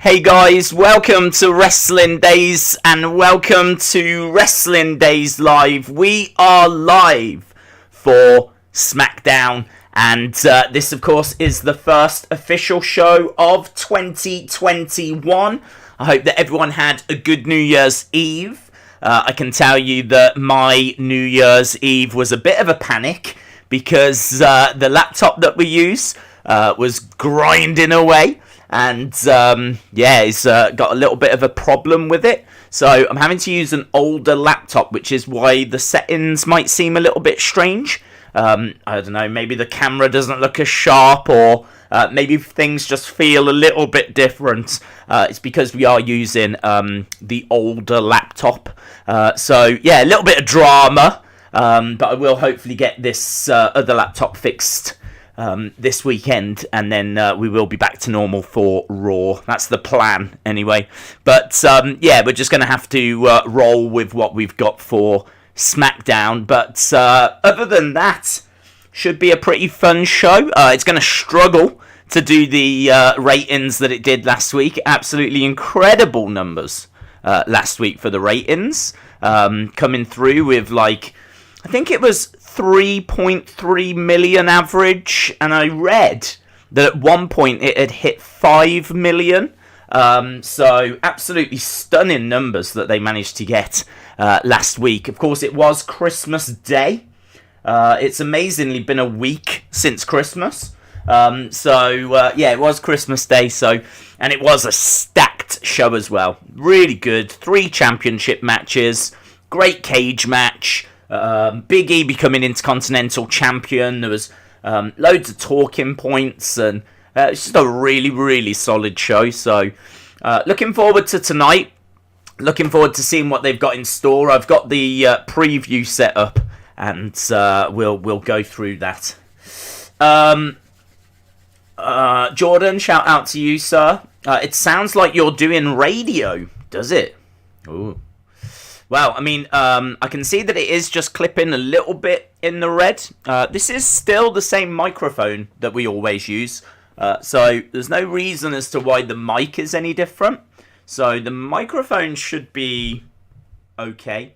Hey guys, welcome to Wrestling Days and welcome to Wrestling Days Live. We are live for Smackdown and this of course is the first official show of 2021. I hope that everyone had a good New Year's Eve. I can tell you that my New Year's Eve was a bit of a panic because the laptop that we use was grinding away. And, it's got a little bit of a problem with it. So I'm having to use an older laptop, which is why the settings might seem a little bit strange. I don't know, maybe the camera doesn't look as sharp, or maybe things just feel a little bit different. It's because we are using the older laptop. A little bit of drama. But I will hopefully get this other laptop fixed this weekend, and then we will be back to normal for Raw. That's the plan anyway. But we're just going to have to roll with what we've got for Smackdown. But other than that, should be a pretty fun show. It's going to struggle to do the ratings that it did last week. Absolutely incredible numbers last week for the ratings, coming through with I think it was 3.3 million average, and I read that at one point it had hit 5 million. So absolutely stunning numbers that they managed to get last week. Of course, it was Christmas Day. It's amazingly been a week since Christmas. It was Christmas Day. And it was a stacked show as well. Really good. 3 championship matches. Great cage match. Big E becoming Intercontinental Champion. There was loads of talking points, and it's just a really, really solid show. So, looking forward to tonight. Looking forward to seeing what they've got in store. I've got the preview set up, and we'll go through that. Jordan, shout out to you, sir. It sounds like you're doing radio, does it? Ooh. Well, I mean, I can see that it is just clipping a little bit in the red. This is still the same microphone that we always use. So there's no reason as to why the mic is any different. So the microphone should be okay.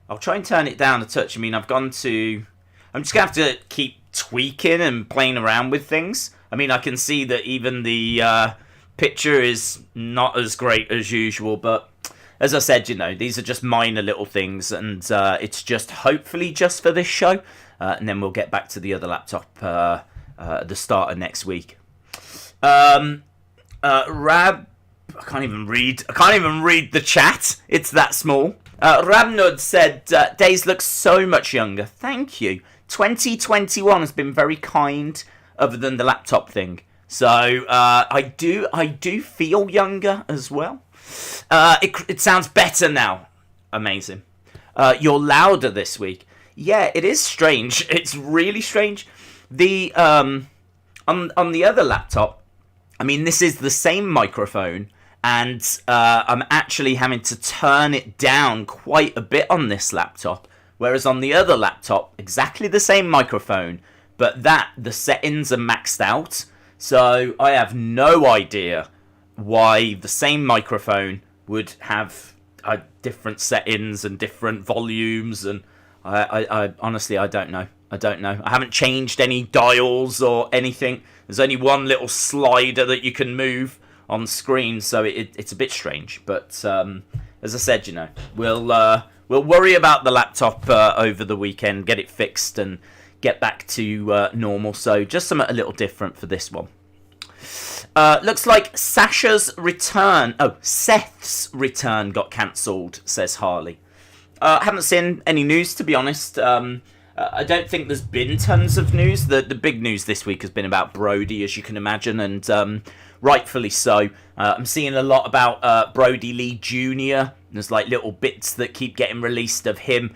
I'll try and turn it down a touch. I mean, I'm just going to have to keep tweaking and playing around with things. I mean, I can see that even the picture is not as great as usual, but as I said, these are just minor little things, and it's just hopefully just for this show, and then we'll get back to the other laptop at the start of next week. Rab, I can't even read the chat. It's that small. Ramnud said, Days look so much younger. Thank you. 2021 has been very kind, other than the laptop thing. So I do feel younger as well. It sounds better now. Amazing. You're louder this week. Yeah, it is strange. It's really strange. The on the other laptop, I mean, this is the same microphone, and I'm actually having to turn it down quite a bit on this laptop. Whereas on the other laptop, exactly the same microphone, but the settings are maxed out. So I have no idea why the same microphone would have different settings and different volumes, and I honestly I don't know. I haven't changed any dials or anything. There's only one little slider that you can move on screen, so it's a bit strange. But as I said, we'll worry about the laptop over the weekend, get it fixed, and get back to normal. So just something a little different for this one. Looks like Seth's return got cancelled, says Harley. I haven't seen any news, to be honest. I don't think there's been tons of news. The big news this week has been about Brody, as you can imagine, and rightfully so. I'm seeing a lot about Brody Lee Jr. There's little bits that keep getting released of him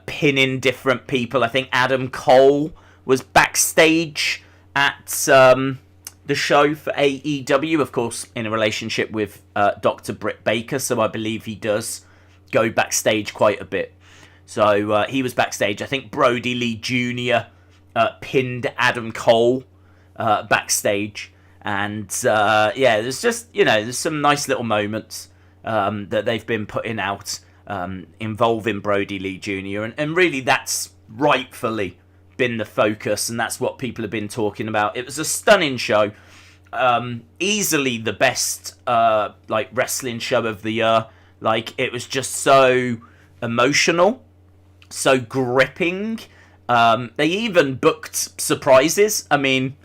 pinning different people. I think Adam Cole was backstage at the show for AEW, of course, in a relationship with Dr. Britt Baker, so I believe he does go backstage quite a bit. So he was backstage. I think Brody Lee Jr. Pinned Adam Cole backstage, And there's just, there's some nice little moments that they've been putting out involving Brody Lee Jr. And really that's rightfully been the focus, and that's what people have been talking about. It was a stunning show, easily the best wrestling show of the year. Like, it was just so emotional, so gripping. They even booked surprises. I mean,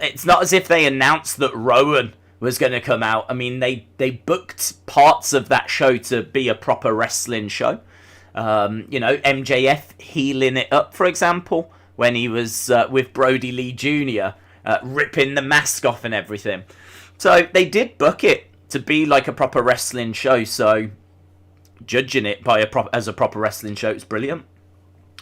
it's not as if they announced that Rowan was going to come out. I mean, they booked parts of that show to be a proper wrestling show. MJF healing it up, for example, when he was with Brody Lee Jr., ripping the mask off and everything. So they did book it to be like a proper wrestling show. So judging it as a proper wrestling show, it's brilliant.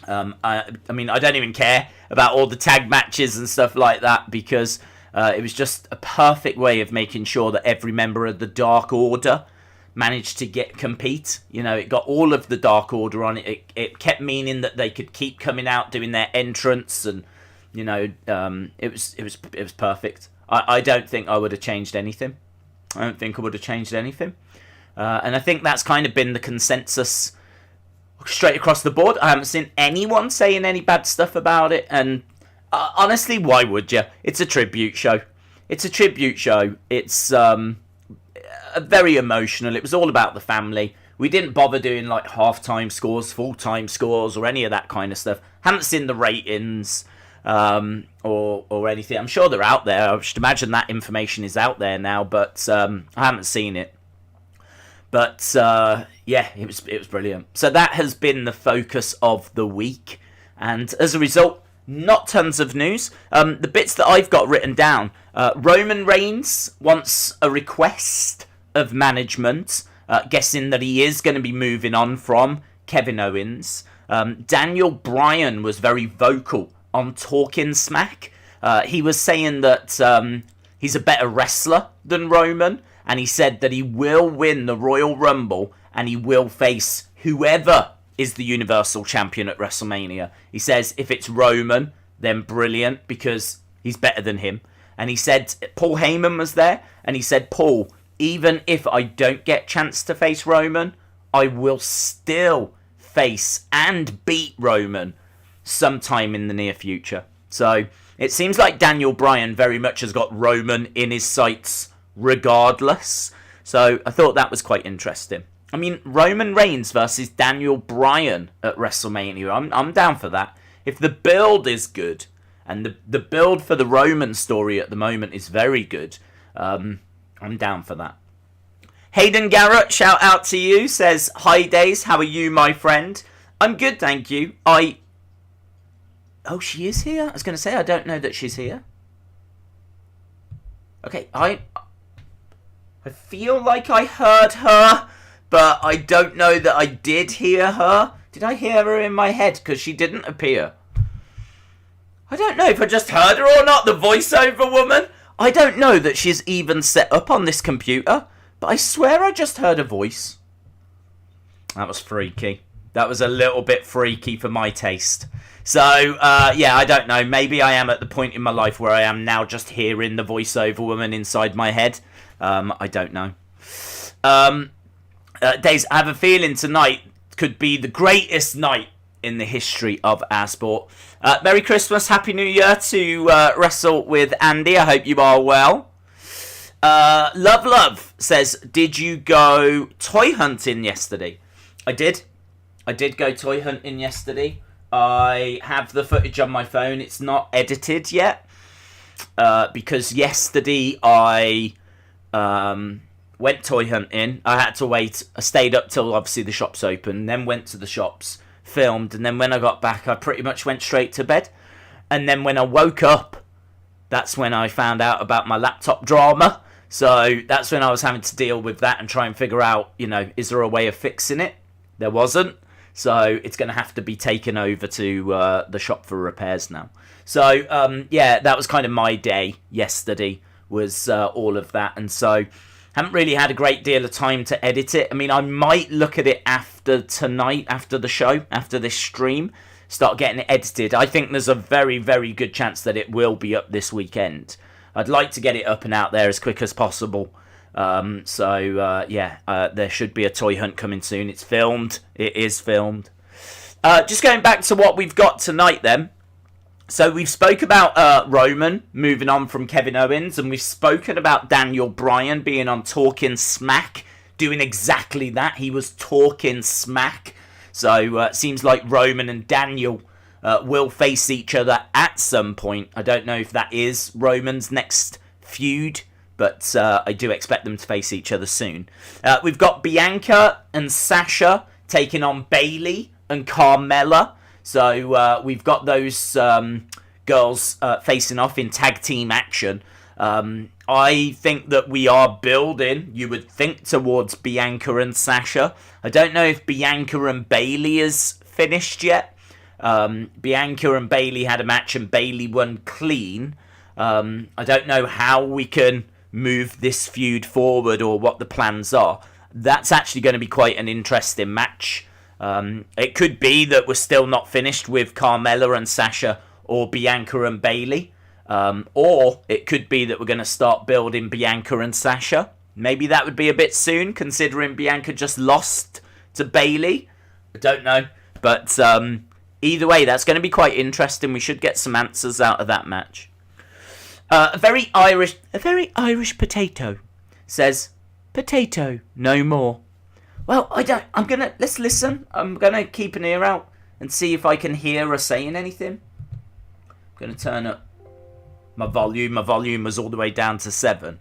I mean, I don't even care about all the tag matches and stuff like that, because it was just a perfect way of making sure that every member of the Dark Order managed to compete. It got all of the Dark Order on it. It kept meaning that they could keep coming out doing their entrance, and it was perfect. I don't think I would have changed anything. And I think that's kind of been the consensus straight across the board. I haven't seen anyone saying any bad stuff about it, and honestly, why would you? It's a tribute show. It's very emotional. It was all about the family. We didn't bother doing like half-time scores, full-time scores, or any of that kind of stuff. Haven't seen the ratings or anything. I'm sure they're out there. I should imagine that information is out there now, but I haven't seen it. But it was brilliant. So that has been the focus of the week, and as a result, not tons of news. The bits that I've got written down: Roman Reigns wants a request of management, guessing that he is going to be moving on from Kevin Owens. Daniel Bryan was very vocal on Talking Smack. He was saying that he's a better wrestler than Roman, and he said that he will win the Royal Rumble and he will face whoever is the Universal Champion at WrestleMania. He says if it's Roman, then brilliant, because he's better than him. And he said Paul Heyman was there, and he said, Paul, even if I don't get a chance to face Roman, I will still face and beat Roman sometime in the near future. So it seems like Daniel Bryan very much has got Roman in his sights regardless. So I thought that was quite interesting. I mean, Roman Reigns versus Daniel Bryan at WrestleMania. I'm down for that. If the build is good, and the build for the Roman story at the moment is very good, I'm down for that. Hayden Garrett, shout out to you, says, hi Days, how are you, my friend? I'm good, thank you. Oh, she is here? I was going to say, I don't know that she's here. Okay, I feel like I heard her, but I don't know that I did hear her. Did I hear her in my head? Because she didn't appear. I don't know if I just heard her or not, the voiceover woman. I don't know that she's even set up on this computer, but I swear I just heard a voice. That was freaky. That was a little bit freaky for my taste. So, I don't know. Maybe I am at the point in my life where I am now just hearing the voiceover woman inside my head. I don't know. Days, I have a feeling tonight could be the greatest night in the history of our sport. Merry Christmas, Happy New Year to Wrestle with Andy. I hope you are well. Love says, did you go toy hunting yesterday? I did. I did go toy hunting yesterday. I have the footage on my phone. It's not edited yet. Because yesterday I went toy hunting. I had to wait. I stayed up till obviously the shops opened, then went to the shops, filmed, and then when I got back I pretty much went straight to bed. And then when I woke up, that's when I found out about my laptop drama. So that's when I was having to deal with that and try and figure out, is there a way of fixing it? There wasn't. So it's going to have to be taken over to the shop for repairs now. So, that was kind of my day yesterday, was all of that. And so haven't really had a great deal of time to edit it. I mean, I might look at it after tonight, after the show, after this stream, start getting it edited. I think there's a very, very good chance that it will be up this weekend. I'd like to get it up and out there as quick as possible. There should be a toy hunt coming soon. It's filmed. It is filmed. Just going back to what we've got tonight then. So we've spoke about Roman moving on from Kevin Owens, and we've spoken about Daniel Bryan being on Talking Smack, doing exactly that. He was talking smack. So it seems like Roman and Daniel will face each other at some point. I don't know if that is Roman's next feud, but I do expect them to face each other soon. We've got Bianca and Sasha taking on Bayley and Carmella. So we've got those girls facing off in tag team action. I think that we are building, you would think, towards Bianca and Sasha. I don't know if Bianca and Bayley is finished yet. Bianca and Bayley had a match and Bayley won clean. I don't know how we can move this feud forward or what the plans are. That's actually going to be quite an interesting match. It could be that we're still not finished with Carmella and Sasha or Bianca and Bayley. Or it could be that we're going to start building Bianca and Sasha. Maybe that would be a bit soon, considering Bianca just lost to Bayley. I don't know. But either way, that's going to be quite interesting. We should get some answers out of that match. A very Irish potato says, "Potato, no more." Well, let's listen. I'm gonna keep an ear out and see if I can hear her saying anything. I'm gonna turn up my volume. My volume was all the way down to 7.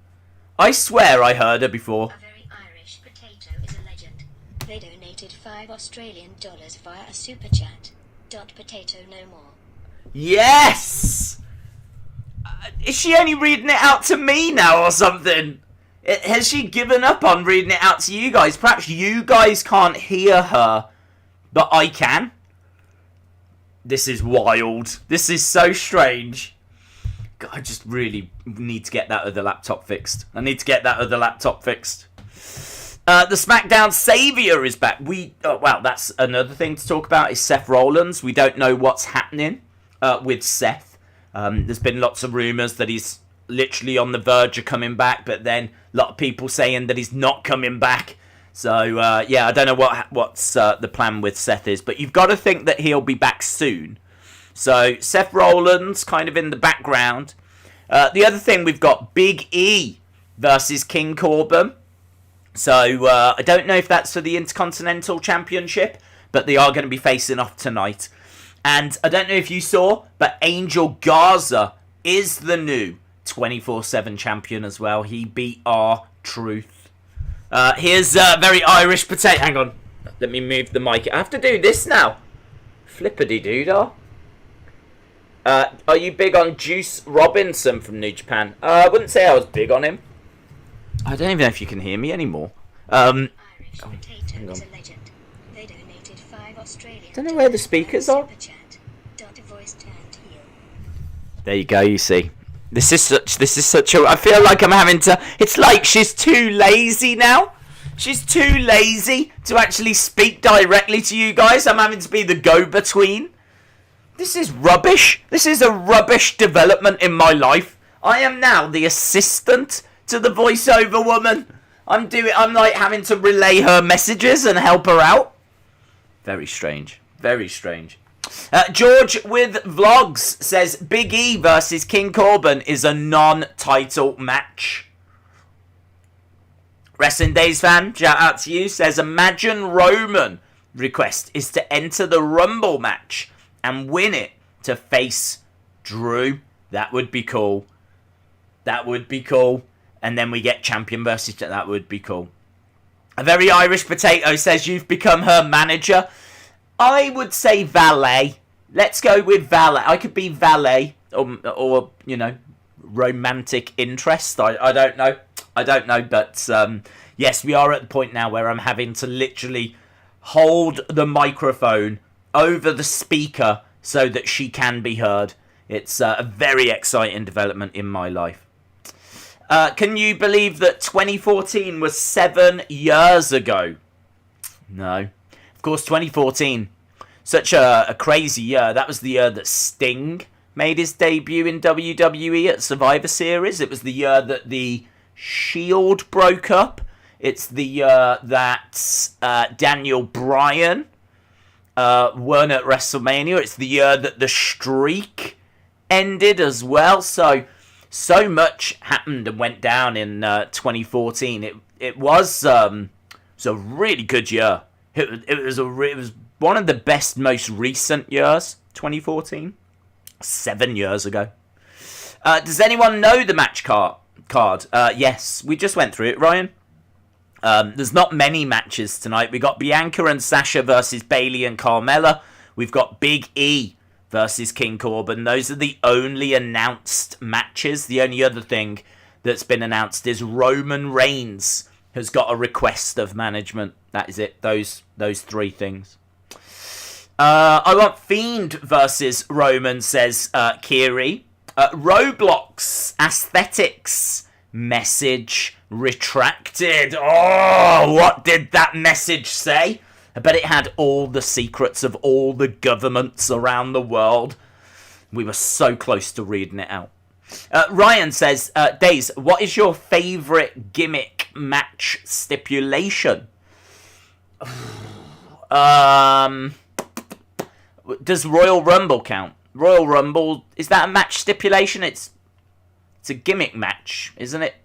I swear I heard her before. A very Irish potato is a legend. They donated $5 via a super chat. Potato no more. Yes! Is she only reading it out to me now or something? Has she given up on reading it out to you guys? Perhaps you guys can't hear her, but I can. This is wild. This is so strange. God, I just really need to get that other laptop fixed. The SmackDown Savior is back. That's another thing to talk about is Seth Rollins. We don't know what's happening with Seth. There's been lots of rumours that he's literally on the verge of coming back, but then a lot of people saying that he's not coming back. So, I don't know what's the plan with Seth is, but you've got to think that he'll be back soon. So, Seth Rollins kind of in the background. The other thing, we've got Big E versus King Corbin. So, I don't know if that's for the Intercontinental Championship, but they are going to be facing off tonight. And I don't know if you saw, but Angel Garza is the new 24/7 champion as well. He beat R-Truth. Here's very Irish potato. Hang on. Let me move the mic. I have to do this now. Flippity-doodah. Are you big on Juice Robinson from New Japan? I wouldn't say I was big on him. I don't even know if you can hear me anymore. Irish potato is a legend. They donated $5. Don't know where the speakers are. There you go, you see. This is such a... I feel like I'm having to... It's like she's too lazy now. She's too lazy to actually speak directly to you guys. I'm having to be the go-between. This is rubbish. This is a rubbish development in my life. I am now the assistant to the voiceover woman. I'm like having to relay her messages and help her out. Very strange. Very strange. George with Vlogs says Big E versus King Corbin is a non-title match. Wrestling Days fan, shout out to you, says imagine Roman request is to enter the Rumble match and win it to face Drew. That would be cool. That would be cool. And then we get champion versus... That would be cool. A very Irish potato says you've become her manager. I would say valet. Let's go with valet. I could be valet or romantic interest. I don't know. But yes, we are at the point now where I'm having to literally hold the microphone over the speaker so that she can be heard. It's a very exciting development in my life. Can you believe that 2014 was 7 years ago? No. Of course, 2014, such a crazy year. That was the year that Sting made his debut in WWE at Survivor Series. It was the year that the Shield broke up. It's the year that Daniel Bryan won at WrestleMania. It's the year that the streak ended as well. So much happened and went down in 2014. It was a really good year. It was one of the best, most recent years. 2014, 7 years ago. Does anyone know the match card? Yes, we just went through it, Ryan. There's not many matches tonight. We got Bianca and Sasha versus Bayley and Carmella. We've got Big E versus King Corbin. Those are the only announced matches. The only other thing that's been announced is Roman Reigns has got a request of management. That is it. Those three things. I want Fiend versus Roman, says Kiri. Roblox aesthetics message retracted. Oh, what did that message say? I bet it had all the secrets of all the governments around the world. We were so close to reading it out. Ryan says, Days, what is your favourite gimmick match stipulation? Does Royal Rumble count? Royal Rumble, is that a match stipulation? It's a gimmick match, isn't it?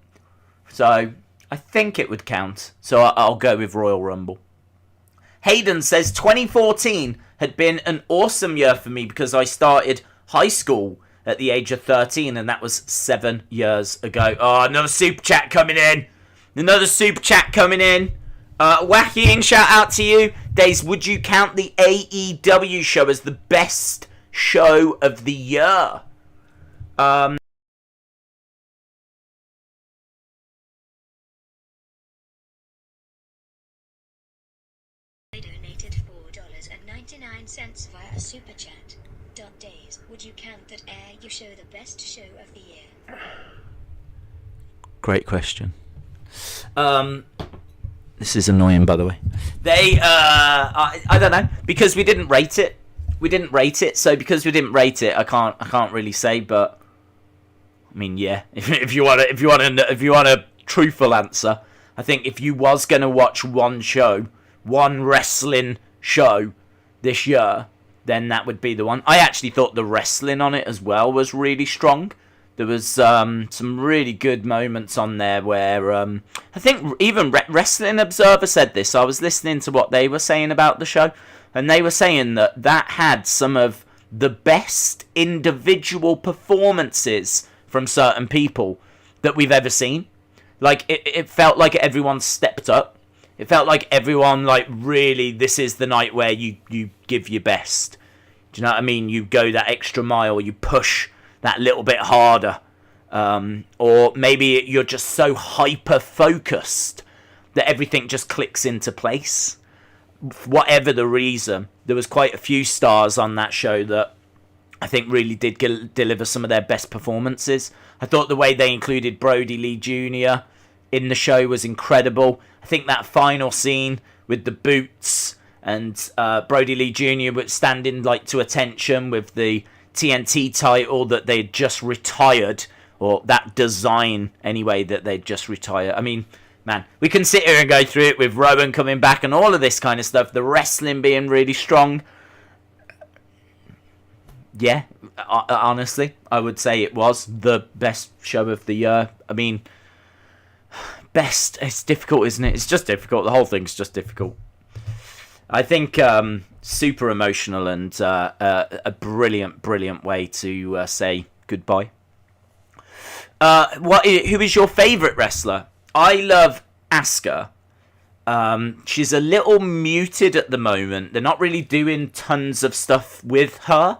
So, I think it would count. So I'll go with Royal Rumble. Hayden says, 2014 had been an awesome year for me because I started high school at the age of 13, and that was 7 years ago. Oh, another super chat coming in. Wacky, shout out to you. Days, would you count the AEW show as the best show of the year? I donated $4.99 via a super chat. Days, would you count that you show the best show of the year? Great question. This is annoying, by the way. I don't know, because we didn't rate it. So because we didn't rate it, I can't really say. But I mean, yeah. If you want a truthful answer, I think if you was gonna watch one wrestling show this year, then that would be the one. I actually thought the wrestling on it as well was really strong. There was some really good moments on there where I think even Wrestling Observer said this. I was listening to what they were saying about the show, and they were saying that had some of the best individual performances from certain people that we've ever seen. Like, it felt like everyone stepped up. It felt like everyone, like, really, this is the night where you give your best. Do you know what I mean? You go that extra mile, you push that little bit harder. Or maybe you're just so hyper-focused that everything just clicks into place. Whatever the reason, there was quite a few stars on that show that I think really did deliver some of their best performances. I thought the way they included Brody Lee Jr. in the show was incredible. I think that final scene with the boots and Brody Lee Jr. was standing like to attention with the TNT title that they'd just retired, or that design anyway that they'd just retired. I mean, man, we can sit here and go through it with Rowan coming back and all of this kind of stuff, the wrestling being really strong. Yeah, honestly, I would say it was the best show of the year. I mean, best, it's difficult, isn't it? It's just difficult. The whole thing's just difficult. I think super emotional and a brilliant way to say goodbye. Who is your favourite wrestler? I love Asuka. She's a little muted at the moment. They're not really doing tons of stuff with her.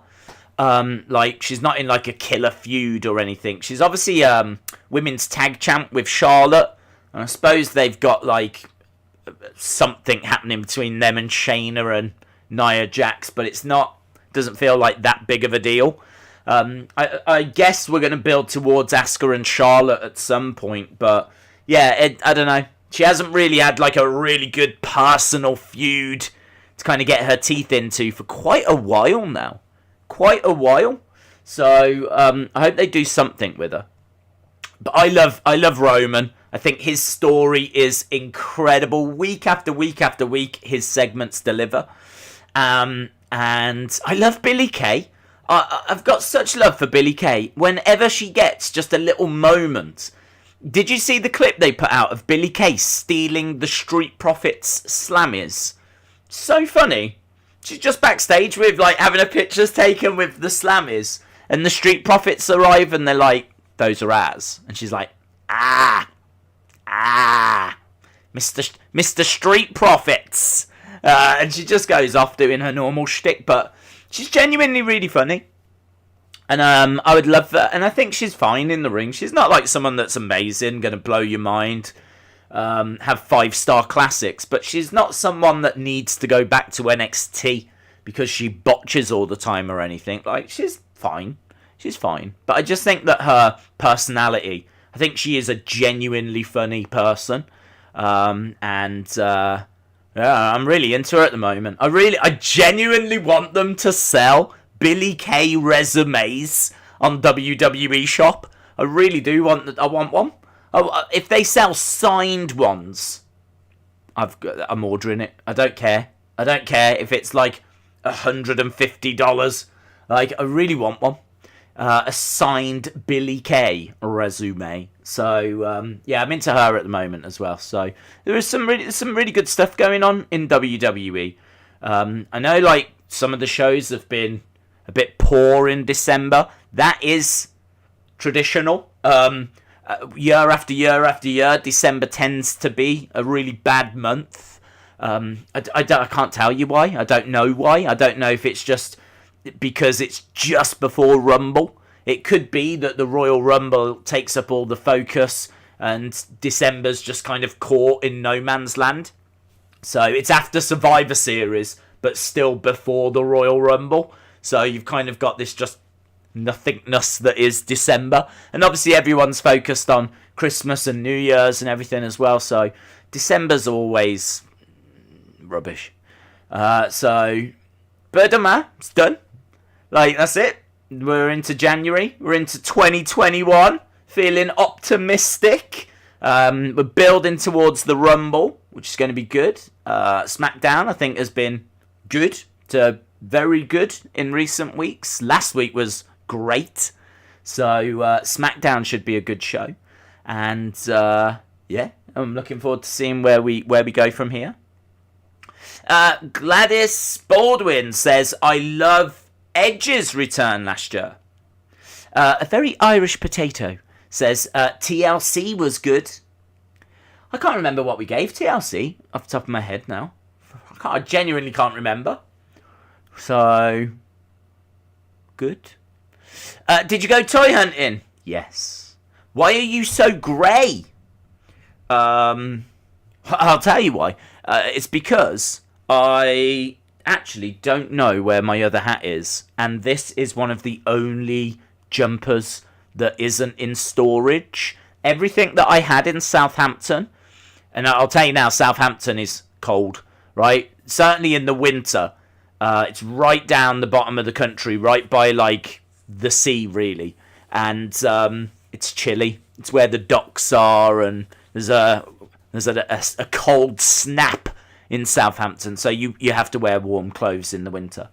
Like, she's not in like a killer feud or anything. She's obviously women's tag champ with Charlotte. And I suppose they've got like something happening between them and Shayna and Nia Jax, but doesn't feel like that big of a deal. I guess we're going to build towards Asuka and Charlotte at some point, but yeah, I don't know. She hasn't really had like a really good personal feud to kind of get her teeth into for quite a while now. So I hope they do something with her. But I love Roman. I think his story is incredible. Week after week after week, his segments deliver. And I love Billie Kay. I've got such love for Billie Kay. Whenever she gets just a little moment. Did you see the clip they put out of Billie Kay stealing the Street Profits Slammies? So funny. She's just backstage with, like, having her pictures taken with the Slammies. And the Street Profits arrive and they're like, those are ours. And she's like, Mr. Street Profits. And she just goes off doing her normal shtick. But she's genuinely really funny. And I would love that. And I think she's fine in the ring. She's not like someone that's amazing, going to blow your mind, have 5-star classics. But she's not someone that needs to go back to NXT because she botches all the time or anything. Like, she's fine. She's fine. But I just think that her personality, I think she is a genuinely funny person. Yeah, I'm really into her at the moment. I genuinely want them to sell Billie Kay resumes on WWE Shop. I really do want. I want one. If they sell signed ones, I'm ordering it. I don't care. I don't care if it's like $150. Like, I really want one. A signed Billie Kay resume. So yeah, I'm into her at the moment as well. So there is some really good stuff going on in WWE. I know, like, some of the shows have been a bit poor in December. That is traditional. Year after year after year, December tends to be a really bad month. I can't tell you why. I don't know why. I don't know if it's just because it's just before Rumble. It could be that the Royal Rumble takes up all the focus and December's just kind of caught in no man's land. So it's after Survivor Series, but still before the Royal Rumble. So you've kind of got this just nothingness that is December. And obviously everyone's focused on Christmas and New Year's and everything as well. So December's always rubbish. But it don't matter. It's done. Like, that's it. We're into January. We're into 2021. Feeling optimistic. We're building towards the Rumble, which is going to be good. Smackdown, I think, has been good to very good in recent weeks. Last week was great. So Smackdown should be a good show. And yeah, I'm looking forward to seeing where we go from here. Gladys Baldwin says, I love Edge's return last year. A very Irish potato says, TLC was good. I can't remember what we gave TLC off the top of my head now. I genuinely can't remember. So, good. Did you go toy hunting? Yes. Why are you so grey? I'll tell you why. It's because I actually don't know where my other hat is, and this is one of the only jumpers that isn't in storage. Everything that I had in Southampton, and I'll tell you now, Southampton is cold, right? Certainly in the winter. It's right down the bottom of the country, right by, like, the sea, really. And it's chilly. It's where the docks are, and there's a cold snap in Southampton, so you have to wear warm clothes in the winter.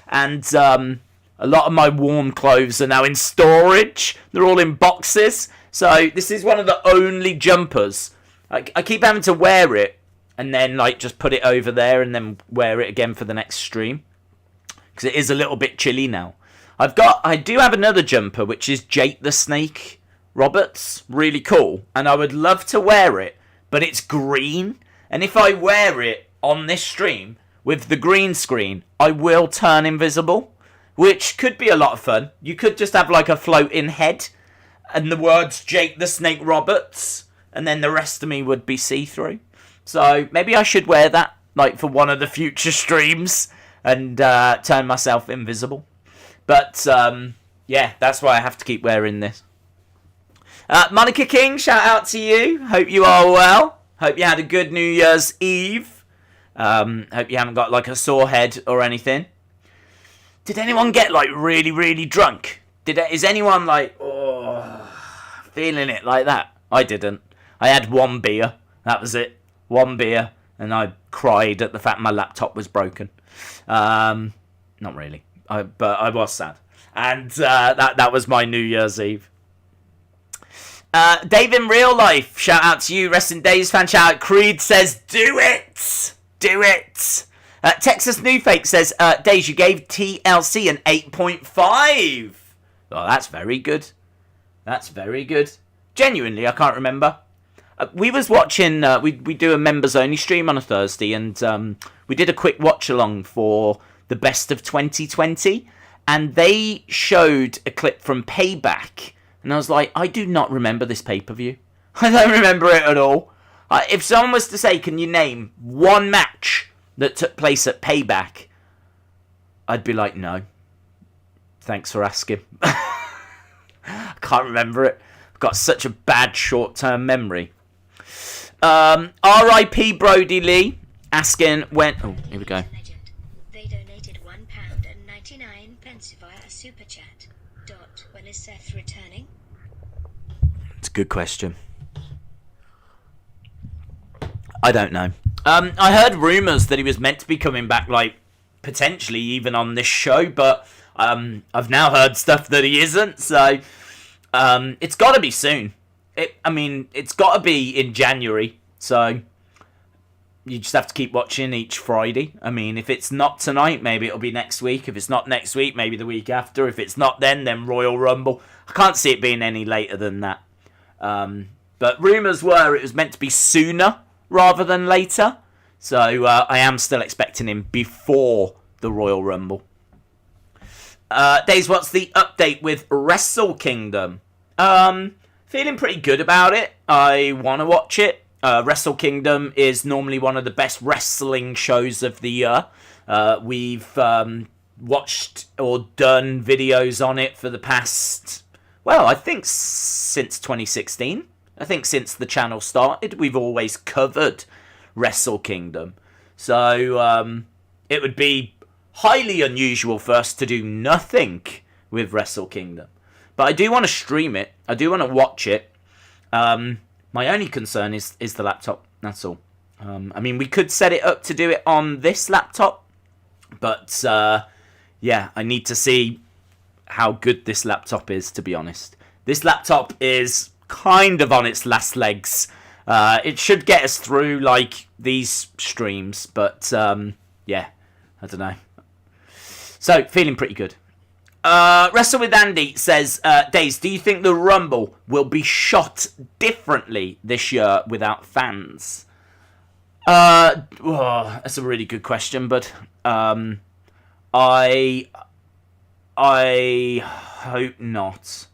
And a lot of my warm clothes are now in storage. They're all in boxes. So this is one of the only jumpers. I keep having to wear it and then, like, just put it over there and then wear it again for the next stream, because it is a little bit chilly now. I do have another jumper, which is Jake the Snake Roberts. Really cool. And I would love to wear it, but it's green. And if I wear it on this stream with the green screen, I will turn invisible, which could be a lot of fun. You could just have, like, a floating head and the words Jake the Snake Roberts, and then the rest of me would be see-through. So maybe I should wear that, like, for one of the future streams and turn myself invisible. But yeah, that's why I have to keep wearing this. Monica King, shout out to you. Hope you are well. Hope you had a good New Year's Eve. Hope you haven't got, like, a sore head or anything. Did anyone get, like, really, really drunk? Is anyone like, feeling it like that? I didn't. I had one beer. That was it. One beer. And I cried at the fact my laptop was broken. Not really. But I was sad. And that was my New Year's Eve. Dave in real life, shout out to you. Rest in Days fan, shout out. Creed says, do it! Do it! Texas New Fake says, Days, you gave TLC an 8.5. Oh, that's very good. That's very good. Genuinely, I can't remember. We was watching, we do a members only stream on a Thursday, and we did a quick watch along for the best of 2020, and they showed a clip from Payback, and I was like, I do not remember this pay-per-view. I don't remember it at all. If someone was to say, can you name one match that took place at Payback, I'd be like, no. Thanks for asking. I can't remember it. I've got such a bad short-term memory. R.I.P. Brody Lee asking when... Oh, here we go. They donated £1.99 via a super chat. When is Seth returning? It's a good question. I don't know. I heard rumours that he was meant to be coming back, like, potentially even on this show, but I've now heard stuff that he isn't, so it's got to be soon. It's got to be in January, so you just have to keep watching each Friday. I mean, if it's not tonight, maybe it'll be next week. If it's not next week, maybe the week after. If it's not then Royal Rumble. I can't see it being any later than that. But rumours were it was meant to be sooner rather than later. So I am still expecting him before the Royal Rumble. Days, what's the update with Wrestle Kingdom? Feeling pretty good about it. I want to watch it. Wrestle Kingdom is normally one of the best wrestling shows of the year. We've watched or done videos on it for the past, well, I think since 2016. I think since the channel started, we've always covered Wrestle Kingdom. So it would be highly unusual for us to do nothing with Wrestle Kingdom. But I do want to stream it. I do want to watch it. My only concern is the laptop. That's all. We could set it up to do it on this laptop. But, yeah, I need to see how good this laptop is, to be honest. This laptop is kind of on its last legs. It should get us through, like, these streams. But, yeah, I don't know. So, feeling pretty good. Wrestle with Andy says, Days, do you think the Rumble will be shot differently this year without fans? That's a really good question, but I hope not.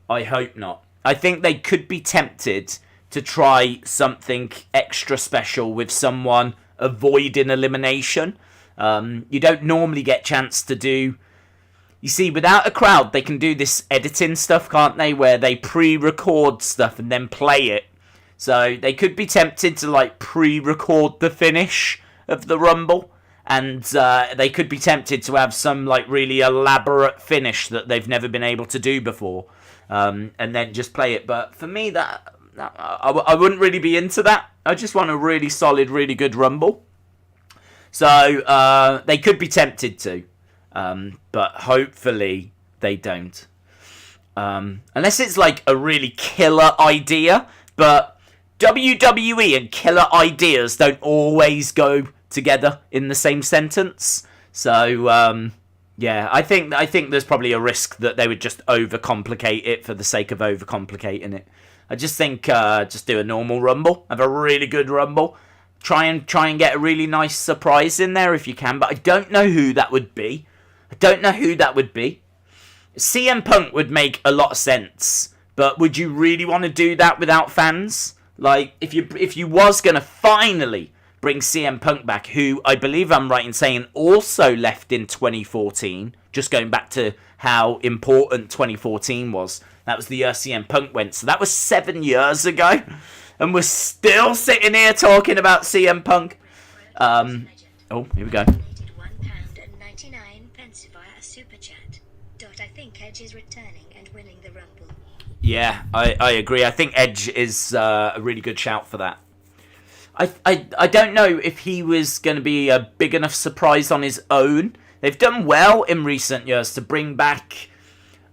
I hope not. I think they could be tempted to try something extra special with someone avoiding elimination. You don't normally get chance to do... You see, without a crowd, they can do this editing stuff, can't they? Where they pre-record stuff and then play it. So they could be tempted to, like, pre-record the finish of the Rumble. And they could be tempted to have some, like, really elaborate finish that they've never been able to do before. And then just play it. But for me, I wouldn't really be into that. I just want a really solid, really good Rumble. So they could be tempted to. But hopefully they don't. Unless it's like a really killer idea. But WWE and killer ideas don't always go together in the same sentence. So, yeah, I think there's probably a risk that they would just overcomplicate it for the sake of overcomplicating it. I just think just do a normal Rumble. Have a really good Rumble. Try and get a really nice surprise in there if you can. But I don't know who that would be. CM Punk would make a lot of sense, but would you really want to do that without fans? Like, if you was going to finally bring CM Punk back, who I believe I'm right in saying also left in 2014, just going back to how important 2014 was. That was the year CM Punk went, so that was 7 years ago, and we're still sitting here talking about CM Punk. Oh, here we go. £1.99 via a super chat. I think I Edge is returning and winning the Rumble. Yeah, I agree. I think Edge is a really good shout for that. I don't know if he was going to be a big enough surprise on his own. They've done well in recent years to bring back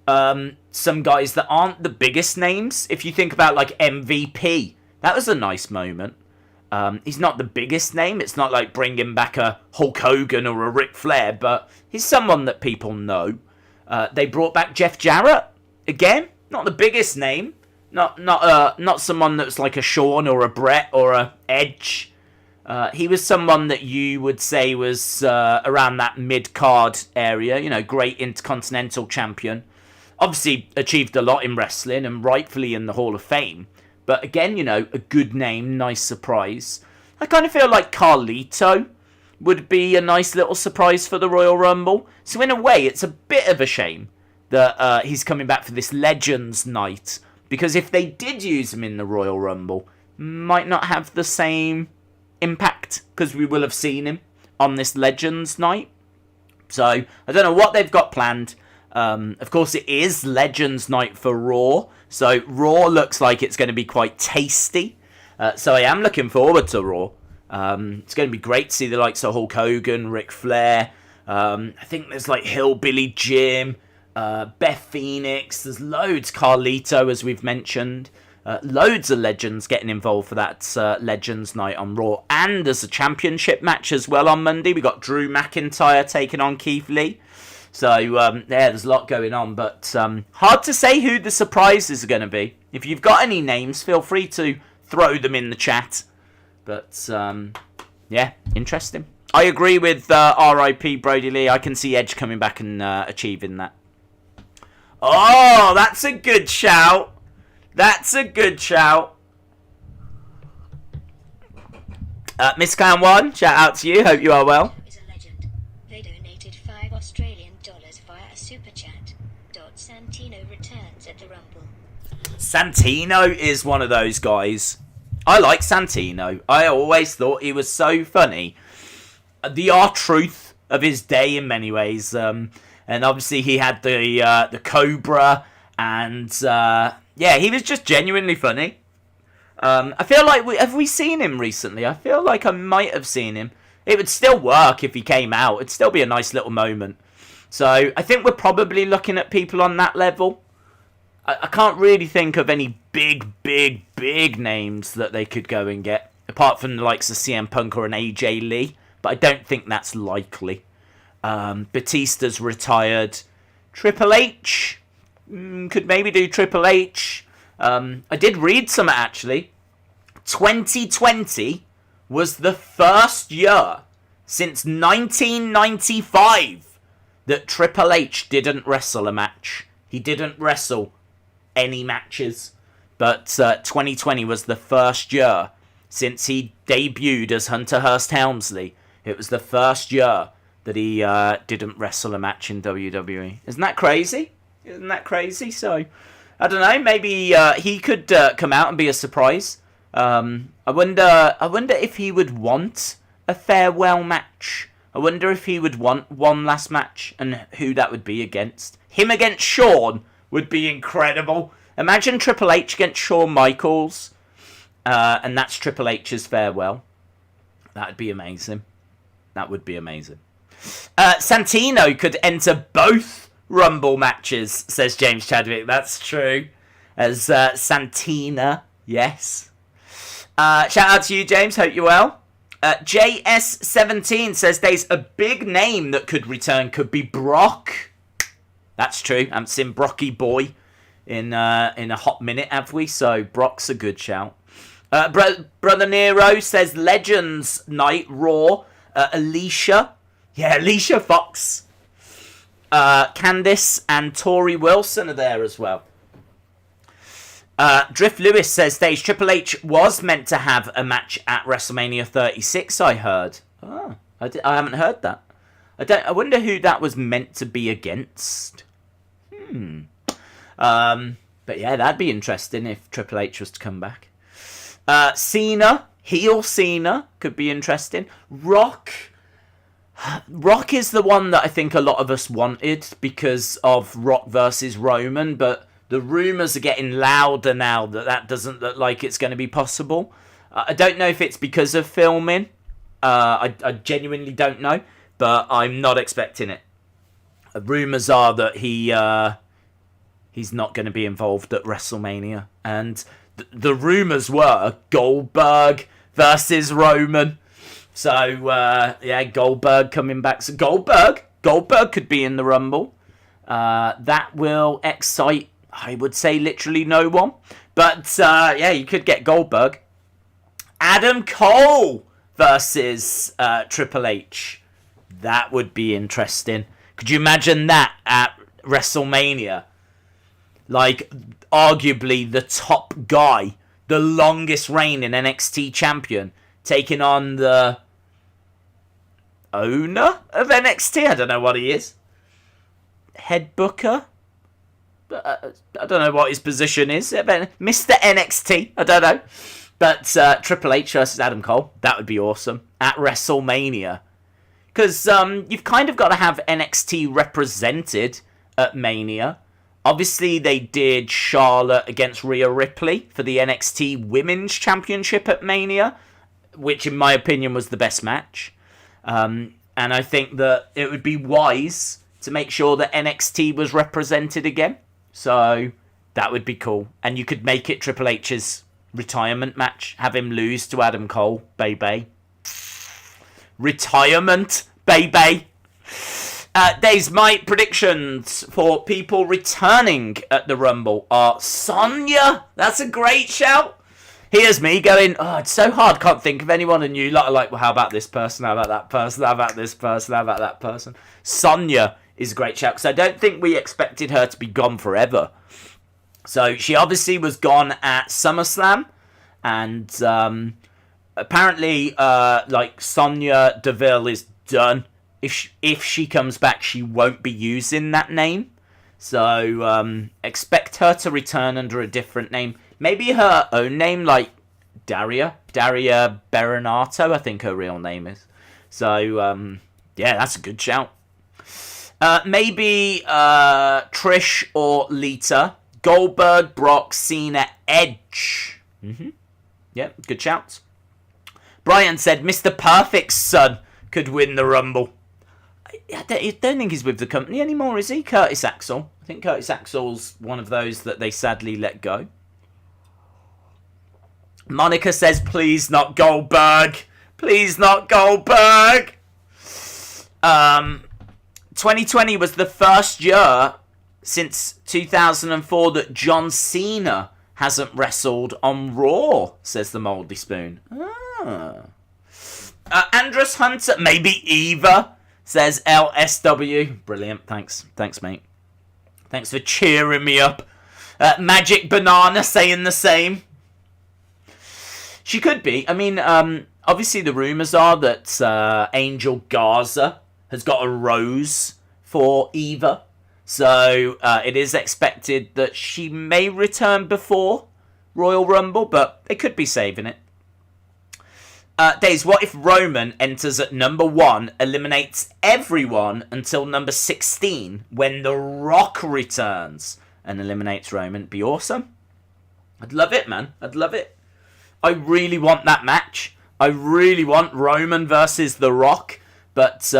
some guys that aren't the biggest names. If you think about like MVP, that was a nice moment. He's not the biggest name. It's not like bringing back a Hulk Hogan or a Ric Flair, but he's someone that people know. They brought back Jeff Jarrett again. Not the biggest name. Not someone that's like a Shawn or a Brett or a Edge. He was someone that you would say was around that mid-card area. You know, great Intercontinental champion. Obviously achieved a lot in wrestling and rightfully in the Hall of Fame. But again, you know, a good name, nice surprise. I kind of feel like Carlito would be a nice little surprise for the Royal Rumble. So in a way, it's a bit of a shame that he's coming back for this Legends night. Because if they did use him in the Royal Rumble, might not have the same impact. Because we will have seen him on this Legends night. So I don't know what they've got planned. Of course, it is Legends night for Raw. So Raw looks like it's going to be quite tasty. So I am looking forward to Raw. It's going to be great to see the likes of Hulk Hogan, Ric Flair. I think there's like Hillbilly Jim, Beth Phoenix. There's loads. Carlito, as we've mentioned. Loads of legends getting involved for that Legends night on Raw. And there's a championship match as well on Monday. We got Drew McIntyre taking on Keith Lee. So, there's a lot going on, but hard to say who the surprises are going to be. If you've got any names, feel free to throw them in the chat. But, yeah, interesting. I agree with R.I.P. Brody Lee. I can see Edge coming back and achieving that. Oh, that's a good shout. That's a good shout. Miss Clown 1, shout out to you. Hope you are well. Australian dollars via a super chat. Santino returns at the Rumble. Santino is one of those guys. I like Santino. I always thought he was so funny. The R-Truth of his day in many ways. And obviously he had the Cobra. And yeah, he was just genuinely funny. I feel like have we seen him recently? I feel like I might have seen him. It would still work if he came out. It'd still be a nice little moment. So I think we're probably looking at people on that level. I can't really think of any big names that they could go and get. Apart from the likes of CM Punk or an AJ Lee. But I don't think that's likely. Batista's retired. Triple H. Could maybe do Triple H. I did read some actually. 2020... was the first year since 1995 that Triple H didn't wrestle a match. He didn't wrestle any matches. But 2020 was the first year since he debuted as Hunter Hearst Helmsley. It was the first year that he didn't wrestle a match in WWE. Isn't that crazy? Isn't that crazy? So, I don't know. Maybe he could come out and be a surprise. I wonder if he would want a farewell match. I wonder if he would want one last match and who that would be against. Him against Shawn would be incredible. Imagine Triple H against Shawn Michaels, and that's Triple H's farewell. That would be amazing. That would be amazing. Santino could enter both Rumble matches, says James Chadwick. That's true. As Santina, yes. Shout out to you, James. Hope you're well. JS17 says there's a big name that could return. Could be Brock. That's true. I haven't seen Brocky Boy in a hot minute, have we? So Brock's a good shout. Brother Nero says Legends Night Raw. Alicia. Yeah, Alicia Fox. Candice and Tori Wilson are there as well. Drift Lewis says stage Triple H was meant to have a match at WrestleMania 36, I heard. Oh, I haven't heard that. I wonder who that was meant to be against. But yeah, that'd be interesting if Triple H was to come back. Cena, heel Cena, could be interesting. Rock. Rock is the one that I think a lot of us wanted because of Rock versus Roman, but the rumours are getting louder now that doesn't look like it's going to be possible. I don't know if it's because of filming. I genuinely don't know, but I'm not expecting it. Rumours are that he's not going to be involved at WrestleMania, and the rumours were Goldberg versus Roman. So, Goldberg coming back. So Goldberg could be in the Rumble. That will excite, I would say, literally no one. But, you could get Goldberg. Adam Cole versus Triple H. That would be interesting. Could you imagine that at WrestleMania? Like, arguably the top guy, the longest reigning NXT champion, taking on the owner of NXT. I don't know what he is. Head booker? I don't know what his position is. Mr. NXT. I don't know. But Triple H versus Adam Cole. That would be awesome. At WrestleMania. Because you've kind of got to have NXT represented at Mania. Obviously, they did Charlotte against Rhea Ripley for the NXT Women's Championship at Mania, which in my opinion was the best match. And I think that it would be wise to make sure that NXT was represented again. So that would be cool. And you could make it Triple H's retirement match. Have him lose to Adam Cole, baby. Retirement, baby. Days, my predictions for people returning at the Rumble are Sonya. That's a great shout. Here's me going, it's so hard, can't think of anyone, and you lot are like, well, how about this person, how about that person, how about this person, how about that person. Sonya is a great shout, because I don't think we expected her to be gone forever. So she obviously was gone at SummerSlam, and apparently, Sonya Deville is done. If she comes back, she won't be using that name. So expect her to return under a different name. Maybe her own name, like Daria Berinato, I think her real name is. So, that's a good shout. Maybe Trish or Lita. Goldberg, Brock, Cena, Edge. Yeah, good shouts. Brian said Mr. Perfect's son could win the Rumble. I don't think he's with the company anymore, is he? Curtis Axel. I think Curtis Axel's one of those that they sadly let go. Monica says, please not Goldberg. Please not Goldberg. 2020 was the first year since 2004 that John Cena hasn't wrestled on Raw, says the Mouldy Spoon. Andrus Hunter, maybe Eva, says LSW. Brilliant, thanks, mate. Thanks for cheering me up. Magic Banana saying the same. She could be. I mean, obviously the rumours are that Angel Garza has got a rose for Eva. So it is expected that she may return before Royal Rumble, but they could be saving it. Days, what if Roman enters at number 1, eliminates everyone until number 16 when The Rock returns and eliminates Roman? Be awesome. I'd love it, man. I'd love it. I really want that match. I really want Roman versus The Rock. But,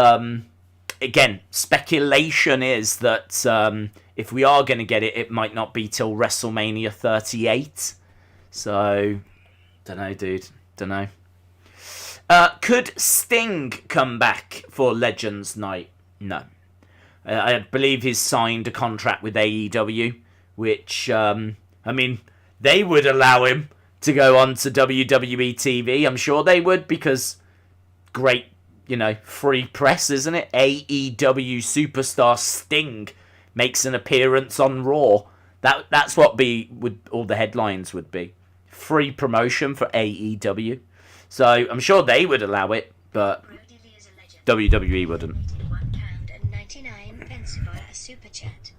again, speculation is that if we are going to get it, it might not be till WrestleMania 38. So, don't know, dude. Don't know. Could Sting come back for Legends Night? No. I believe he's signed a contract with AEW, which, they would allow him to go on to WWE TV. I'm sure they would, because great, free press, isn't it? AEW superstar Sting makes an appearance on Raw. That's what all the headlines would be. Free promotion for AEW. So I'm sure they would allow it, but WWE wouldn't. £1.99 via a super chat.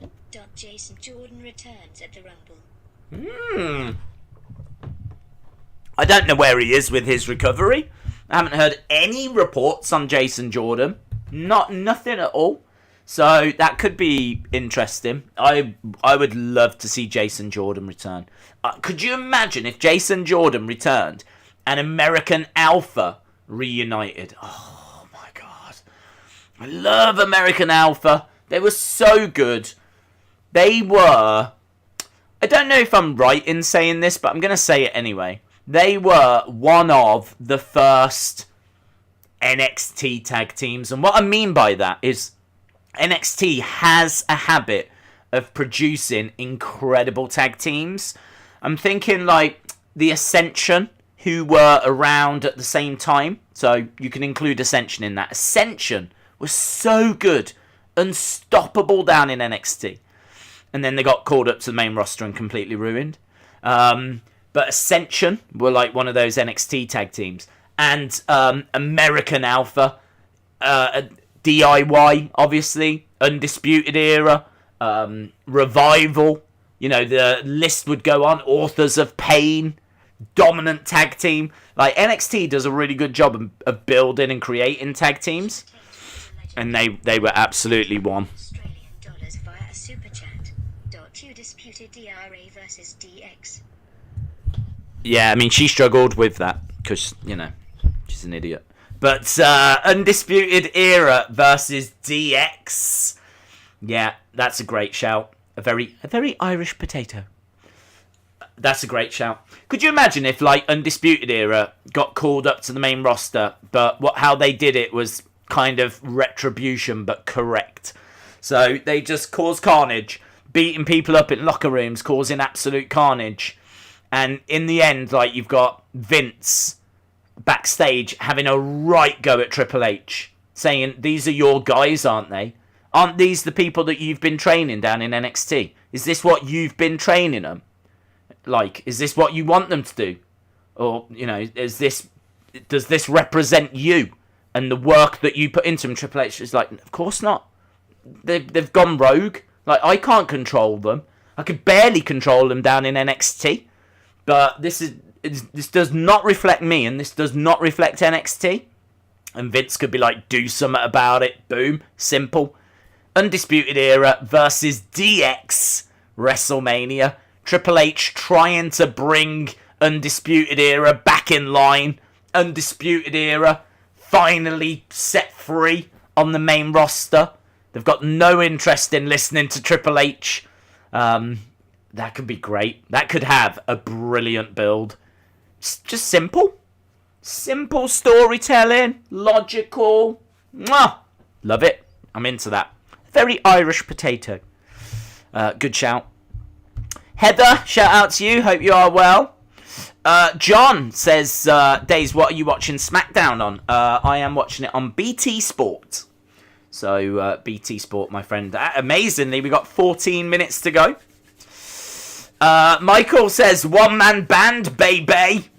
Jason Jordan returns at the Rumble. I don't know where he is with his recovery. I haven't heard any reports on Jason Jordan. Nothing at all. So that could be interesting. I would love to see Jason Jordan return. Could you imagine if Jason Jordan returned and American Alpha reunited? Oh my god. I love American Alpha. They were so good. They were... I don't know if I'm right in saying this, but I'm going to say it anyway. They were one of the first NXT tag teams. And what I mean by that is NXT has a habit of producing incredible tag teams. I'm thinking like the Ascension, who were around at the same time. So you can include Ascension in that. Ascension was so good. Unstoppable down in NXT. And then they got called up to the main roster and completely ruined. But Ascension were like one of those NXT tag teams. And American Alpha, DIY, obviously, Undisputed Era, Revival. You know, the list would go on. Authors of Pain, Dominant Tag Team. Like, NXT does a really good job of building and creating tag teams. And they were absolutely one. Disputed DRA versus DX. Yeah, I mean, she struggled with that because, you know, she's an idiot. But Undisputed Era versus DX. Yeah, that's a great shout. A very Irish potato. That's a great shout. Could you imagine if, like, Undisputed Era got called up to the main roster, but how they did it was kind of retribution, but correct. So they just caused carnage, beating people up in locker rooms, causing absolute carnage. And in the end, like, you've got Vince backstage having a right go at Triple H, saying, these are your guys, aren't they? Aren't these the people that you've been training down in NXT? Is this what you've been training them? Like, is this what you want them to do? Or, you know, does this represent you and the work that you put into them? Triple H is like, of course not. They've gone rogue. Like, I can't control them. I could barely control them down in NXT. But this does not reflect me, and this does not reflect NXT. And Vince could be like, do something about it. Boom. Simple. Undisputed Era versus DX WrestleMania. Triple H trying to bring Undisputed Era back in line. Undisputed Era finally set free on the main roster. They've got no interest in listening to Triple H. That could be great. That could have a brilliant build. Just simple. Simple storytelling. Logical. Mwah! Love it. I'm into that. Very Irish potato. Good shout. Heather, shout out to you. Hope you are well. John says, Days, what are you watching SmackDown on? I am watching it on BT Sport. So, BT Sport, my friend. Amazingly, we got 14 minutes to go. Michael says, one-man band, baby.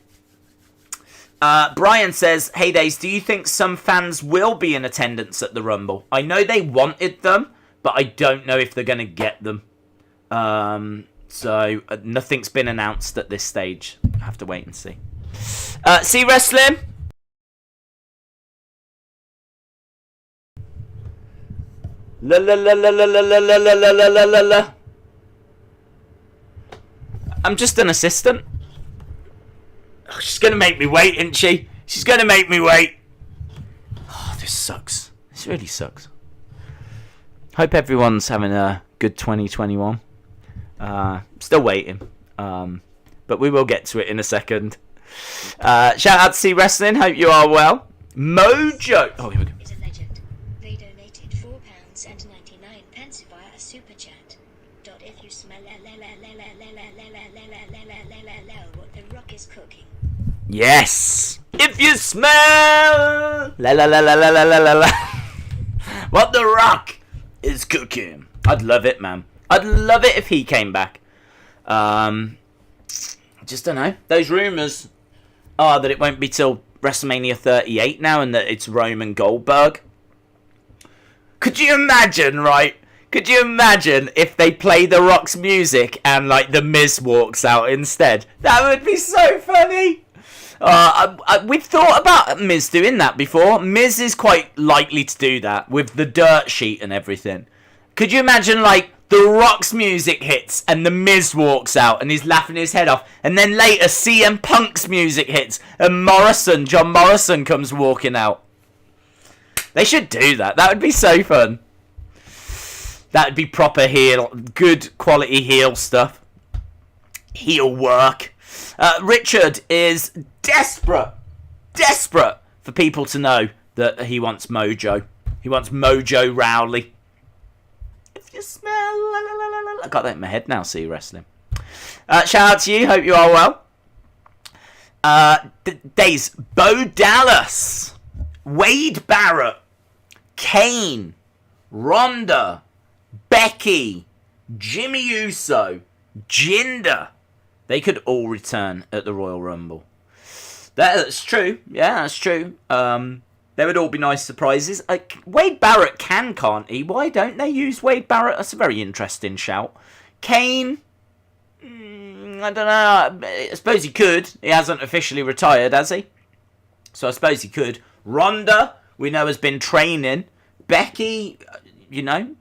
Brian says, hey, Days, do you think some fans will be in attendance at the Rumble? I know they wanted them, but I don't know if they're going to get them. So, nothing's been announced at this stage. I have to wait and see. See Wrestling? La la la la la la la la la la la la la. I'm just an assistant. Oh, she's gonna make me wait, isn't she? She's gonna make me wait. Oh, this sucks. This really sucks. Hope everyone's having a good 2021. Still waiting. But we will get to it in a second. Shout out to See Wrestling. Hope you are well. Mojo. Oh, here we go. Is a legend. They donated £4.99 via a super chat. If you smell what the Rock is cooking. Yes. If you smell la la la la la la la la what the Rock is cooking. I'd love it, man. I'd love it if he came back. I just don't know. Those rumours are that it won't be till WrestleMania 38 now and that it's Roman Goldberg. Could you imagine, right? Could you imagine if they play The Rock's music and, like, The Miz walks out instead? That would be so funny. We've thought about Miz doing that before. Miz is quite likely to do that with the dirt sheet and everything. Could you imagine, like, The Rock's music hits and the Miz walks out and he's laughing his head off, and then later CM Punk's music hits and John Morrison comes walking out? They should do that. That would be so fun. That would be proper heel, good quality heel stuff. Heel work. Richard is desperate for people to know that he wants Mojo. He wants Mojo Rowley. If you smell, la, la, la, la, la. I got that in my head now. See you wrestling. Shout out to you. Hope you are well. Days. Bo Dallas, Wade Barrett, Kane, Ronda, Becky, Jimmy Uso, Jinder. They could all return at the Royal Rumble. That's true. Yeah, that's true. They would all be nice surprises. Wade Barrett can't he? Why don't they use Wade Barrett? That's a very interesting shout. Kane, I don't know. I suppose he could. He hasn't officially retired, has he? So I suppose he could. Ronda, we know, has been training. Becky,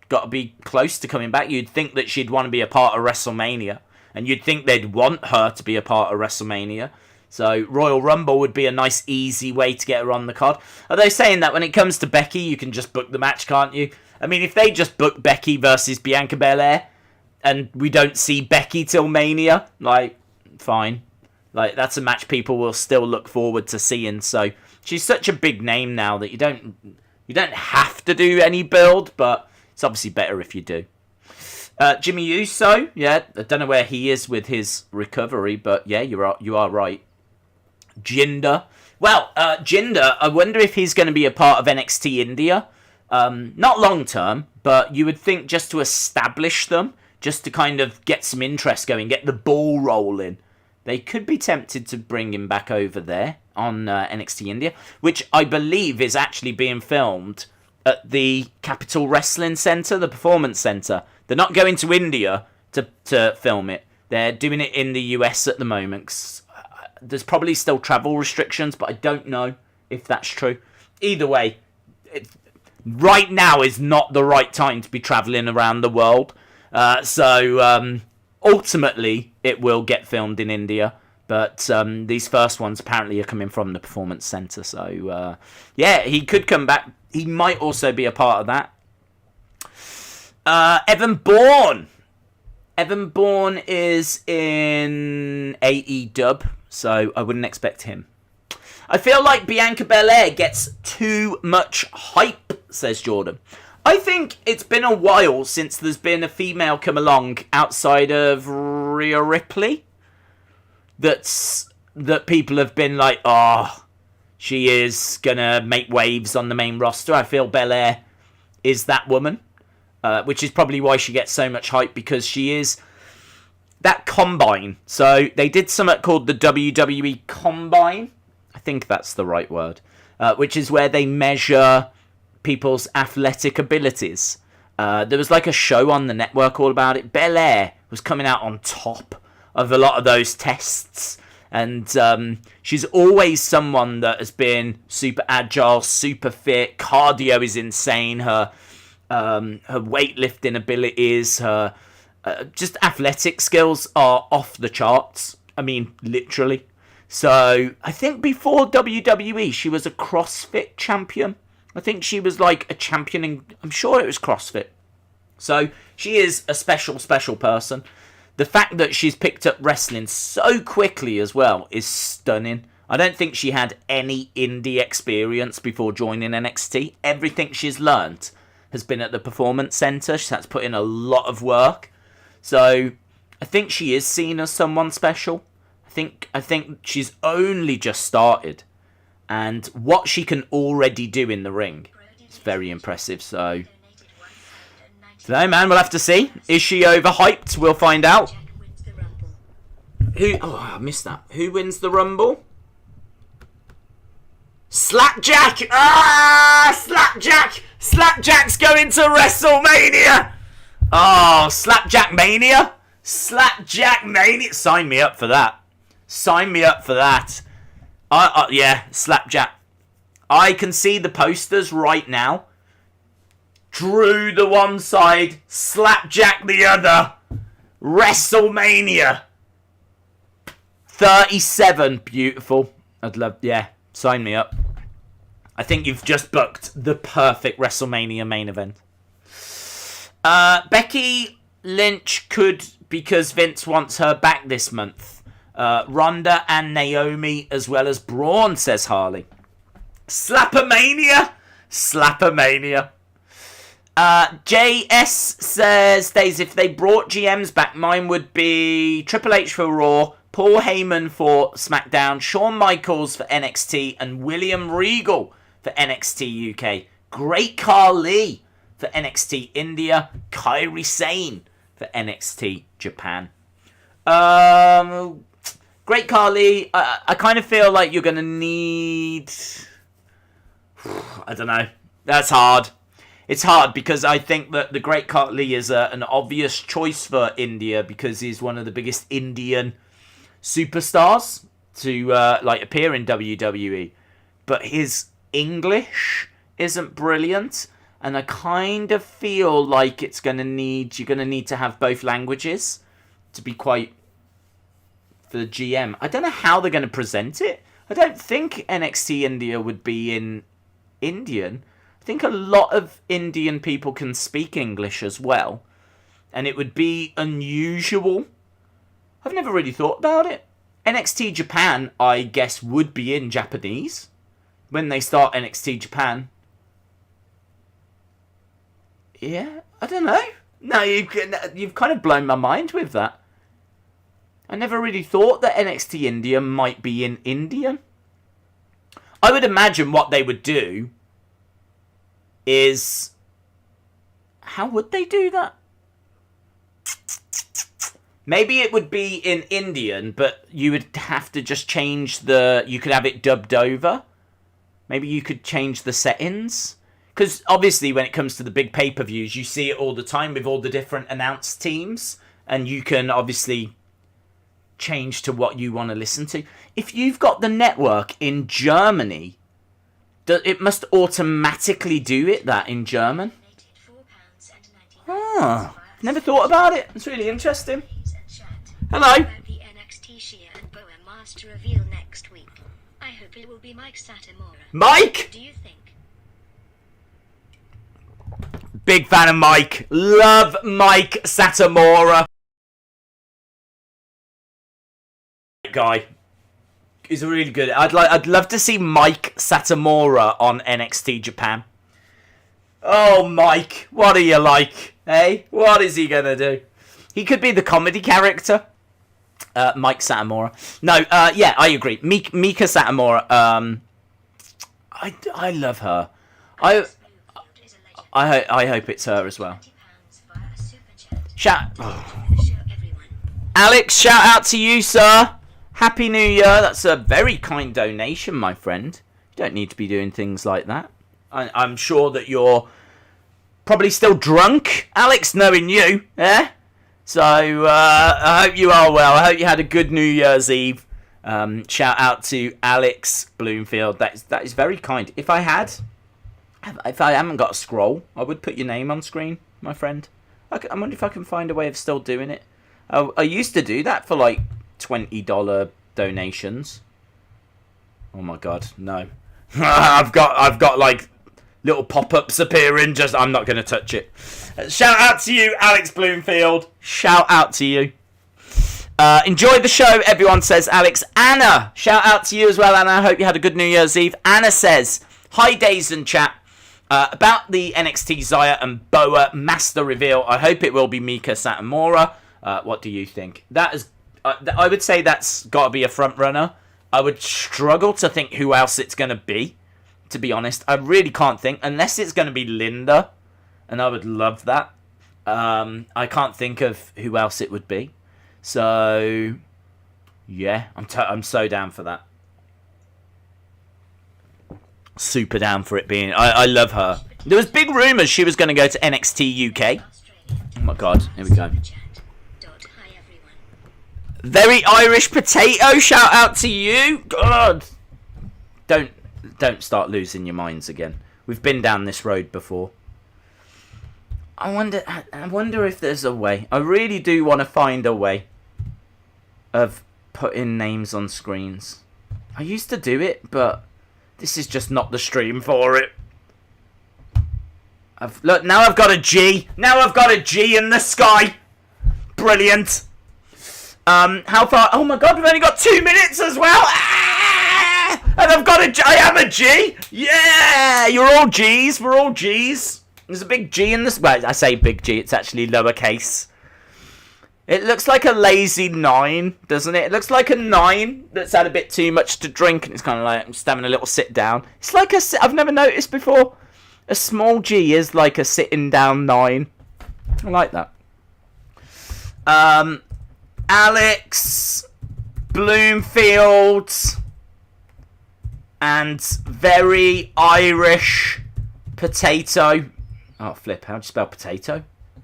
got to be close to coming back. You'd think that she'd want to be a part of WrestleMania. And you'd think they'd want her to be a part of WrestleMania. So Royal Rumble would be a nice, easy way to get her on the card. Although saying that, when it comes to Becky, you can just book the match, can't you? I mean, if they just book Becky versus Bianca Belair, and we don't see Becky till Mania, fine. That's a match people will still look forward to seeing. So she's such a big name now that you don't have to do any build, but it's obviously better if you do. Jimmy Uso, yeah, I don't know where he is with his recovery, but yeah, you are right. Jinder. Well, Jinder, I wonder if he's going to be a part of NXT India. Not long term, but you would think just to establish them, just to kind of get some interest going, get the ball rolling. They could be tempted to bring him back over there on NXT India, which I believe is actually being filmed at the Capital Wrestling Centre, the Performance Centre. They're not going to India to film it. They're doing it in the US at the moment. 'Cause there's probably still travel restrictions, but I don't know if that's true. Either way, right now is not the right time to be travelling around the world. So ultimately, it will get filmed in India. But these first ones apparently are coming from the Performance Centre. So, yeah, he could come back. He might also be a part of that. Evan Bourne. Evan Bourne is in AEW, so I wouldn't expect him. I feel like Bianca Belair gets too much hype, says Jordan. I think it's been a while since there's been a female come along outside of Rhea Ripley that people have been like, oh, she is gonna make waves on the main roster. I feel Belair is that woman. Which is probably why she gets so much hype, because she is that combine. So they did something called the WWE Combine. I think that's the right word. Which is where they measure people's athletic abilities. There was like a show on the network all about it. Belair was coming out on top of a lot of those tests. And she's always someone that has been super agile, super fit. Cardio is insane. Her weightlifting abilities, her just athletic skills are off the charts. I mean, literally. So I think before WWE, she was a CrossFit champion. I think she was like a champion in, I'm sure it was CrossFit. So she is a special person. The fact that she's picked up wrestling so quickly as well is stunning. I don't think she had any indie experience before joining NXT. Everything she's learnt has been at the Performance Centre. She's had to put in a lot of work. So I think she is seen as someone special. I think she's only just started. And what she can already do in the ring is very impressive. So no, man, we'll have to see. Is she overhyped? We'll find out. I missed that. Who wins the Rumble? Slapjack! Slapjack! Slapjack's going to WrestleMania! Oh, Slapjack Mania? Slapjack Mania! Sign me up for that. Sign me up for that. Yeah, Slapjack. I can see the posters right now. Drew the one side, Slapjack the other. WrestleMania 37. Beautiful. I'd love, yeah, sign me up. I think you've just booked the perfect WrestleMania main event. Becky Lynch could, because Vince wants her back this month. Ronda and Naomi as well as Braun, says Harley. Slappermania? Slappermania. JS says, Days, if they brought GMs back, mine would be Triple H for Raw, Paul Heyman for SmackDown, Shawn Michaels for NXT, and William Regal for NXT UK. Great Khali for NXT India, Kairi Sane for NXT Japan. Great Khali, I kind of feel like you're going to need... I don't know. That's hard. It's hard because I think that the Great Khali is an obvious choice for India because he's one of the biggest Indian superstars to appear in WWE. But his English isn't brilliant, and I kind of feel like you're going to need to have both languages to be quite for the GM. I don't know how they're going to present it. I don't think NXT India would be in Indian. I think a lot of Indian people can speak English as well, and it would be unusual. I've never really thought about it. NXT Japan, I guess, would be in Japanese when they start NXT Japan. Yeah, I don't know. No, you've kind of blown my mind with that. I never really thought that NXT India might be in Indian. I would imagine what they would do is... How would they do that? Maybe it would be in Indian, but you would have to just change the... You could have it dubbed over. Maybe you could change the settings. Because obviously when it comes to the big pay-per-views, you see it all the time with all the different announced teams. And you can obviously change to what you want to listen to. If you've got the network in Germany... It must automatically do that in German. Ah, never thought about it. It's really interesting. Hello. The NXT Shia and Boa Master reveal next week. I hope it will be Mike Satomura. Mike! What do you think? Big fan of Mike. Love Mike Satomura. Guy. He's really good. I'd love to see Mike Satomura on NXT Japan. Oh, Mike, what are you like? Hey, what is he gonna do? He could be the comedy character. Mike Satomura. No, yeah, I agree. Mika Satomura. I love her. I hope it's her as well. Alex, shout out to you, sir. Happy New Year. That's a very kind donation, my friend. You don't need to be doing things like that. I'm sure that you're probably still drunk, Alex, knowing you. Eh? So, I hope you are well. I hope you had a good New Year's Eve. Shout out to Alex Bloomfield. That is very kind. If I haven't got a scroll, I would put your name on screen, my friend. I wonder if I can find a way of still doing it. I used to do that for like $20 donations. Oh my god, no. I've got like little pop-ups appearing, just I'm not going to touch it. Shout out to you, Alex Bloomfield. Shout out to you. Enjoy the show, everyone, says Alex. Anna, shout out to you as well, Anna. I hope you had a good New Year's Eve. Anna says, hi, Days and chat. About the NXT Zaya and Boa Master reveal, I hope it will be Mika Satomura. What do you think? That is... I would say that's got to be a front runner. I would struggle to think who else it's going to be, to be honest. I really can't think, unless it's going to be Linda, and I would love that. I can't think of who else it would be. So, yeah, I'm so down for that. Super down for it being... I love her. There was big rumours she was going to go to NXT UK. Oh my god, here we go. Very Irish Potato, shout out to you. God. don't start losing your minds again. We've been down this road before. I wonder if there's a way. I really do want to find a way of putting names on screens. I used to do it, but this is just not the stream for it. Look, now I've got a G. Now I've got a G in the sky. Brilliant. How far? Oh my god, we've only got 2 minutes as well. Ah! And I've got a G. I am a G. Yeah, you're all G's. We're all G's. There's a big G in this. Well, I say big G. It's actually lowercase. It looks like a lazy 9, doesn't it? It looks like a 9 that's had a bit too much to drink, and it's kind of like I'm just having a little sit down. It's like I've never noticed before. A small G is like a sitting down 9. I like that. Alex Bloomfield and very Irish potato. Oh, flip. How do you spell potato?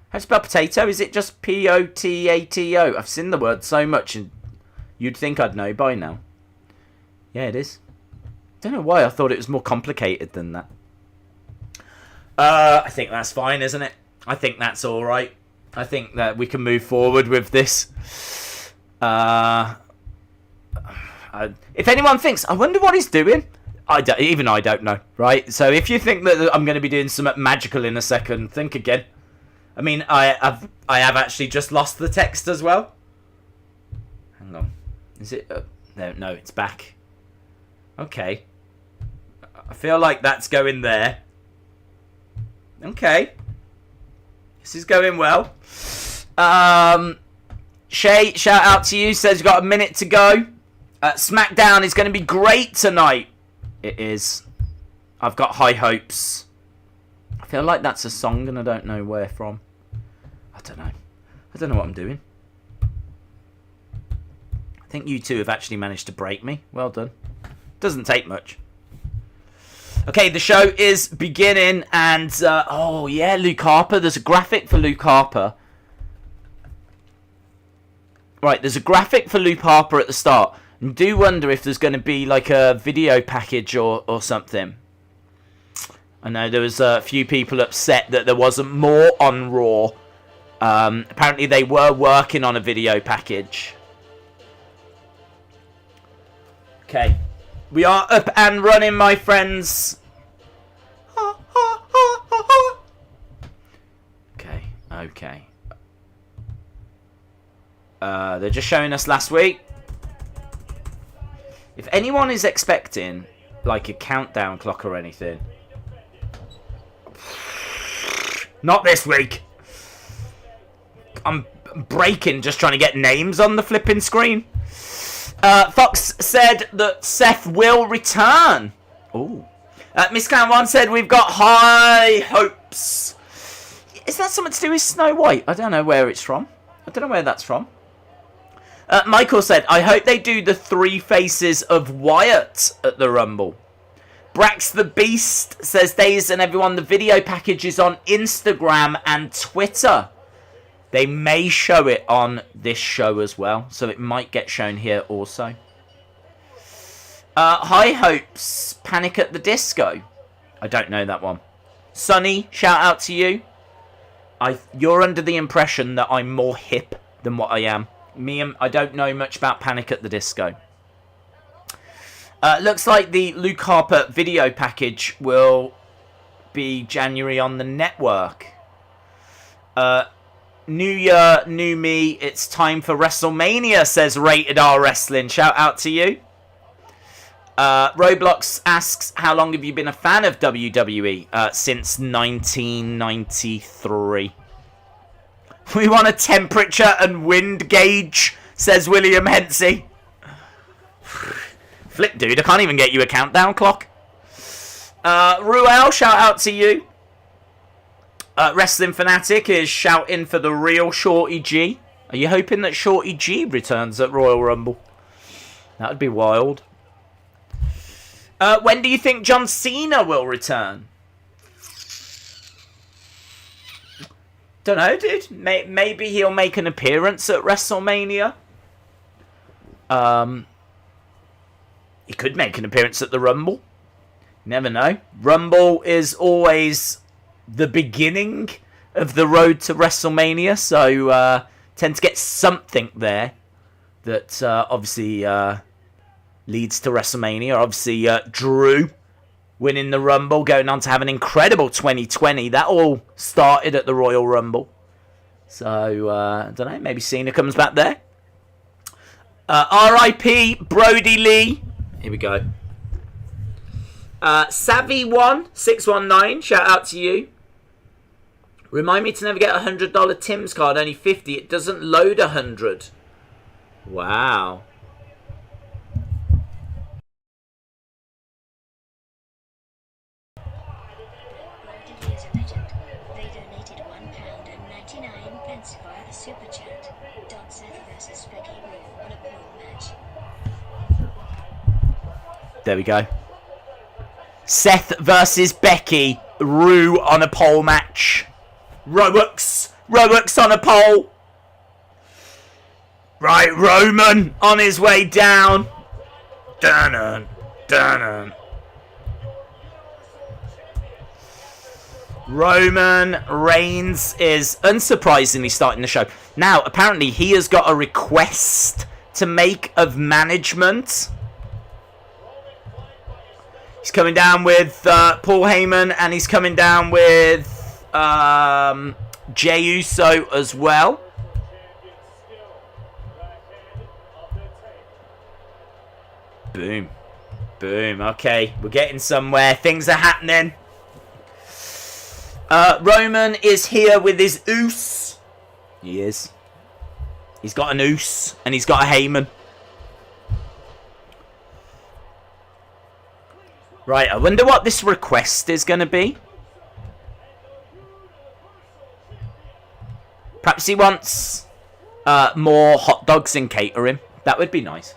How do you spell potato? Is it just Potato? I've seen the word so much and you'd think I'd know by now. Yeah, it is. Don't know why I thought it was more complicated than that. I think that's fine, isn't it? I think that's all right. I think that we can move forward with this. If anyone thinks, I wonder what he's doing, I don't know, right? So if you think that I'm going to be doing something magical in a second, think again. I mean, I have actually just lost the text as well. Hang on. Is it? No, it's back. Okay. I feel like that's going there. Okay. This is going well. Shay, shout out to you. Says you've got a minute to go. Smackdown is going to be great tonight. It is. I've got high hopes. I feel like that's a song and I don't know where from. I don't know. I don't know what I'm doing. I think you two have actually managed to break me. Well done. Doesn't take much. Okay, the show is beginning, and oh yeah, Luke Harper. There's a graphic for Luke Harper. Right, there's a graphic for Luke Harper at the start. And do wonder if there's going to be like a video package or something. I know there was a few people upset that there wasn't more on Raw. Apparently they were working on a video package. Okay. We are up and running, my friends. Okay. They're just showing us last week. If anyone is expecting like a countdown clock or anything, not this week. I'm breaking just trying to get names on the flipping screen. Fox said that Seth will return. Ooh. Miss Clown 1 said we've got high hopes. Is that something to do with Snow White? I don't know where it's from. I don't know where that's from. Michael said, I hope they do the 3 faces of Wyatt at the Rumble. Brax the Beast says, Days and everyone, the video package is on Instagram and Twitter. They may show it on this show as well, so it might get shown here also. High Hopes, Panic at the Disco. I don't know that one. Sonny, shout out to you. You're under the impression that I'm more hip than what I am. I don't know much about Panic at the Disco. Looks like the Luke Harper video package will be January on the network. New year, new me. It's time for WrestleMania, says Rated R Wrestling. Shout out to you. Roblox asks, how long have you been a fan of WWE? Since 1993. We want a temperature and wind gauge, says William Hensey. Flip, dude, I can't even get you a countdown clock. Ruel, shout out to you. Wrestling Fanatic is shouting for the real Shorty G. Are you hoping that Shorty G returns at Royal Rumble? That would be wild. When do you think John Cena will return? Don't know, dude. Maybe he'll make an appearance at WrestleMania. he could make an appearance at the Rumble. Never know. Rumble is always the beginning of the road to WrestleMania, so tend to get something there that obviously leads to WrestleMania. Obviously, Drew winning the Rumble, going on to have an incredible 2020. That all started at the Royal Rumble. So, I don't know, maybe Cena comes back there. R.I.P. Brody Lee. Here we go. Savvy1619, shout out to you. Remind me to never get a $100 Tim's card, only 50. It doesn't load 100. Wow. Brody is a legend. They donated £1.99 via a super chat. Seth versus Becky Rue on a pole match. There we go. Seth versus Becky Rue on a pole match. Roebucks on a pole. Right, Roman on his way down. Dun-dun, dun-dun. Roman Reigns is unsurprisingly starting the show. Now, apparently he has got a request to make of management. He's coming down with Paul Heyman, and he's coming down with Jey Uso as well. Boom. Boom. Okay, we're getting somewhere. Things are happening. Roman is here with his oos. He is. He's got an oos, and he's got a Heyman. Right, I wonder what this request is going to be. Perhaps he wants more hot dogs in catering. That would be nice.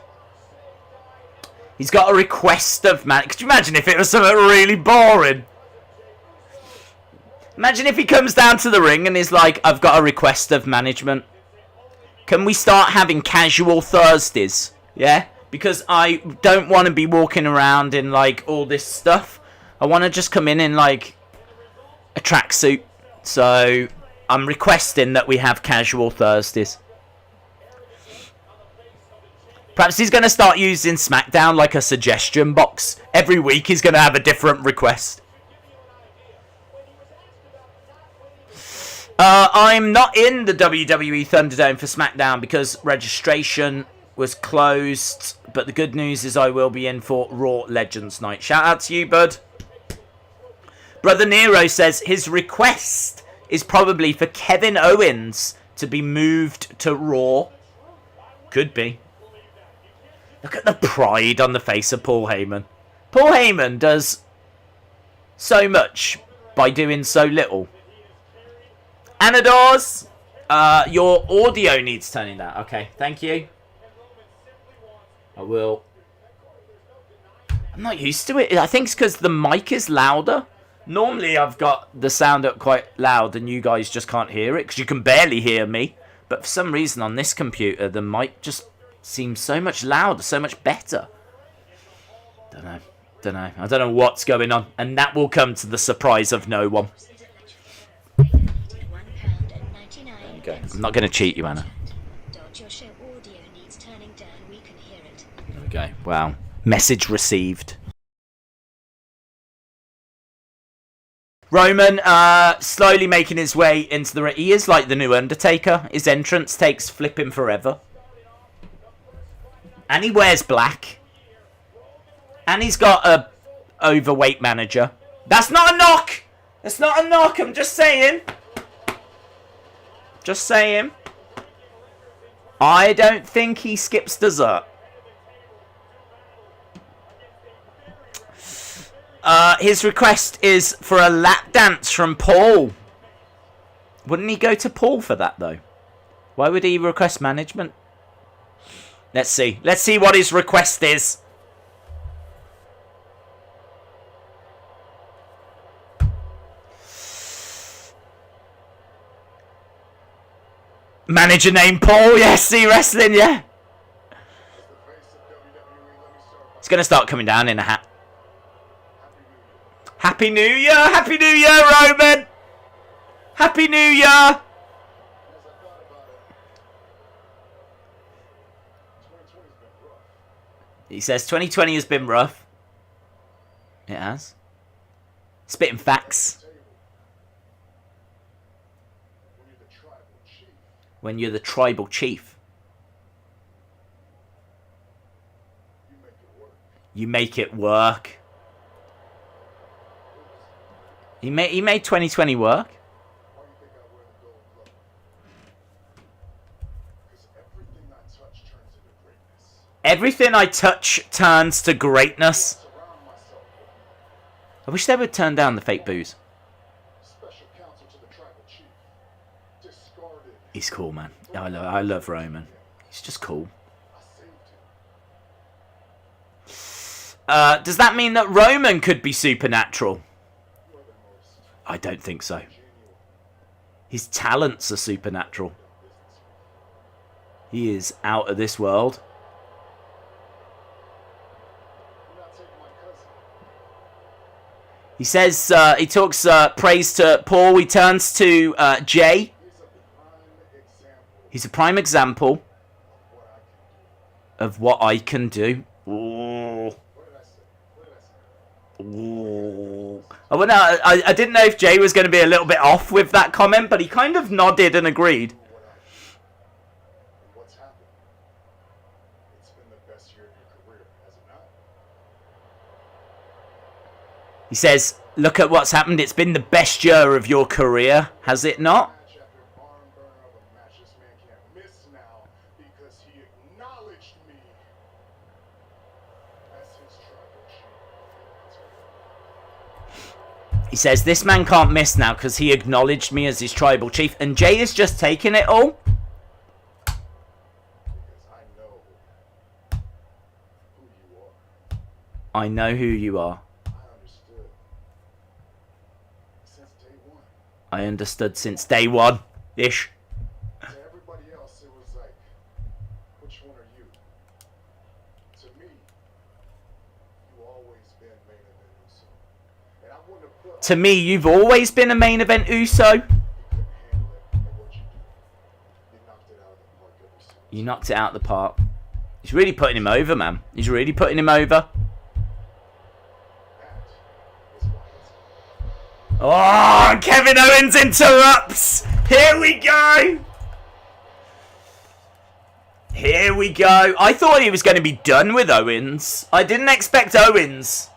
He's got a request of man. Could you imagine if it was something really boring? Imagine if he comes down to the ring and is like, I've got a request of management. Can we start having casual Thursdays? Yeah? Because I don't want to be walking around in, like, all this stuff. I want to just come in like, a tracksuit. So, I'm requesting that we have casual Thursdays. Perhaps he's going to start using SmackDown like a suggestion box. Every week he's going to have a different request. I'm not in the WWE Thunderdome for SmackDown because registration was closed. But the good news is I will be in for Raw Legends Night. Shout out to you, bud. Brother Nero says his request is probably for Kevin Owens to be moved to Raw. Could be. Look at the pride on the face of Paul Heyman. Paul Heyman does so much by doing so little. Anadors, your audio needs turning down. Okay, thank you. I will. I'm not used to it. I think it's because the mic is louder. Normally I've got the sound up quite loud and you guys just can't hear it because you can barely hear me. But for some reason on this computer, the mic just seems so much louder, so much better. Don't know. I don't know what's going on. And that will come to the surprise of no one. Okay. I'm not going to cheat you, Anna. Okay, wow. Message received. Roman, slowly making his way into the ring. He is like the new Undertaker. His entrance takes flipping forever. And he wears black. And he's got a overweight manager. That's not a knock! That's not a knock, I'm just saying. Just saying. I don't think he skips dessert. His request is for a lap dance from Paul. Wouldn't he go to Paul for that, though? Why would he request management? Let's see. Let's see what his request is. Manager named Paul. Yes, see wrestling, yeah. going to start coming down in a hat. Happy New Year! Happy New Year, Roman! Happy New Year! He says 2020 has been rough. It has. Spitting facts. When you're the tribal chief. You make it work. He made 2020 work. Everything I touch turns to greatness. I wish they would turn down the fake booze. He's cool, man. I love Roman. He's just cool. Does that mean that Roman could be supernatural? I don't think so. His talents are supernatural. He is out of this world. He says, he talks praise to Paul. He turns to Jay. He's a prime example of what I can do. Ooh. Ooh. I didn't know if Jay was going to be a little bit off with that comment, but he kind of nodded and agreed. He says, look at what's happened. It's been the best year of your career, has it not? He says, this man can't miss now because he acknowledged me as his tribal chief. And Jay is just taking it all. I know who you are. I understood since day one-ish. To everybody else, it was like, which one are you? To me, you always been main event Uso. And I wouldn't have put... To me, you've always been a main event Uso. You knocked it out of the park. He's really putting him over, man. He's really putting him over. Oh, Kevin Owens interrupts. Here we go. Here we go. I thought he was going to be done with Owens. I didn't expect Owens.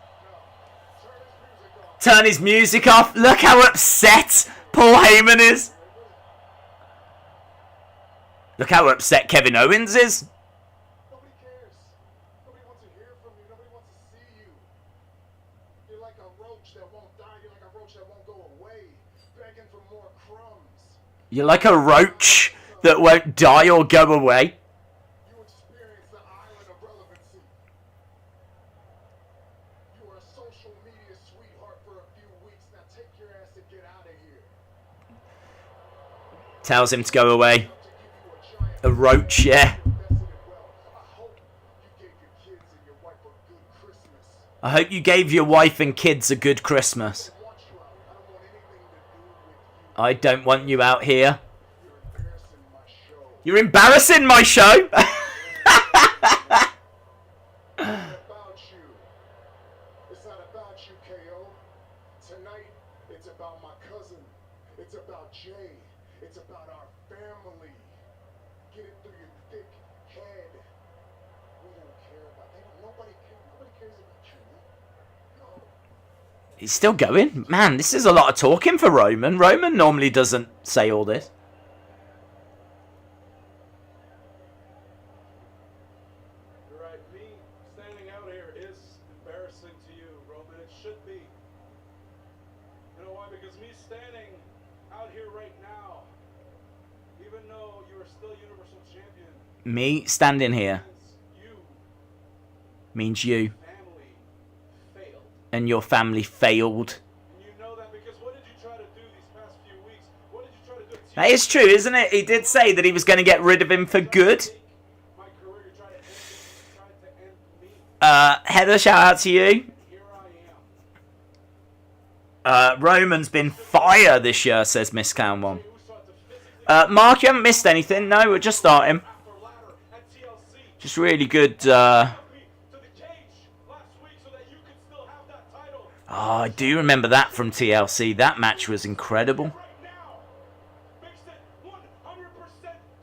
Turn his music off. Look how upset Paul Heyman is. Look how upset Kevin Owens is. Nobody cares. Nobody wants to hear from you. Nobody wants to see you. You're like a roach that won't die. You're like a roach that won't go away, begging for more crumbs. You're like a roach that won't die or go away. You experience the island of relevancy. You were a social media sweetheart for a few weeks. Now take your ass and get out of here. Tells him to go away. A roach, yeah. I hope you gave your wife and kids a good Christmas. I don't want you out here. You're embarrassing my show. It's not about you, KO. Tonight, it's about my cousin. It's about Jay. It's about our family. Get it through your thick head. We don't care about nobody cares about you, man. No. He's still going. Man, this is a lot of talking for Roman. Roman normally doesn't say all this. You're right. Me standing out here is embarrassing to you, Roman. It should be. You know why? Because me standing out here right now, even though you are still Universal Champion, Me standing here you means you family failed. and your family failed. And you know that because what did you try to do these past few weeks? What did you try to do? That is true, isn't it? He did say that he was going to get rid of him for good. My career, you tried to end me. Heather, shout out to you. Here I am. Roman's been fire this year, says Miss Count One. Uso had to physically Mark, you haven't missed anything. No, we're just starting. for ladder at TLC. Just really good. To the cage last week so that you could still have that title. I do remember that from TLC. That match was incredible. Right now makes it 100%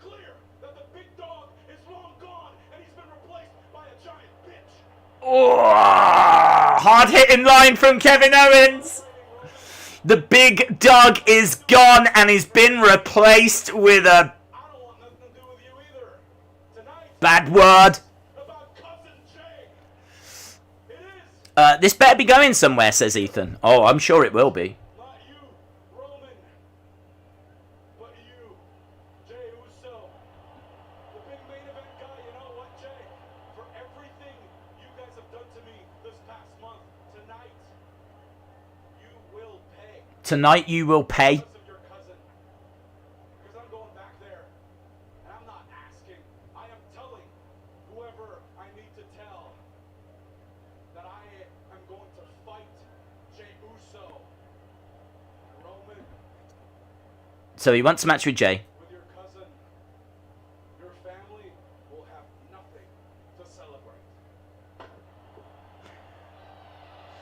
clear that the big dog is long gone and he's been replaced by a giant bitch. Oh, hard-hitting line from Kevin Owens. The big dog is gone and he's been replaced with a I don't want nothing to do with you either. Tonight, bad word. about Cousin Jay. It is This better be going somewhere, says Ethan. Oh, I'm sure it will be. not you, Roman, but you, Jay Uso. The big main event guy. You know what, Jay? For everything you guys have done to me this past month, tonight, you will pay. Tonight you will pay. Because of your cousin. Because I'm going back there. And I'm not asking. I am telling whoever I need to tell that I am going to fight Jey Uso. Roman, So he wants a match with Jay. with your cousin, your family will have nothing to celebrate.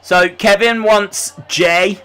So Kevin wants Jay.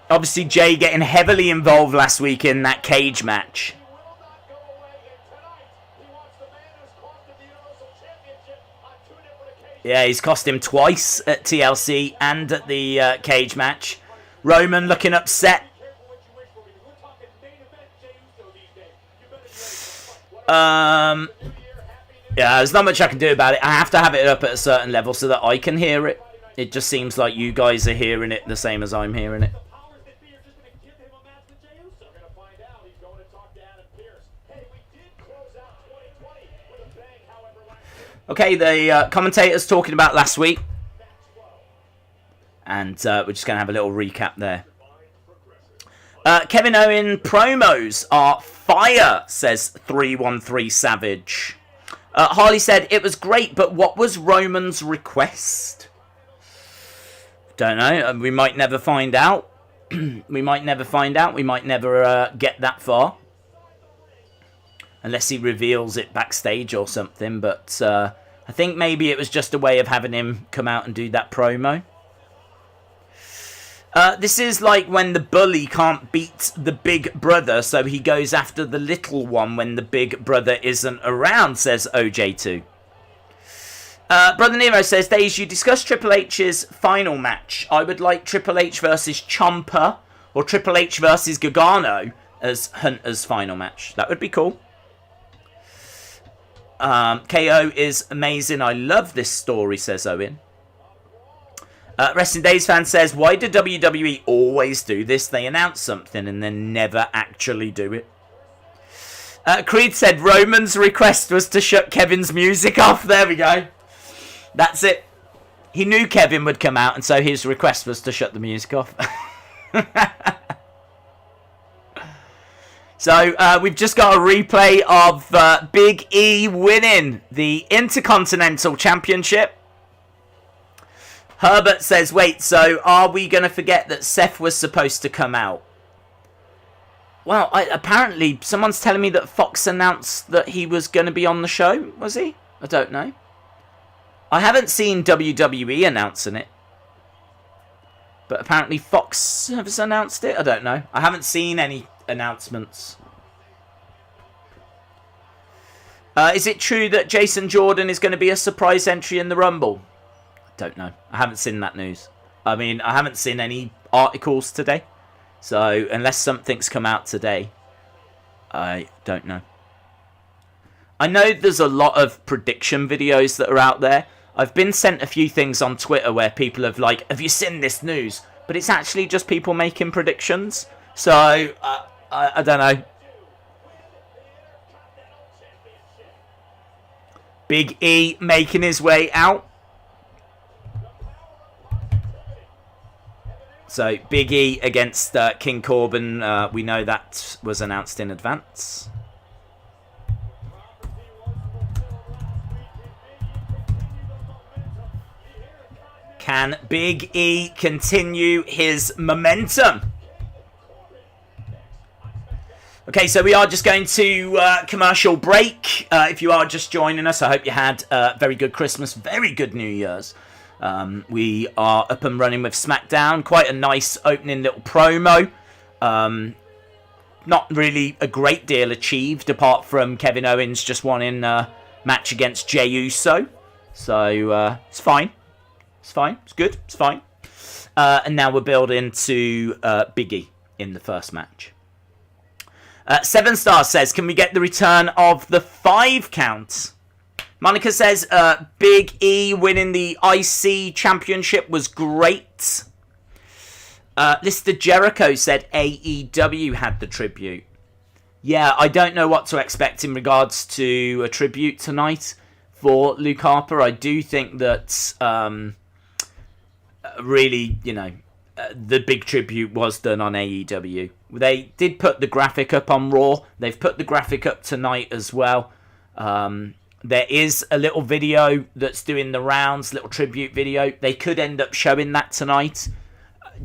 Obviously, Jay getting heavily involved last week in that cage match. He will not go away, and tonight he wants the man who's cost him the Universal Championship on 2 different occasions. Yeah, he's cost him twice at TLC and at the cage match. Roman looking upset. Careful what you wish for, because we're talking main event Jey Uso these days. You better be ready for the fight. What Um, a New Year, Happy New yeah, there's not much I can do about it. I have to have it up at a certain level so that I can hear it. It just seems like you guys are hearing it the same as I'm hearing it. powers that be are just going to give him a match with Jey Uso. We're going to find out. He's going to talk to Adam Pearce. Hey, we did close out 2020 with a bang, however, last week. Okay, the commentators talking about last week. Maxwell. And we're just going to have a little recap there. Kevin Owens promos are fire, says 313 Savage. Harley said, it was great, but what was Roman's request? Don't know. We might never find out. We might never find out. We might never get that far. Unless he reveals it backstage or something. But I think maybe it was just a way of having him come out and do that promo. This is like when the bully can't beat the big brother, so he goes after the little one when the big brother isn't around, says OJ2. Brother Nero says, Days, you discussed Triple H's final match. I would like Triple H versus Ciampa or Triple H versus Gargano as Hunter's final match. That would be cool. KO is amazing. I love this story, says Owen. Wrestling Days fan says, why do WWE always do this? They announce something and then never actually do it. Creed said Roman's request was to shut Kevin's music off. There we go. That's it. He knew Kevin would come out, and so his request was to shut the music off. So we've just got a replay of Big E winning the Intercontinental Championship. Herbert says, wait, so are we going to forget that Seth was supposed to come out? Well, apparently someone's telling me that Fox announced that he was going to be on the show. Was he? I don't know. I haven't seen WWE announcing it. But apparently Fox has announced it. I don't know. I haven't seen any announcements. Is it true that Jason Jordan is going to be a surprise entry in the Rumble? I don't know. I haven't seen that news. I mean, I haven't seen any articles today. So, unless something's come out today, I don't know. I know there's a lot of prediction videos that are out there. I've been sent a few things on Twitter where people have like, have you seen this news? But it's actually just people making predictions. So, I don't know. Big E making his way out. So, Big E against King Corbin. We know that was announced in advance. Can Big E continue his momentum? Okay, so we are just going to commercial break. If you are just joining us, I hope you had a very good Christmas, very good New Year's. We are up and running with Smackdown. Quite a nice opening little promo. Not really a great deal achieved, apart from Kevin Owens just wanting a match against Jey Uso. So, it's fine. It's fine. It's good. It's fine. And now we're building to Big E in the first match. 7 Stars says, can we get the return of the 5 count? Monica says, Big E winning the IC championship was great. Lister Jericho said AEW had the tribute. Yeah, I don't know what to expect in regards to a tribute tonight for Luke Harper. I do think that really, the big tribute was done on AEW. They did put the graphic up on Raw. They've put the graphic up tonight as well. There is a little video that's doing the rounds, little tribute video. They could end up showing that tonight.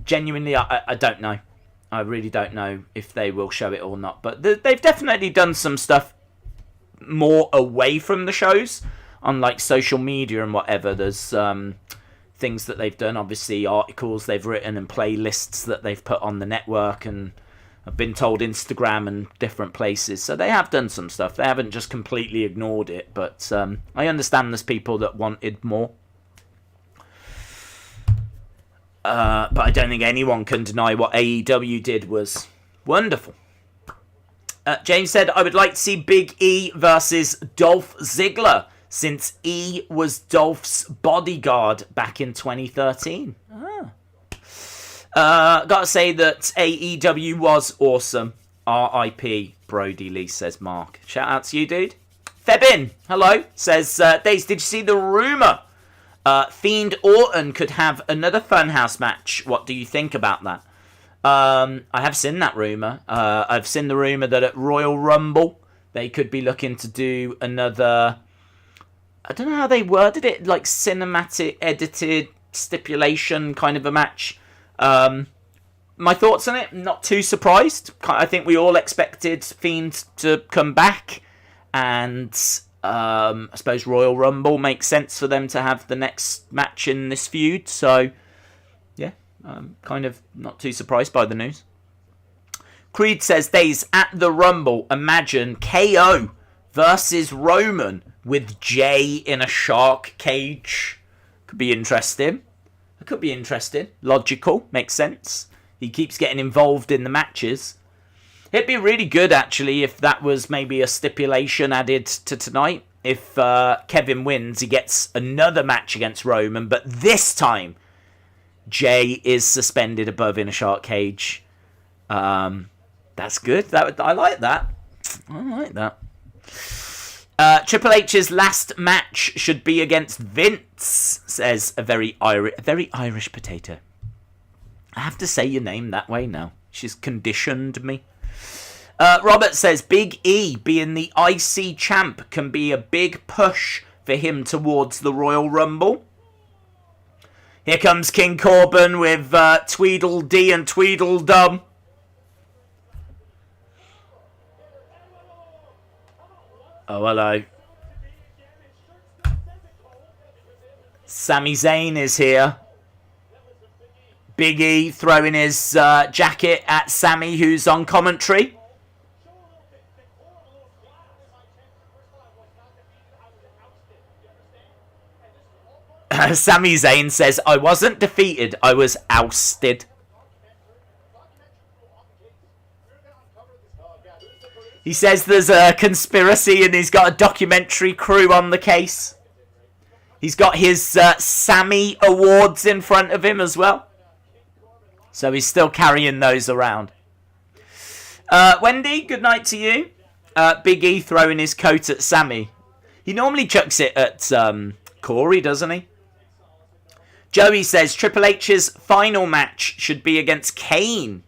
Genuinely, I don't know. I really don't know if they will show it or not. But they've definitely done some stuff more away from the shows on like social media and whatever. There's things that they've done, obviously articles they've written and playlists that they've put on the network, and I've been told Instagram and different places. So they have done some stuff. They haven't just completely ignored it, but I understand there's people that wanted more. But I don't think anyone can deny what AEW did was wonderful. James said, I would like to see Big E versus Dolph Ziggler, since E was Dolph's bodyguard back in 2013. Gotta say that AEW was awesome. R.I.P. Brody Lee, says Mark. Shout out to you, dude. Febin, hello, says, Days, did you see the rumour? Fiend Orton could have another Funhouse match. What do you think about that? I have seen that rumour. I've seen the rumour that at Royal Rumble, they could be looking to do another... I don't know how they worded it, like cinematic, edited, stipulation kind of a match. My thoughts on it, not too surprised. I think we all expected Fiend to come back, and I suppose Royal Rumble makes sense for them to have the next match in this feud. So, yeah, I'm kind of not too surprised by the news. Creed says, Days, at the Rumble, imagine KO versus Roman with Jay in a shark cage. Could be interesting. It could be interesting. Logical. Makes sense. He keeps getting involved in the matches. It'd be really good, actually, if that was maybe a stipulation added to tonight. If Kevin wins, he gets another match against Roman, but this time, Jay is suspended above in a shark cage. That's good. I like that. I like that. Triple H's last match should be against Vince, says a very Irish potato. I have to say your name that way now. She's conditioned me. Robert says, Big E being the IC champ can be a big push for him towards the Royal Rumble. Here comes King Corbin with Tweedledee and Tweedledum. Oh, hello. Sami Zayn is here. Big E throwing his jacket at Sami, who's on commentary. Sami Zayn says, I wasn't defeated, I was ousted. He says there's a conspiracy and he's got a documentary crew on the case. He's got his Sammy Awards in front of him as well. So he's still carrying those around. Wendy, good night to you. Big E throwing his coat at Sammy. He normally chucks it at Corey, doesn't he? Joey says Triple H's final match should be against Kane.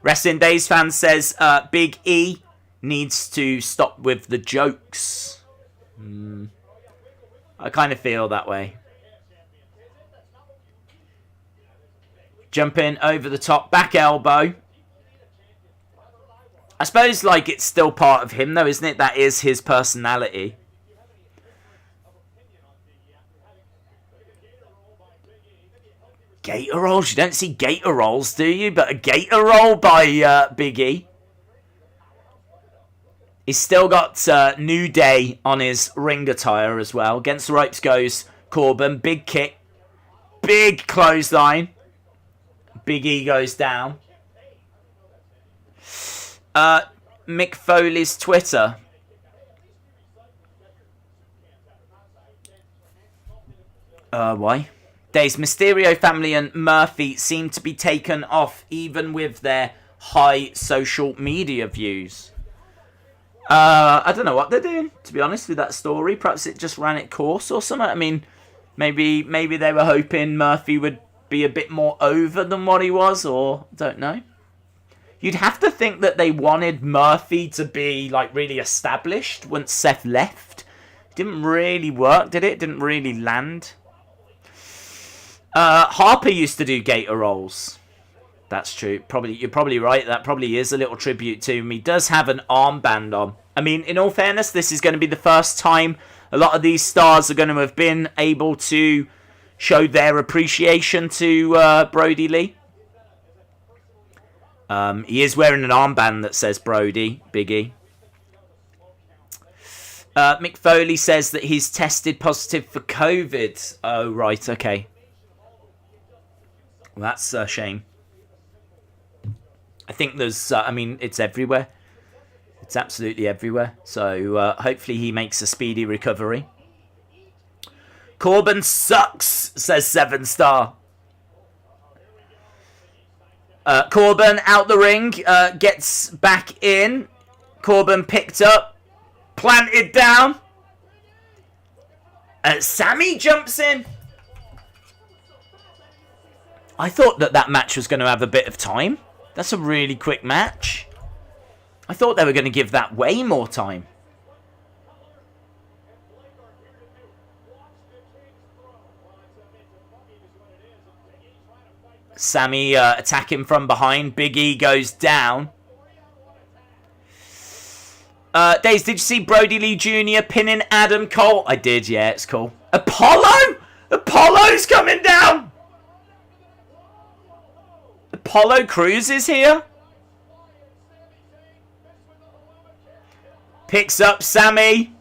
Wrestling Days fan says Big E needs to stop with the jokes. I kind of feel that way. Jumping over the top, back elbow. I suppose, like, it's still part of him, though, isn't it? That is his personality. Gator rolls? You don't see gator rolls, do you? But a gator roll by Big E. He's still got New Day on his ring attire as well. Against the ropes goes Corbin. Big kick. Big clothesline. Big E goes down. Mick Foley's Twitter. Why? Days Mysterio family and Murphy seem to be taken off even with their high social media views. I don't know what they're doing, to be honest, with that story. Perhaps it just ran its course or something. I mean, maybe they were hoping Murphy would be a bit more over than what he was, or I don't know. You'd have to think that they wanted Murphy to be, like, really established once Seth left. It didn't really work, did it? It didn't really land. Harper used to do gator rolls. That's true. You're probably right. That probably is a little tribute to him. He does have an armband on. I mean, in all fairness, this is going to be the first time a lot of these stars are going to have been able to show their appreciation to Brody Lee. He is wearing an armband that says Brody, Big E. Mick Foley says that he's tested positive for COVID. Oh, right, okay. Well, that's a shame. I think there's, I mean, it's everywhere. It's absolutely everywhere. So hopefully he makes a speedy recovery. Corbin sucks, says 7-star. Corbin out the ring, gets back in. Corbin picked up, planted down. Sammy jumps in. I thought that match was going to have a bit of time. That's a really quick match. I thought they were going to give that way more time. Sammy attacking from behind. Big E goes down. Days, did you see Brody Lee Jr. pinning Adam Cole? I did, yeah, it's cool. Apollo? Apollo's coming down! Apollo Crews is here? Picks up Sammy.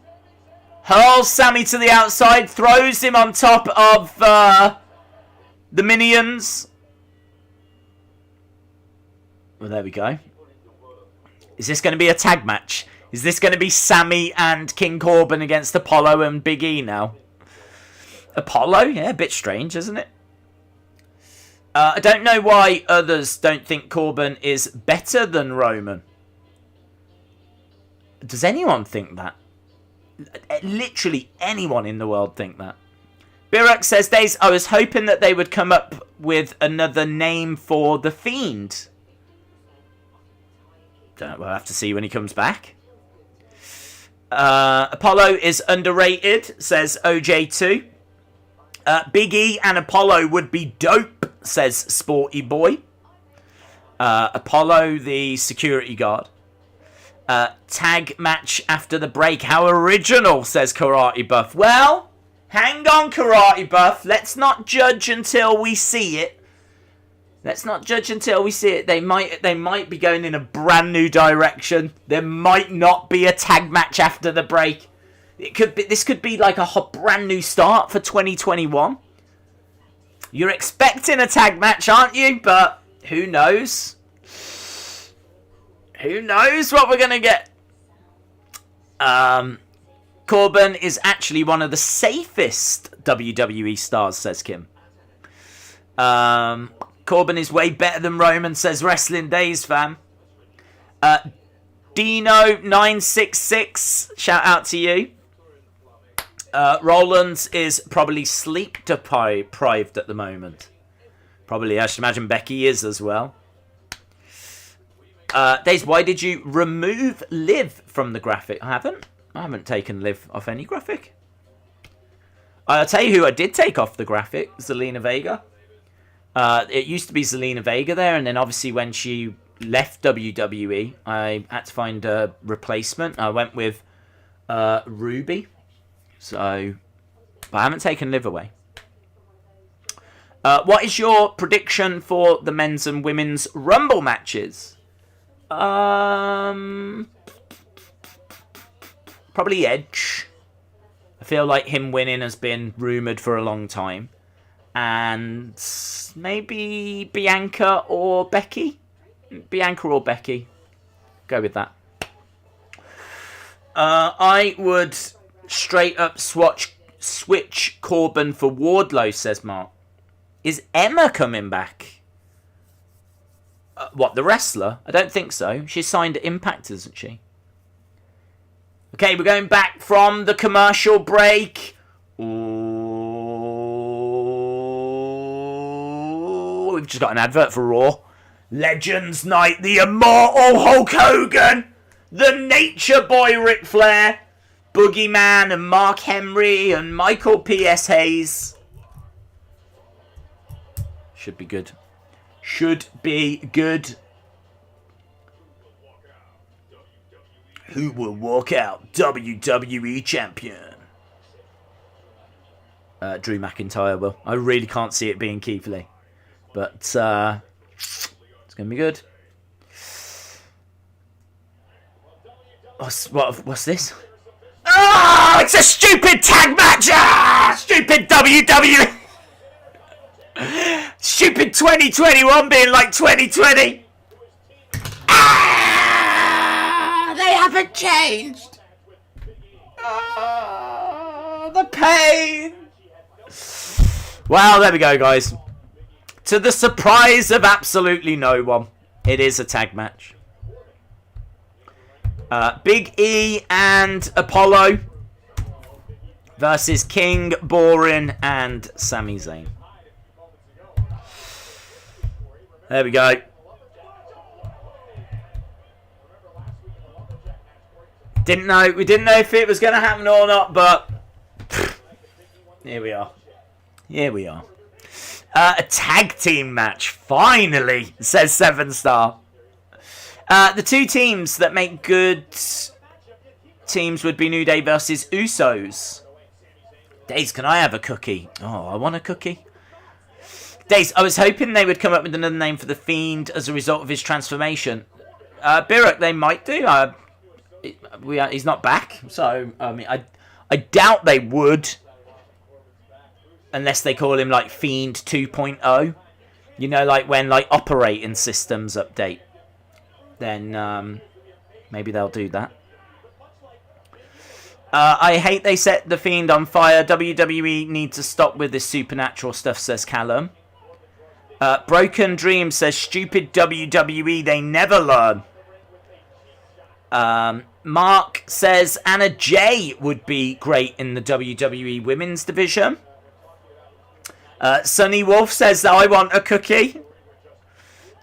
Hurls Sammy to the outside. Throws him on top of the minions. Well, there we go. Is this going to be a tag match? Is this going to be Sammy and King Corbin against Apollo and Big E now? Apollo? Yeah, a bit strange, isn't it? I don't know why others don't think Corbin is better than Roman. Does anyone think that? Literally anyone in the world think that. Birak says, Days, I was hoping that they would come up with another name for The Fiend. We'll have to see when he comes back. Apollo is underrated, says OJ2. Big E and Apollo would be dope, says Sporty Boy. Apollo, the security guard. Tag match after the break. How original, says Karate Buff. Well, hang on, Karate Buff. Let's not judge until we see it. Let's not judge until we see it. They might be going in a brand new direction. There might not be a tag match after the break. This could be like a brand new start for 2021. You're expecting a tag match, aren't you? But who knows? Who knows what we're going to get? Corbin is actually one of the safest WWE stars, says Kim. Corbin is way better than Roman, says Wrestling Days fam. Dino966, shout out to you. Rollins is probably sleep deprived at the moment. Probably, I should imagine Becky is as well. Days, why did you remove Liv from the graphic? I haven't taken Liv off any graphic. I'll tell you who I did take off the graphic. Zelina Vega. It used to be Zelina Vega there, and then obviously when she left WWE, I had to find a replacement. I went with Ruby. So, but I haven't taken Liv away. What is your prediction for the men's and women's Rumble matches? Probably Edge. I feel like him winning has been rumoured for a long time. And maybe Bianca or Becky? Bianca or Becky. Go with that. I would straight up switch Corbin for Wardlow, says Mark. Is Emma coming back? What, the wrestler? I don't think so. She's signed at Impact, isn't she? Okay, we're going back from the commercial break. Ooh, we've just got an advert for Raw. Legends Night, the immortal Hulk Hogan, the Nature Boy Ric Flair, Boogeyman and Mark Henry and Michael P.S. Hayes. Should be good. Should be good. Who will walk out WWE champion? Drew McIntyre will. I really can't see it being Keith Lee. But it's going to be good. What's this? Oh, it's a stupid tag match! Ah, stupid WWE! Stupid 2021 being like 2020! Ah, they haven't changed! Oh, the pain! Well, there we go, guys. To the surprise of absolutely no one, it is a tag match. Big E and Apollo versus King, Boring, and Sami Zayn. There we go. We didn't know if it was going to happen or not, but here we are. Here we are. A tag team match, finally, says 7-star. The two teams that make good teams would be New Day versus Usos. Days, can I have a cookie? Oh, I want a cookie. Days, I was hoping they would come up with another name for The Fiend as a result of his transformation. Birak, they might do. He's not back, so I mean, I doubt they would, unless they call him like Fiend 2.0. You know, like when like operating systems update. Then maybe they'll do that. I hate they set The Fiend on fire. WWE need to stop with this supernatural stuff, says Callum. Broken Dream says, stupid WWE, they never learn. Mark says, Anna Jay would be great in the WWE women's division. Sunny Wolf says, I want a cookie.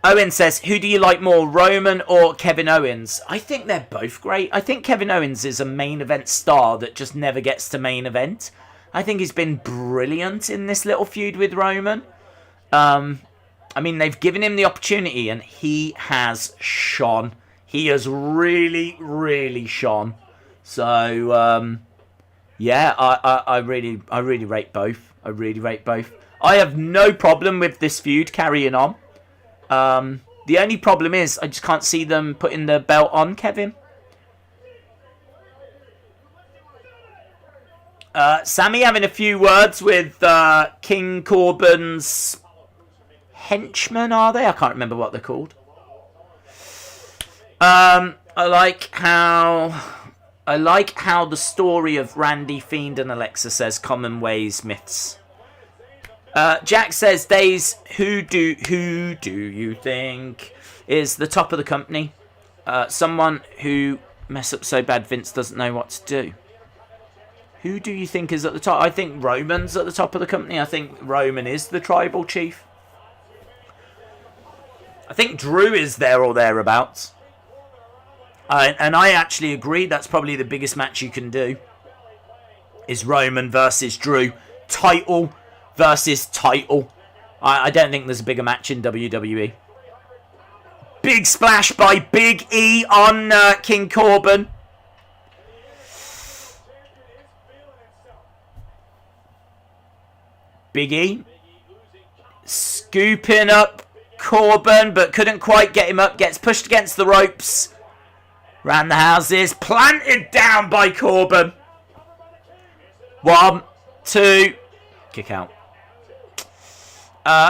Owen says, who do you like more, Roman or Kevin Owens? I think they're both great. I think Kevin Owens is a main event star that just never gets to main event. I think he's been brilliant in this little feud with Roman. I mean, they've given him the opportunity and he has shone. He has really, really shone. So, yeah, I really rate both. I really rate both. I have no problem with this feud carrying on. The only problem is I just can't see them putting the belt on Kevin. Sammy having a few words with King Corbin's henchmen, are they? I can't remember what they're called. I like how the story of Randy, Fiend and Alexa says common ways myths. Jack says, Days, who do you think is the top of the company? Someone who mess up so bad Vince doesn't know what to do. Who do you think is at the top? I think Roman's at the top of the company. I think Roman is the tribal chief. I think Drew is there or thereabouts. And I actually agree that's probably the biggest match you can do. Is Roman versus Drew. Title versus title. I don't think there's a bigger match in WWE. Big splash by Big E on King Corbin. Big E scooping up Corbin, but couldn't quite get him up. Gets pushed against the ropes. Round the houses. Planted down by Corbin. 1, 2. Kick out.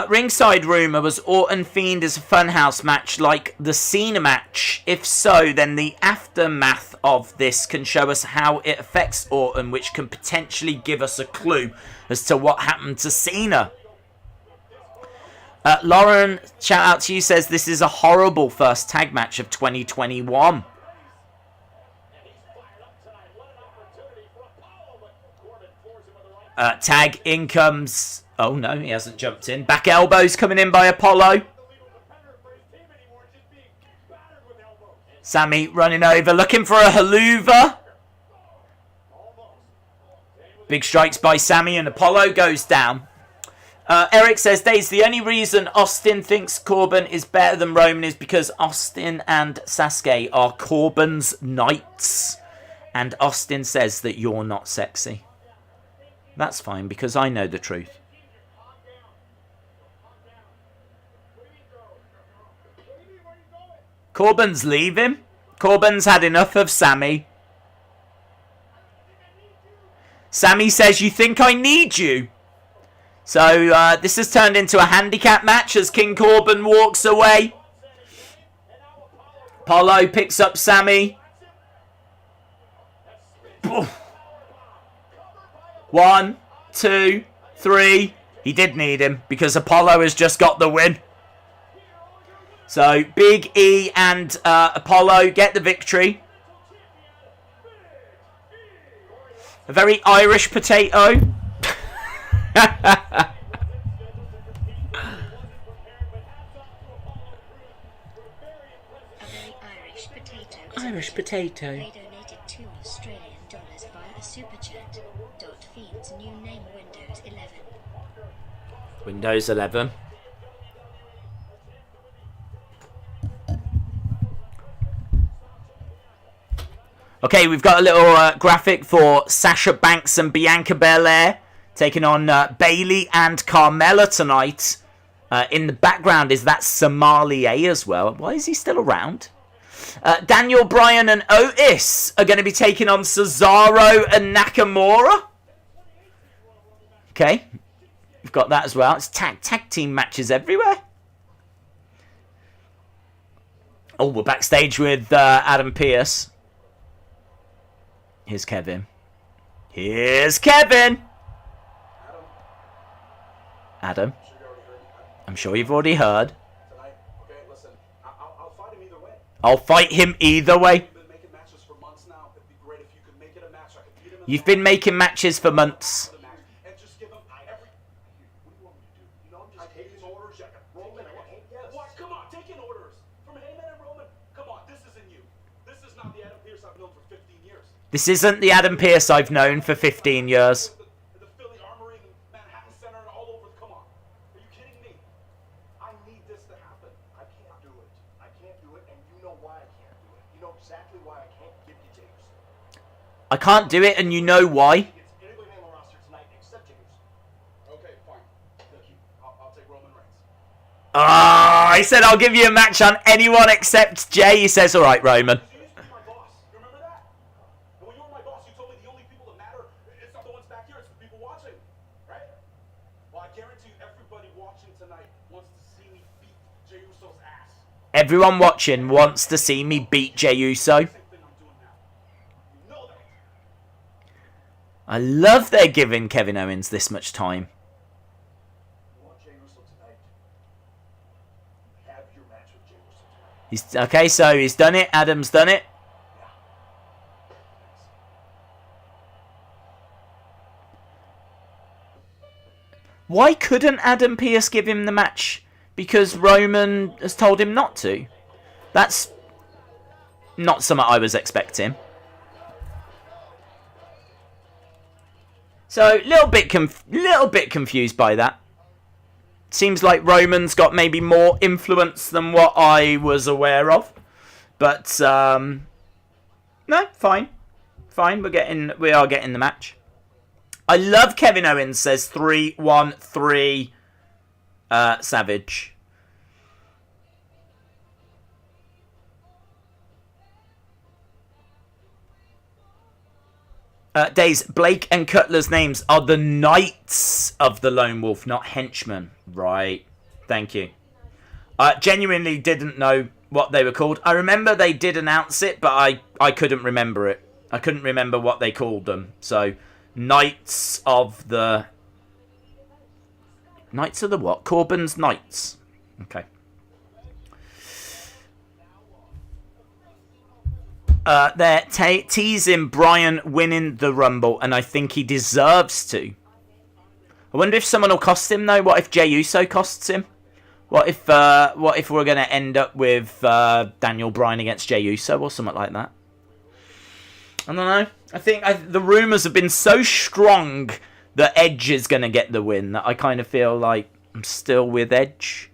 Ringside rumour was Orton Fiend as a Funhouse match like the Cena match. If so, then the aftermath of this can show us how it affects Orton, which can potentially give us a clue as to what happened to Cena. Lauren, shout out to you, says this is a horrible first tag match of 2021. Tag in comes... Oh no, he hasn't jumped in. Back elbows coming in by Apollo. Sammy running over, looking for a haluva. Big strikes by Sammy and Apollo goes down. Eric says, Days, the only reason Austin thinks Corbin is better than Roman is because Austin and Sasuke are Corbin's knights. And Austin says that you're not sexy. That's fine, because I know the truth. Corbin's leaving. Corbin's had enough of Sammy. Sammy says, you think I need you? So this has turned into a handicap match as King Corbin walks away. Apollo picks up Sammy. 1, 2, 3. He did need him because Apollo has just got the win. So Big E and Apollo get the victory. A very Irish potato. A very Irish potato. Irish potato. They donated $2 Australian via a super chat. Fiend's new name Windows 11. Windows 11. Okay, we've got a little graphic for Sasha Banks and Bianca Belair taking on Bayley and Carmella tonight. In the background is that Somalia as well. Why is he still around? Daniel Bryan and Otis are going to be taking on Cesaro and Nakamura. Okay, we've got that as well. It's tag team matches everywhere. Oh, we're backstage with Adam Pearce. Here's Kevin. Here's Kevin. Adam. I'm sure you've already heard. I'll fight him either way. You've been making matches for months. This isn't the Adam Pearce I've known for 15 years. I can't do it, and you know why. Ah, I said I'll give you a match on anyone except Jay. He says, all right, Roman. Everyone watching wants to see me beat Jey Uso. I love they're giving Kevin Owens this much time. He's okay, so he's done it. Adam's done it. Why couldn't Adam Pearce give him the match? Because Roman has told him not to. That's not something I was expecting. So, little bit confused by that. Seems like Roman's got maybe more influence than what I was aware of. But, no, fine. Fine, we are getting the match. I love Kevin Owens says 3-1-3 Savage. Days, Blake and Cutler's names are the Knights of the Lone Wolf, not henchmen. Right. Thank you. I genuinely didn't know what they were called. I remember they did announce it, but I couldn't remember it. I couldn't remember what they called them. So, Knights of the... Knights of the what? Corbin's Knights. Okay. They're teasing Bryan winning the Rumble, and I think he deserves to. I wonder if someone will cost him, though. What if Jey Uso costs him? What if we're going to end up with Daniel Bryan against Jey Uso or something like that? I don't know. I think the rumours have been so strong that Edge is going to get the win that I kind of feel like I'm still with Edge.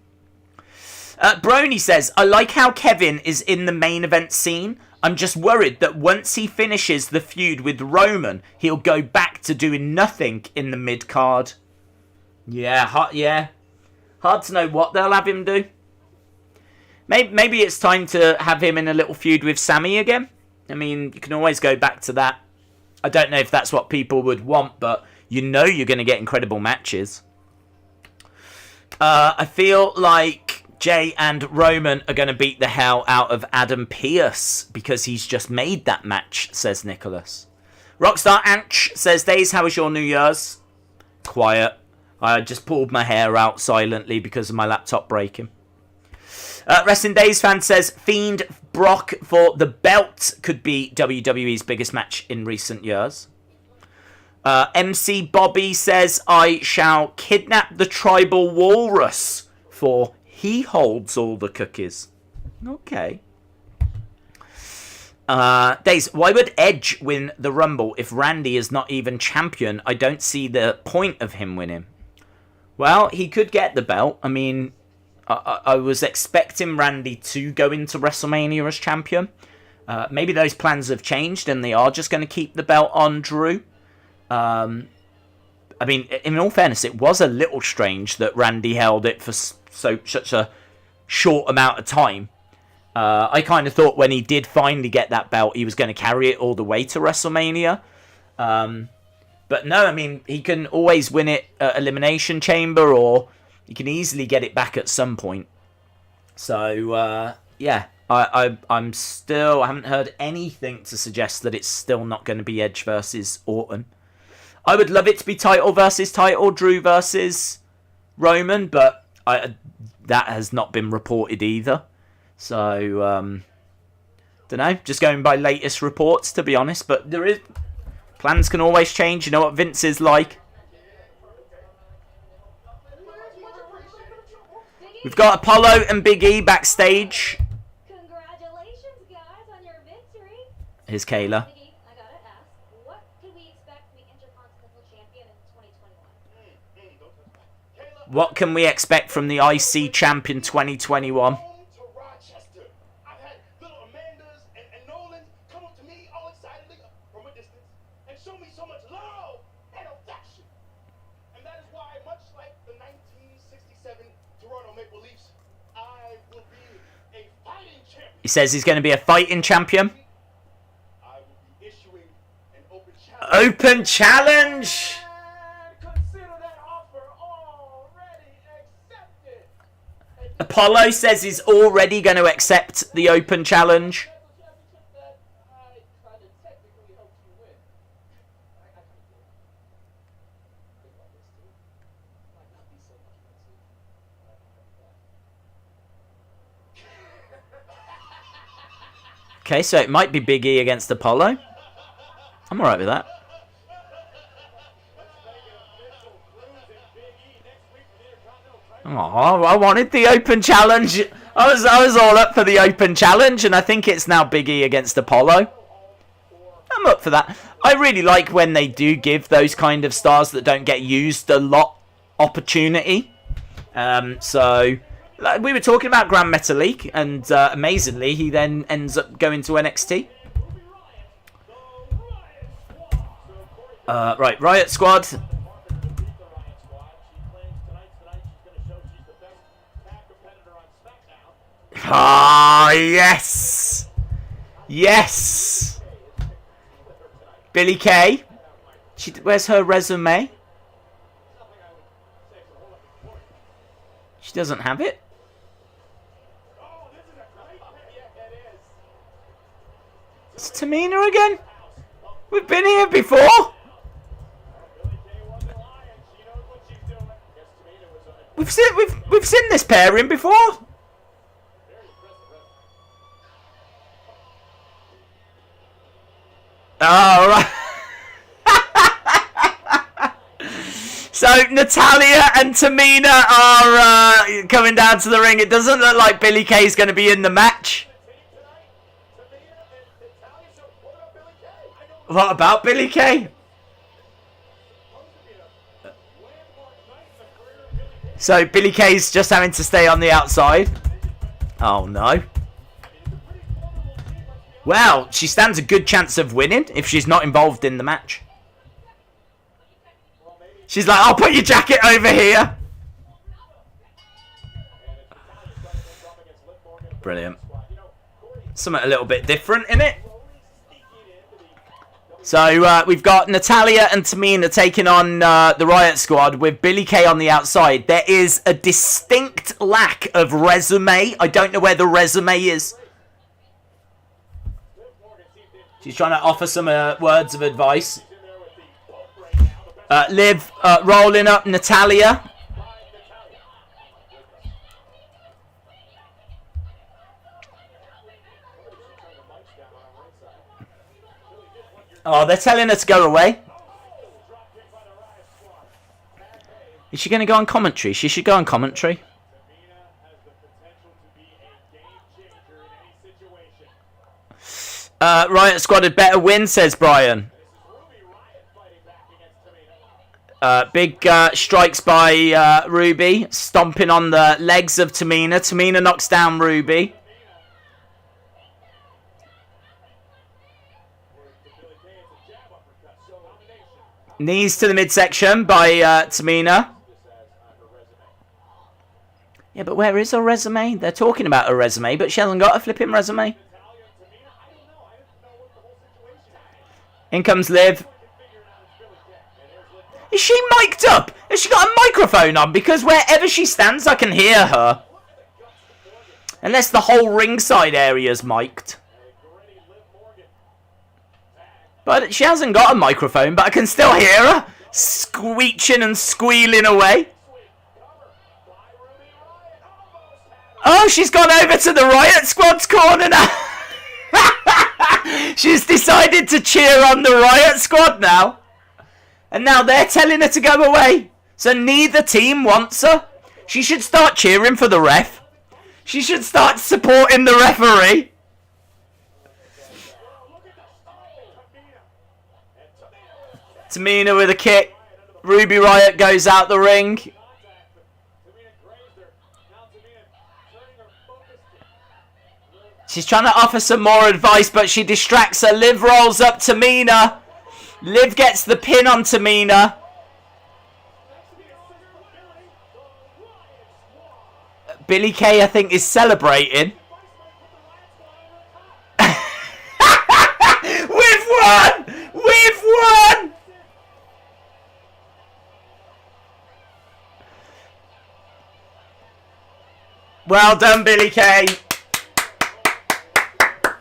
Brony says, I like how Kevin is in the main event scene. I'm just worried that once he finishes the feud with Roman, he'll go back to doing nothing in the mid-card. Yeah. Hard to know what they'll have him do. Maybe it's time to have him in a little feud with Sammy again. I mean, you can always go back to that. I don't know if that's what people would want, but you know you're going to get incredible matches. I feel like Jey and Roman are going to beat the hell out of Adam Pearce because he's just made that match, says Nicholas. Rockstar Anch says, Days, how was your New Year's? Quiet. I just pulled my hair out silently because of my laptop breaking. Wrestling Days fan says, Fiend Brock for the belt could be WWE's biggest match in recent years. MC Bobby says, I shall kidnap the tribal walrus for he holds all the cookies. Okay. Days, why would Edge win the Rumble if Randy is not even champion? I don't see the point of him winning. Well, he could get the belt. I mean, I was expecting Randy to go into WrestleMania as champion. Maybe those plans have changed and they are just going to keep the belt on Drew. I mean, in all fairness, it was a little strange that Randy held it for such a short amount of time. I kind of thought when he did finally get that belt, he was going to carry it all the way to WrestleMania. But no, I mean, he can always win it at Elimination Chamber, or he can easily get it back at some point. So, yeah, I haven't heard anything to suggest that it's still not going to be Edge versus Orton. I would love it to be title versus title, Drew versus Roman, but that has not been reported either. So, don't know. Just going by latest reports, to be honest. But plans can always change. You know what Vince is like. We've got Apollo and Big E backstage. Congratulations, guys, on your victory. Here's Kayla. Big E, I gotta ask, what can we expect from the Intercontinental Champion in 2021? What can we expect from the IC Champion 2021? To Rochester. I've had little Amandas and Nolans come up to me all excitedly from a distance and show me so much love and affection. And that is why, much like the 1967 Toronto Maple Leafs, I will be a fighting champion. He says he's going to be a fighting champion. I will be issuing an open challenge. Open challenge! Consider that offer already accepted. Apollo says he's already going to accept the open challenge. That I kind of technically helped you win. I can do it. Think about this too. Might not be so much fun too. But I can have that. Okay, so it might be Big E against Apollo. I'm alright with that. Oh, I wanted the open challenge. I was all up for the open challenge, and I think it's now Big E against Apollo. I'm up for that. I really like when they do give those kind of stars that don't get used a lot opportunity. So like, we were talking about Grand Metalik, and amazingly, he then ends up going to NXT. Right, Riot Squad. Ah, yes! Yes! Billie Kay. Where's her resume? She doesn't have it. It's Tamina again? We've been here before? We've seen this pairing before. Oh, right. So Natalya and Tamina are coming down to the ring. It doesn't look like Billie Kay is going to be in the match. What about Billie Kay? So Billie Kay's just having to stay on the outside. Oh no. Well, she stands a good chance of winning if she's not involved in the match. She's like, I'll put your jacket over here. Brilliant. Something a little bit different, innit? So we've got Natalya and Tamina taking on the Riot Squad with Billie Kay on the outside. There is a distinct lack of resume. I don't know where the resume is. She's trying to offer some words of advice. Liv rolling up Natalya. Oh, they're telling her to go away. Is she going to go on commentary? She should go on commentary. Riot Squad had better win, says Brian. Big strikes by Ruby, stomping on the legs of Tamina. Tamina knocks down Ruby. Knees to the midsection by Tamina. Yeah, but where is her resume? They're talking about her resume, but she hasn't got a flipping resume. In comes Liv. Is she mic'd up? Has she got a microphone on? Because wherever she stands, I can hear her. Unless the whole ringside area's mic'd. But she hasn't got a microphone, but I can still hear her screeching and squealing away. Oh, she's gone over to the Riot Squad's corner now. She's decided to cheer on the Riot Squad now. And now they're telling her to go away. So neither team wants her. She should start cheering for the ref. She should start supporting the referee. Tamina with a kick. Ruby Riott goes out the ring. She's trying to offer some more advice, but she distracts her. Liv rolls up Tamina. Liv gets the pin on Tamina. Billie Kay, I think, is celebrating. We've won! We've won! Well done, Billie Kay.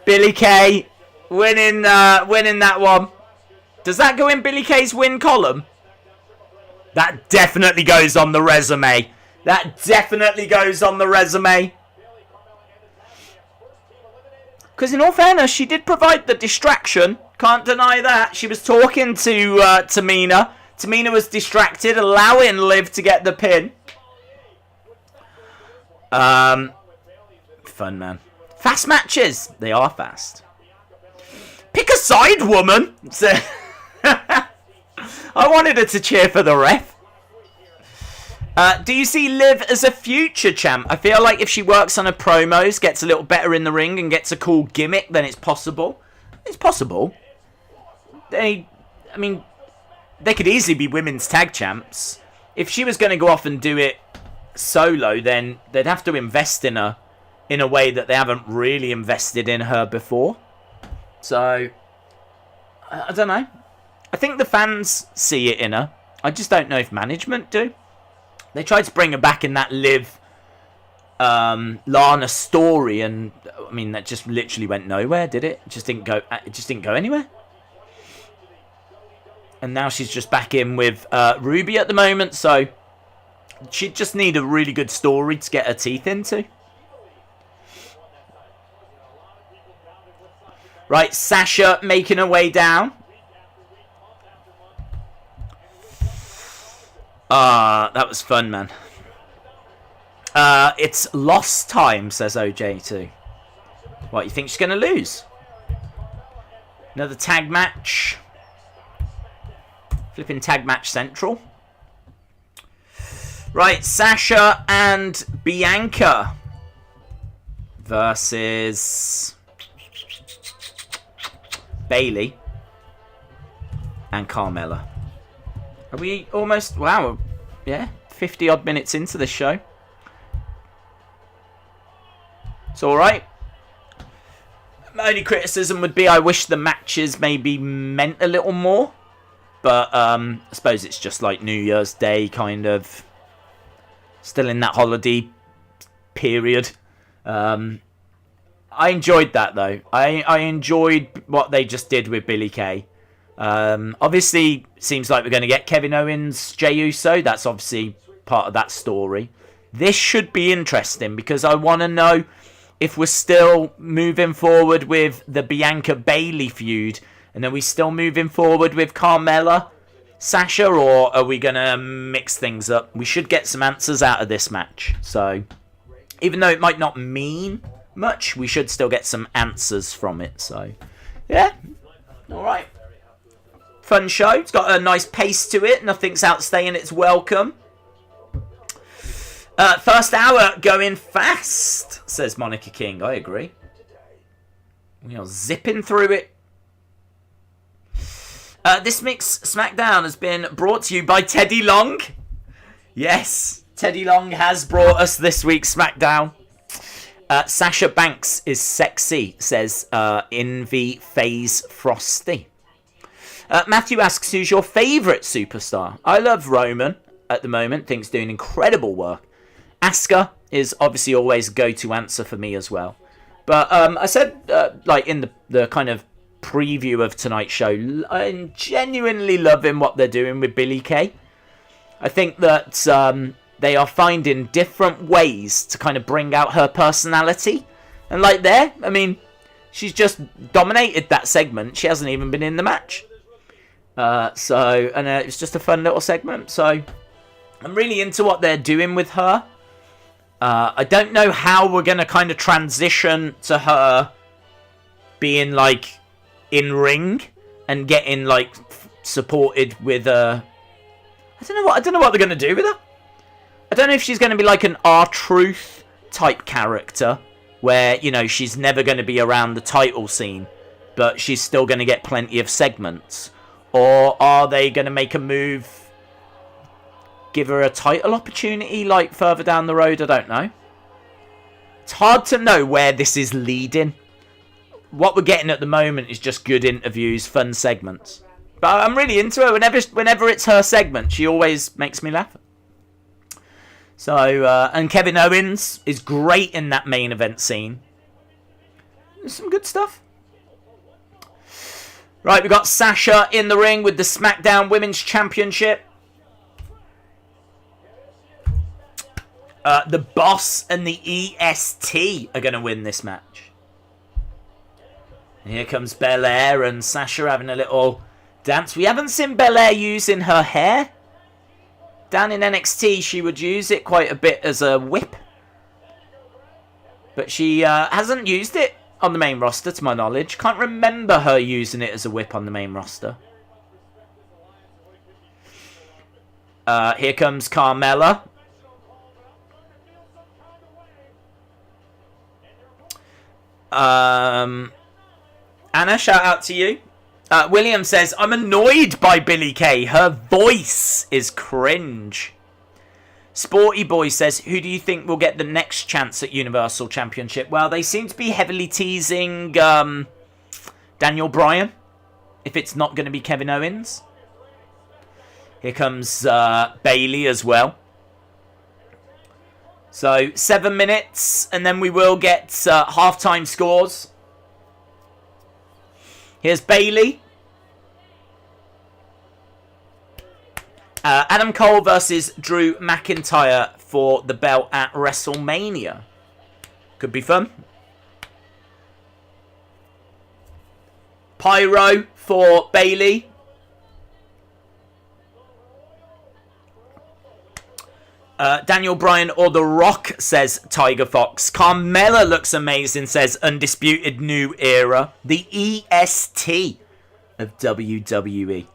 Billie Kay winning that one. Does that go in Billie Kay's win column? That definitely goes on the resume. That definitely goes on the resume. Because in all fairness, she did provide the distraction. Can't deny that. She was talking to Tamina. Tamina was distracted, allowing Liv to get the pin. Fun, man. Fast matches. They are fast. Pick a side, woman. I wanted her to cheer for the ref. Do you see Liv as a future champ? I feel like if she works on her promos, gets a little better in the ring, and gets a cool gimmick, then it's possible. It's possible. They could easily be women's tag champs. If she was going to go off and do it solo, then they'd have to invest in her in a way that they haven't really invested in her before. So, I don't know. I think the fans see it in her. I just don't know if management do. They tried to bring her back in that Liv Lana story, and I mean that just literally went nowhere, did it? It just didn't go anywhere. And now she's just back in with Ruby at the moment, so she just need a really good story to get her teeth into. Right, Sasha making her way down. That was fun, man. It's lost time, says OJ2. What, you think she's going to lose? Another tag match. Flipping tag match central. Right, Sasha and Bianca versus Bayley and Carmella. Are we almost... Wow. Yeah. 50 odd minutes into the show. It's alright. My only criticism would be I wish the matches maybe meant a little more. But I suppose it's just like New Year's Day kind of. Still in that holiday period. I enjoyed that though. I enjoyed what they just did with Billie Kay. Obviously, seems like we're going to get Kevin Owens, Jey Uso. That's obviously part of that story. This should be interesting because I want to know if we're still moving forward with the Bianca Bayley feud, and are we still moving forward with Carmella, Sasha, or are we going to mix things up? We should get some answers out of this match. So, even though it might not mean much, we should still get some answers from it. So, yeah, all right. Fun show. It's got a nice pace to it. Nothing's outstaying its welcome. First hour going fast, says Monica King. I agree. We are zipping through it. This mix Smackdown has been brought to you by Teddy Long. Yes, Teddy Long has brought us this week's Smackdown. Sasha Banks is sexy, says Envy Phase Frosty. Matthew asks, who's your favourite superstar? I love Roman at the moment. Think he's doing incredible work. Asuka is obviously always a go-to answer for me as well. But I said, like in the kind of preview of tonight's show, I'm genuinely loving what they're doing with Billie Kay. I think that they are finding different ways to kind of bring out her personality. And like there, I mean, she's just dominated that segment. She hasn't even been in the match. It's just a fun little segment. So I'm really into what they're doing with her. I don't know how we're going to kind of transition to her being like in ring and getting like supported with I don't know what they're going to do with her. I don't know if she's going to be like an R-Truth type character where, you know, she's never going to be around the title scene, but she's still going to get plenty of segments. Or are they going to make a move, give her a title opportunity like further down the road? I don't know. It's hard to know where this is leading. What we're getting at the moment is just good interviews, fun segments. But I'm really into her. Whenever it's her segment, she always makes me laugh. So, and Kevin Owens is great in that main event scene. There's some good stuff. Right, we've got Sasha in the ring with the SmackDown Women's Championship. The Boss and the EST are going to win this match. And here comes Belair and Sasha having a little dance. We haven't seen Belair using her hair. Down in NXT, she would use it quite a bit as a whip. But she hasn't used it on the main roster, to my knowledge. Can't remember her using it as a whip on the main roster. Here comes Carmella. Anna, shout out to you. William says, I'm annoyed by Billie Kay. Her voice is cringe. Sporty Boy says, who do you think will get the next chance at Universal Championship? Well, they seem to be heavily teasing Daniel Bryan, if it's not going to be Kevin Owens. Here comes Bayley as well. So 7 minutes, and then we will get halftime scores. Here's Bayley. Adam Cole versus Drew McIntyre for the belt at WrestleMania. Could be fun. Pyro for Bayley. Daniel Bryan or The Rock, says Tiger Fox. Carmella looks amazing, says Undisputed New Era. The EST of WWE.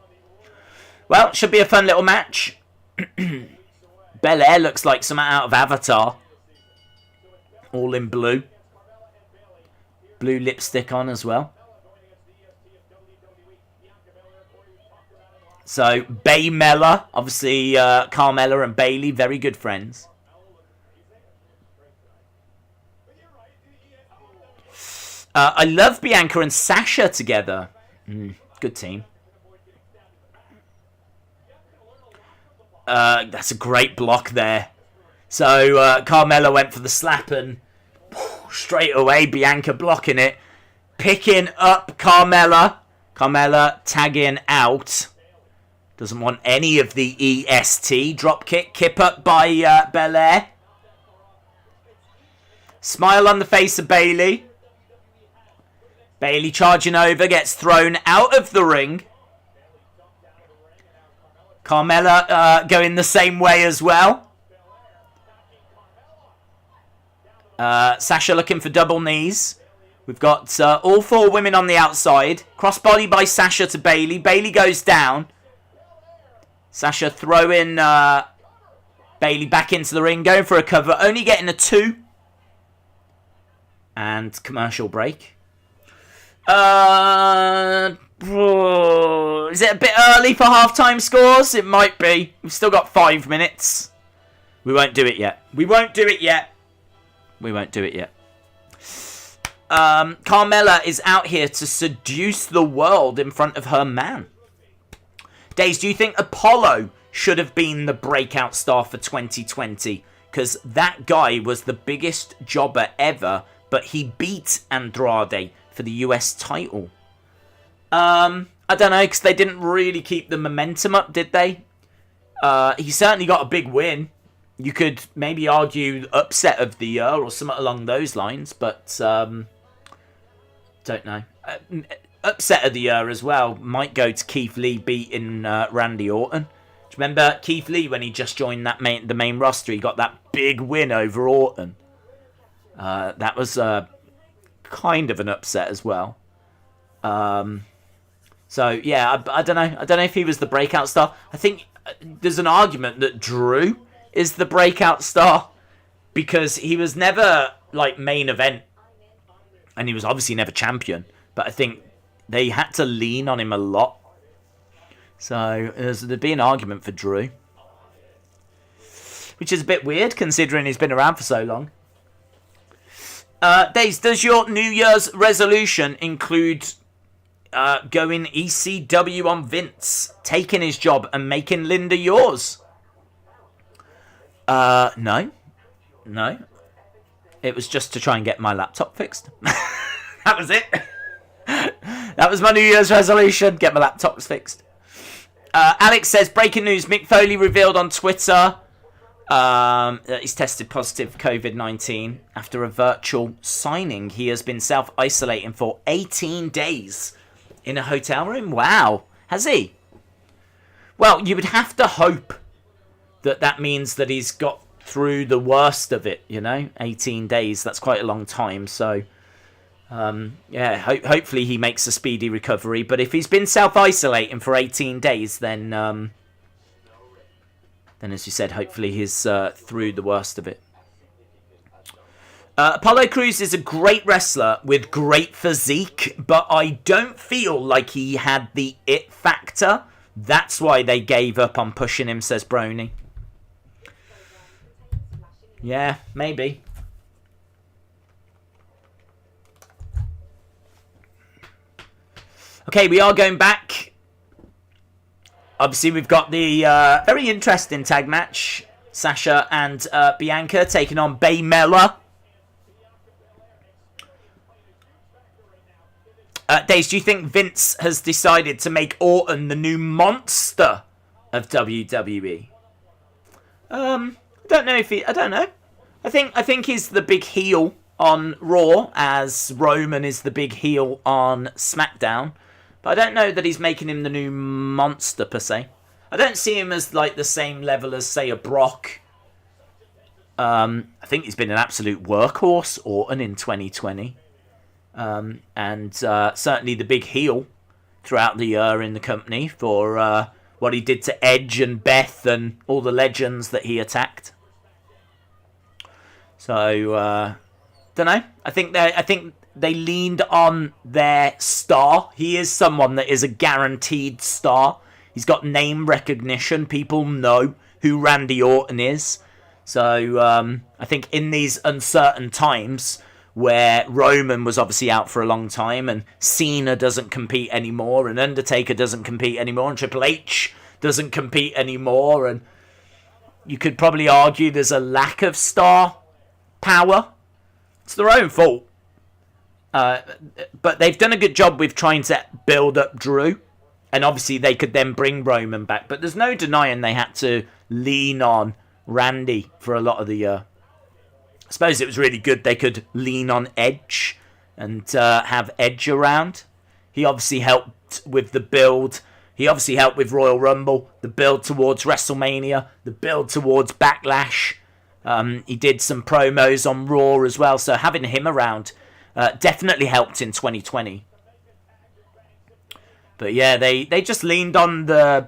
Well, should be a fun little match. Belair looks like something out of Avatar. All in blue. Blue lipstick on as well. So, Baymella. Obviously, Carmella and Bayley, very good friends. I love Bianca and Sasha together. Good team. That's a great block there. So Carmella went for the slap and straight away Bianca blocking it. Picking up Carmella. Carmella tagging out. Doesn't want any of the EST. Drop kick. Kip up by Belair. Smile on the face of Bayley. Bayley charging over. Gets thrown out of the ring. Carmella going the same way as well. Sasha looking for double knees. We've got all four women on the outside. Crossbody by Sasha to Bayley. Bayley goes down. Sasha throwing Bayley back into the ring. Going for a cover. Only getting a 2. And commercial break. Is it a bit early for halftime scores? It might be. We've still got 5 minutes. We won't do it yet. We won't do it yet. We won't do it yet. Carmella is out here to seduce the world in front of her man. Days, do you think Apollo should have been the breakout star for 2020? Because that guy was the biggest jobber ever, but he beat Andrade for the US title. I don't know, because they didn't really keep the momentum up, did they? He certainly got a big win. You could maybe argue upset of the year or something along those lines, but don't know. Upset of the year as well might go to Keith Lee beating Randy Orton. Do you remember Keith Lee when he just joined the main roster? He got that big win over Orton. That was kind of an upset as well. So yeah, I don't know. I don't know if he was the breakout star. I think there's an argument that Drew is the breakout star because he was never like main event, and he was obviously never champion. But I think they had to lean on him a lot. So there'd be an argument for Drew, which is a bit weird considering he's been around for so long. Days, does your New Year's resolution include going ECW on Vince, taking his job and making Linda yours? No. It was just to try and get my laptop fixed. That was it. That was my New Year's resolution, get my laptops fixed. Alex says, breaking news, Mick Foley revealed on Twitter that he's tested positive for COVID-19 after a virtual signing. He has been self-isolating for 18 days in a hotel room. Wow. Has he? Well, you would have to hope that means that he's got through the worst of it, 18 days. That's quite a long time. So, hopefully he makes a speedy recovery. But if he's been self-isolating for 18 days, then as you said, hopefully he's through the worst of it. Apollo Crews is a great wrestler with great physique, but I don't feel like he had the it factor. That's why they gave up on pushing him, says Brony. Yeah, maybe. Okay, we are going back. Obviously, we've got the very interesting tag match. Sasha and Bianca taking on Bay Mella. Daze, do you think Vince has decided to make Orton the new monster of WWE? I don't know if he. I don't know. I think he's the big heel on Raw, as Roman is the big heel on SmackDown. But I don't know that he's making him the new monster per se. I don't see him as like the same level as, say, a Brock. I think he's been an absolute workhorse, Orton, in 2020. And certainly the big heel throughout the year in the company for what he did to Edge and Beth and all the legends that he attacked. So, don't know. I think they leaned on their star. He is someone that is a guaranteed star. He's got name recognition. People know who Randy Orton is. So I think in these uncertain times where Roman was obviously out for a long time and Cena doesn't compete anymore and Undertaker doesn't compete anymore and Triple H doesn't compete anymore, and you could probably argue there's a lack of star power. It's their own fault. But they've done a good job with trying to build up Drew. And obviously they could then bring Roman back. But there's no denying they had to lean on Randy for a lot of the year. I suppose it was really good they could lean on Edge and have Edge around. He obviously helped with the build. He obviously helped with Royal Rumble, the build towards WrestleMania, the build towards Backlash. He did some promos on Raw as well. So having him around definitely helped in 2020. But yeah, they just leaned on the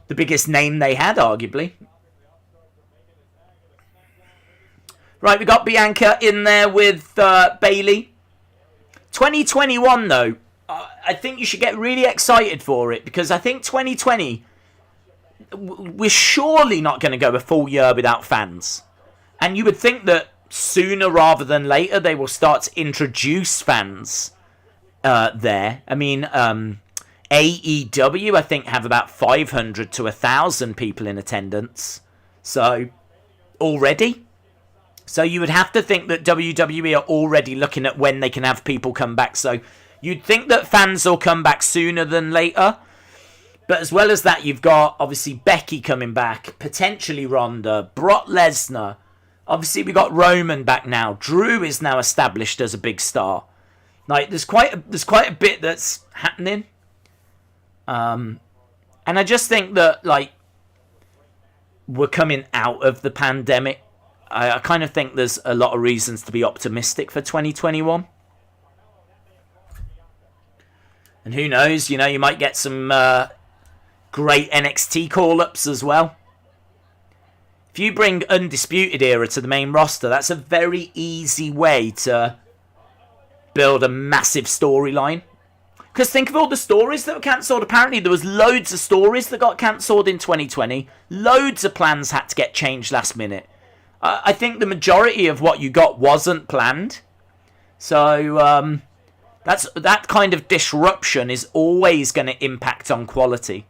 biggest name they had, arguably. Right, we got Bianca in there with Bayley. 2021, though, I think you should get really excited for it, because I think 2020, we're surely not going to go a full year without fans. And you would think that sooner rather than later, they will start to introduce fans there. I mean, AEW, I think, have about 500 to 1,000 people in attendance. So, already. So you would have to think that WWE are already looking at when they can have people come back. So you'd think that fans will come back sooner than later. But as well as that, you've got, obviously, Becky coming back. Potentially Ronda. Brock Lesnar. Obviously, we got Roman back now. Drew is now established as a big star. Like, there's quite a bit that's happening. And I just think that, like, we're coming out of the pandemic. I kind of think there's a lot of reasons to be optimistic for 2021. And who knows, you know, you might get some great NXT call-ups as well. If you bring Undisputed Era to the main roster, that's a very easy way to build a massive storyline. Because think of all the stories that were cancelled. Apparently there was loads of stories that got cancelled in 2020. Loads of plans had to get changed last minute. I think the majority of what you got wasn't planned. So that kind of disruption is always going to impact on quality.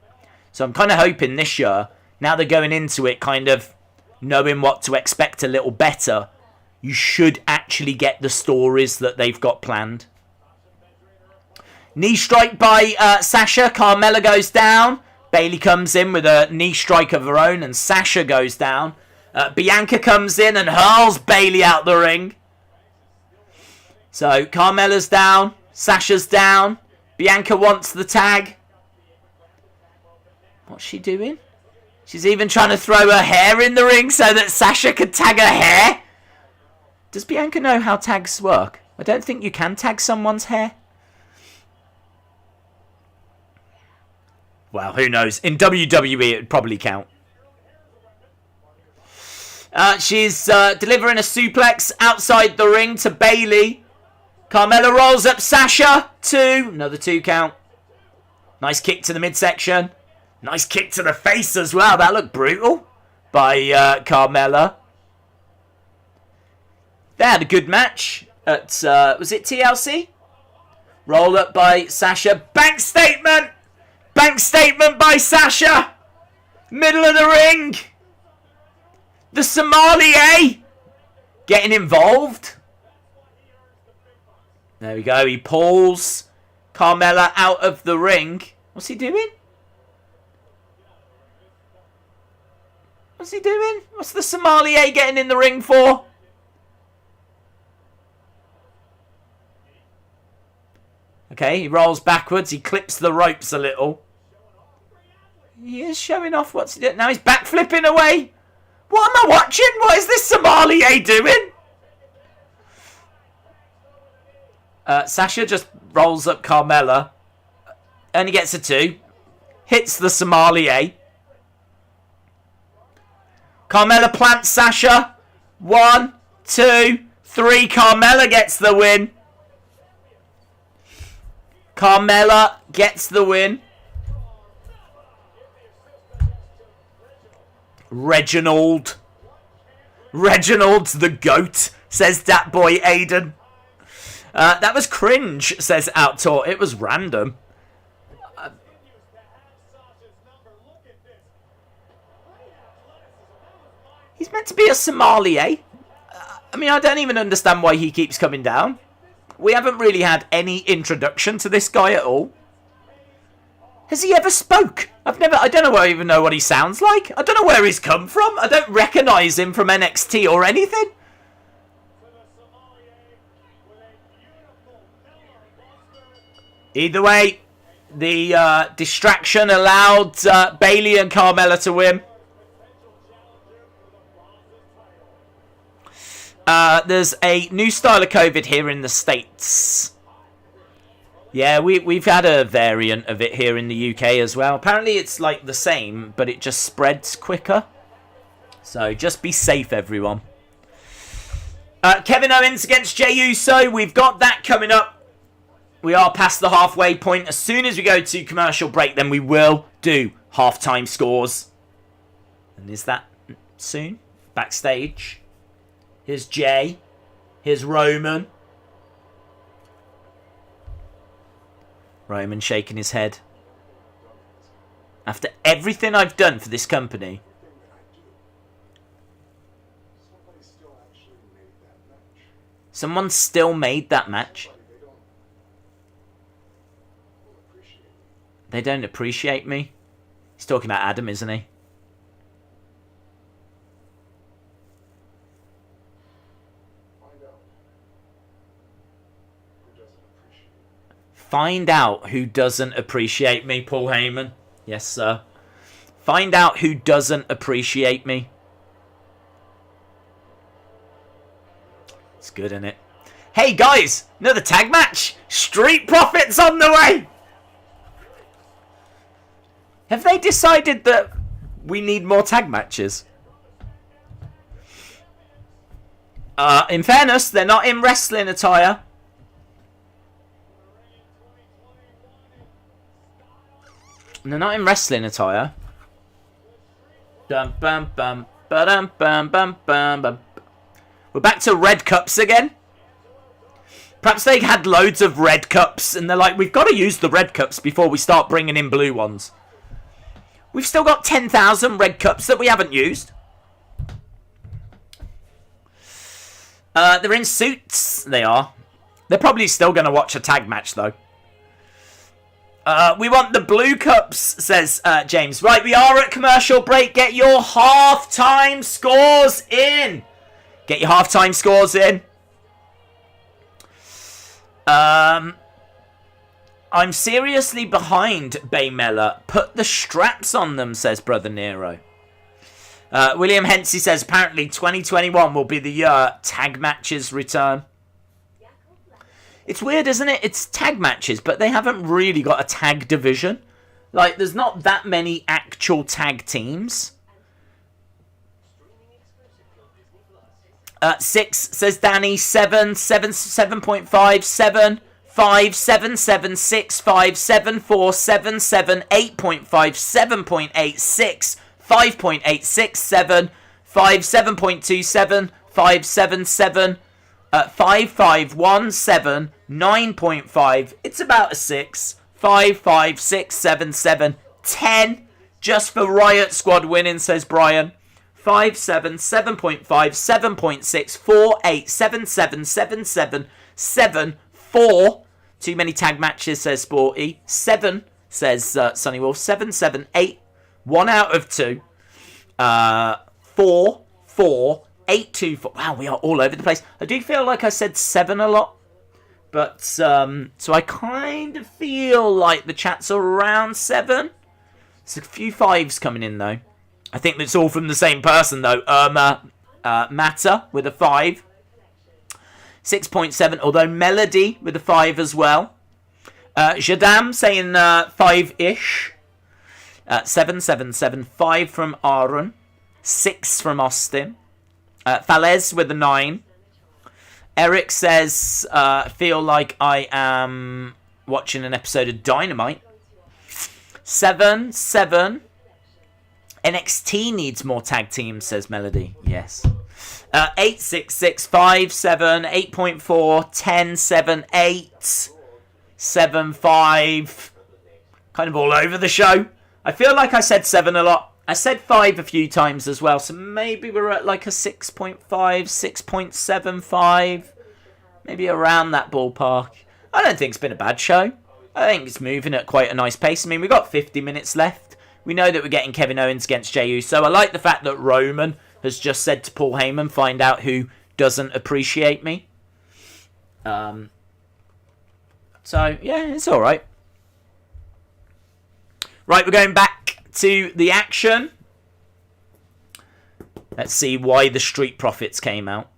So I'm kind of hoping this year, now they're going into it kind of knowing what to expect a little better, you should actually get the stories that they've got planned. Knee strike by Sasha. Carmella goes down. Bayley comes in with a knee strike of her own, and Sasha goes down. Bianca comes in and hurls Bayley out the ring. So Carmella's down. Sasha's down. Bianca wants the tag. What's she doing? She's even trying to throw her hair in the ring so that Sasha could tag her hair. Does Bianca know how tags work? I don't think you can tag someone's hair. Well, who knows? In WWE, it would probably count. She's delivering a suplex outside the ring to Bayley. Carmella rolls up Sasha. 2. Another 2 count. Nice kick to the midsection. Nice kick to the face as well. That looked brutal by Carmella. They had a good match at, was it TLC? Roll up by Sasha. Bank statement! Bank statement by Sasha! Middle of the ring! The Sommelier getting involved. There we go. He pulls Carmella out of the ring. What's he doing? What's he doing? What's the Sommelier getting in the ring for? Okay, he rolls backwards. He clips the ropes a little. He is showing off what's he doing. Now he's backflipping away. What am I watching? What is this Sommelier doing? Sasha just rolls up Carmella. Only gets a 2. Hits the Sommelier. Carmella plants Sasha. 1, 2, 3. Carmella gets the win. Carmella gets the win. Reginald's the GOAT, says that boy Aiden. That was cringe, says Outdoor. It was random. He's meant to be a sommelier. I mean, I don't even understand why he keeps coming down. We haven't really had any introduction to this guy at all. Has he ever spoke? I don't even know what he sounds like. I don't know where he's come from. I don't recognise him from NXT or anything. Either way, the distraction allowed Bayley and Carmella to win. There's a new style of COVID here in the States. Yeah, we've had a variant of it here in the UK as well. Apparently it's like the same, but it just spreads quicker. So just be safe, everyone. Kevin Owens against Jey Uso. We've got that coming up. We are past the halfway point. As soon as we go to commercial break, then we will do halftime scores. And is that soon? Backstage. Here's Jay. Here's Roman. Roman shaking his head. After everything I've done for this company. Someone still made that match. They don't appreciate me. He's talking about Adam, isn't he? Find out who doesn't appreciate me, Paul Heyman. Yes, sir. Find out who doesn't appreciate me. It's good, isn't it? Hey, guys! Another tag match! Street Profits on the way! Have they decided that we need more tag matches? In fairness, they're not in wrestling attire. They're not in wrestling attire. Dum bum bum ba-dum bum bum bum bum. We're back to red cups again. Perhaps they had loads of red cups and they're like, we've got to use the red cups before we start bringing in blue ones. We've still got 10,000 red cups that we haven't used. They're in suits. They are. They're probably still going to watch a tag match though. We want the blue cups, says James. Right, we are at commercial break. Get your halftime scores in. Get your halftime scores in. I'm seriously behind Baymella. Put the straps on them, says Brother Nero. William Hensey says apparently 2021 will be the year tag matches return. It's weird, isn't it? It's tag matches, but they haven't really got a tag division. Like, there's not that many actual tag teams. 6 says Danny. 7, 7.5, 7, 5, 7, 7, 6, 5, 7, 4, 7, 7, 8.5, 7.8, 6, 5.8, 6, 7, 5, 7.2, 7, 5, 7, 7, 5, 5, 1, 7, 9.5. It's about a 6. 5, 5, 6, 7, 7, 10. Just for Riot Squad winning, says Brian. 5, 7, 7.5, 7.6, 4, 8, 7, 7, 7, 7, 7, 4. Too many tag matches, says Sporty. 7, says Sunny Wolf. 7, 7, 8. 1 out of 2. 4, 4, 8, 2, 4. Wow, we are all over the place. I do feel like I said 7 a lot. But, so I kind of feel like the chat's around 7. There's a few 5s coming in, though. I think it's all from the same person, though. Matter with a 5. 6.7, although Melody with a 5 as well. Jadam saying 5-ish. 7, 7, 7. 5 from Aaron. 6 from Austin. Falez with a 9. Eric says, feel like I am watching an episode of Dynamite. 7, 7. NXT needs more tag teams, says Melody. Yes. 8, 6, 6, 5, 7, 8.4, 10, 7, 8, 7, 5. Kind of all over the show. I feel like I said 7 a lot. I said 5 a few times as well, so maybe we're at like a 6.5, 6.75. Maybe around that ballpark. I don't think it's been a bad show. I think it's moving at quite a nice pace. I mean, we've got 50 minutes left. We know that we're getting Kevin Owens against Jey Uso. I like the fact that Roman has just said to Paul Heyman, find out who doesn't appreciate me. So, yeah, it's alright. Right, we're going back to the action. Let's see why the Street Profits came out.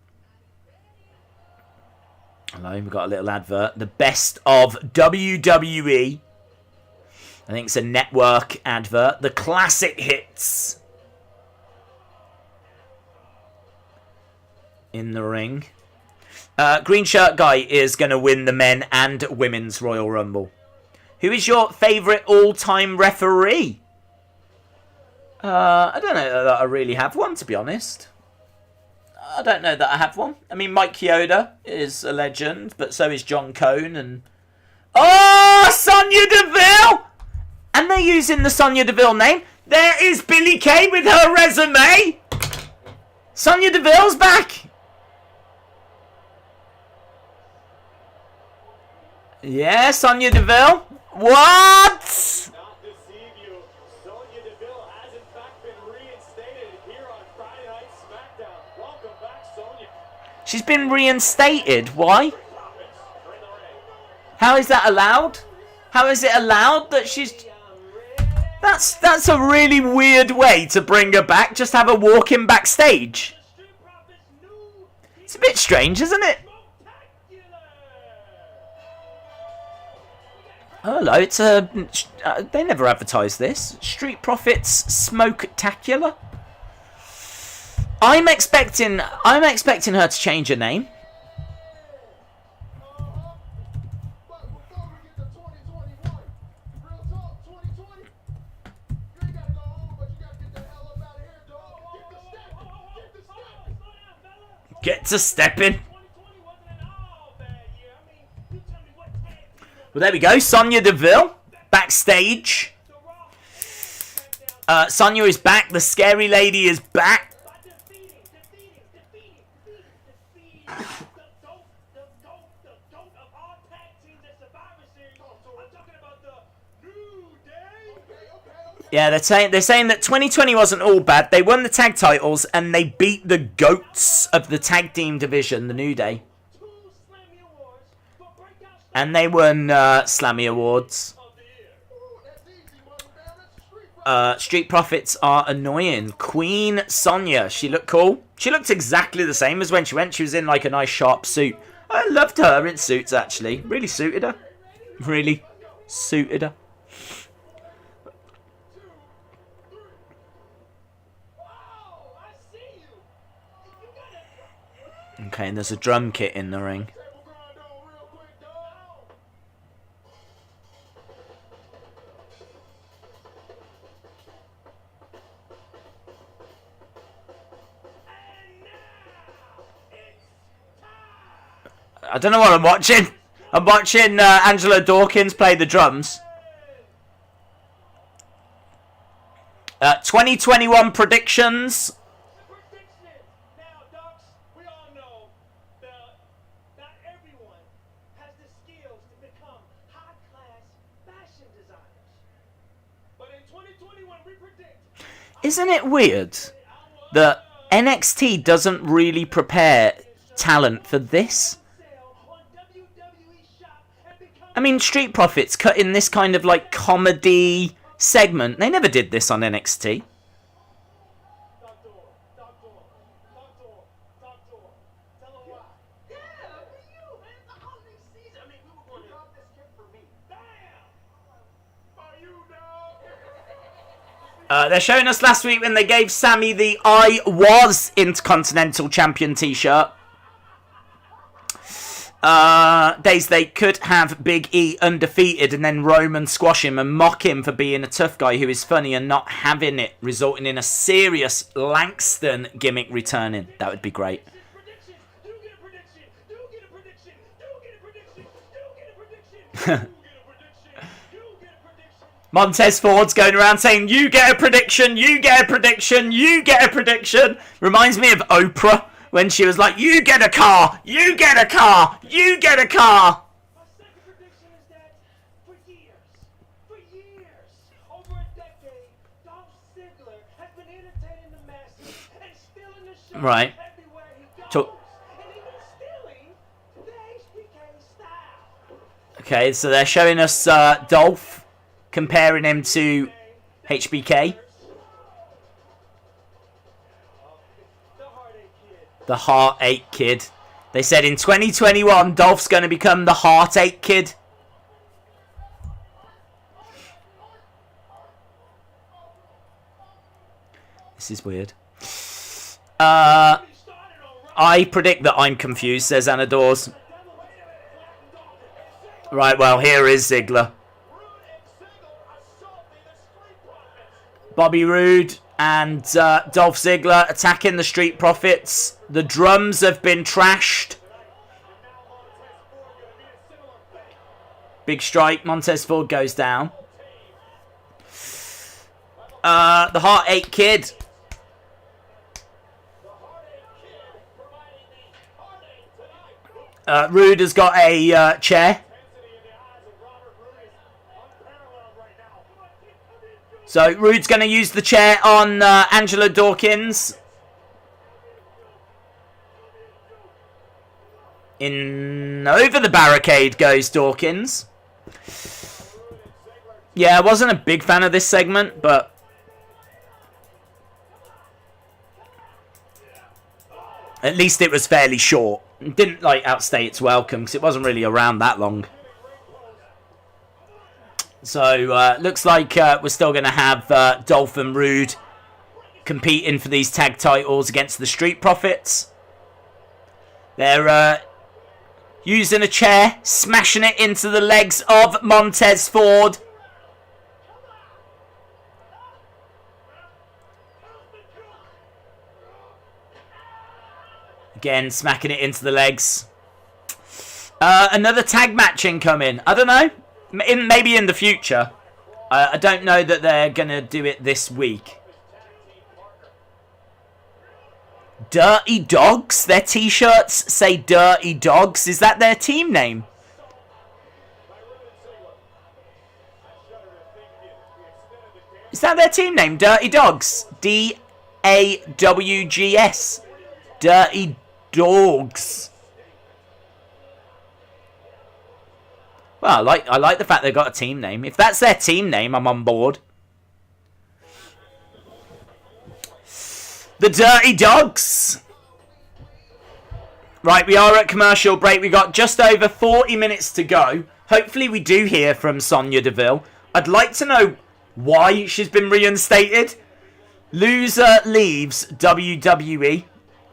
Hello, we've got a little advert. The best of WWE. I think it's a network advert. The classic hits. In the ring. Green shirt guy is going to win the men and women's Royal Rumble. Who is your favourite all-time referee? I don't know that I really have one, to be honest. I don't know that I have one. I mean, Mike Chioda is a legend, but so is John Cone and... Oh, Sonya Deville! And they're using the Sonya Deville name. There is Billie Kay with her resume. Sonya Deville's back. Yeah, Sonya Deville. What? Not deceive you. Sonya Deville has in fact been reinstated here on Friday Night Smackdown. Welcome back, Sonya. She's been reinstated. Why? How is that allowed? How is it allowed that she's... That's a really weird way to bring her back. Just have her walk in backstage. It's a bit strange, isn't it? Hello, it's a... they never advertised this. Street Profits Smoke-tacular. I'm expecting her to change her name. Get to stepping. Well, there we go. Sonya Deville backstage. Sonya is back. The scary lady is back. Yeah, they're saying that 2020 wasn't all bad. They won the tag titles and they beat the goats of the tag team division, the New Day. And they won Slammy Awards. Street Profits are annoying. Queen Sonya. She looked cool. She looked exactly the same as when she went. She was in like a nice sharp suit. I loved her in suits, actually. Really suited her. Really suited her. Okay, there's a drum kit in the ring. I don't know what I'm watching. I'm watching Angela Dawkins play the drums. 2021 predictions. Now, Docs, we all know that not everyone has the skills to become high-class fashion designers. But in 2021, we predict... Isn't it weird that NXT doesn't really prepare talent for this? I mean, Street Profits cut in this kind of like comedy segment. They never did this on NXT. They're showing us last week when they gave Sammy the I Was Intercontinental Champion t-shirt. Days they could have Big E undefeated and then Roman squash him and mock him for being a tough guy who is funny and not having it, resulting in a serious Langston gimmick returning. That would be great. Montez Ford's going around saying, you get a prediction, you get a prediction, you get a prediction. Reminds me of Oprah when she was like, you get a car, you get a car, you get a car. My second prediction is that for years, over a decade, Dolph Ziggler has been entertaining the masses and stealing the show Right. everywhere he goes. And even stealing the HBK style. Okay, so they're showing us Dolph, comparing him to HBK. The Heartache Kid. They said in 2021, Dolph's going to become the Heartache Kid. This is weird. I predict that I'm confused, says Anadors. Right, well, here is Ziggler. Bobby Roode and Dolph Ziggler attacking the Street Profits. The drums have been trashed. Big strike. Montez Ford goes down. The Heartache Kid. Roode has got a chair. So Roode's going to use the chair on Angela Dawkins. Over the barricade goes Dawkins. Yeah, I wasn't a big fan of this segment, but at least it was fairly short. It didn't like outstay its welcome because it wasn't really around that long. So, looks like we're still going to have Dolph and Roode competing for these tag titles against the Street Profits. They're using a chair, smashing it into the legs of Montez Ford. Again, smacking it into the legs. Another tag match incoming. I don't know. Maybe in the future. I don't know that they're going to do it this week. Dirty Dogs? Their t-shirts say Dirty Dogs. Is that their team name? Is that their team name? Dirty Dogs. D-A-W-G-S. Dirty Dogs. Well, I like the fact they've got a team name. If that's their team name, I'm on board. The Dirty Dogs. Right, we are at commercial break. We got just over 40 minutes to go. Hopefully we do hear from Sonya Deville. I'd like to know why she's been reinstated. Loser leaves WWE.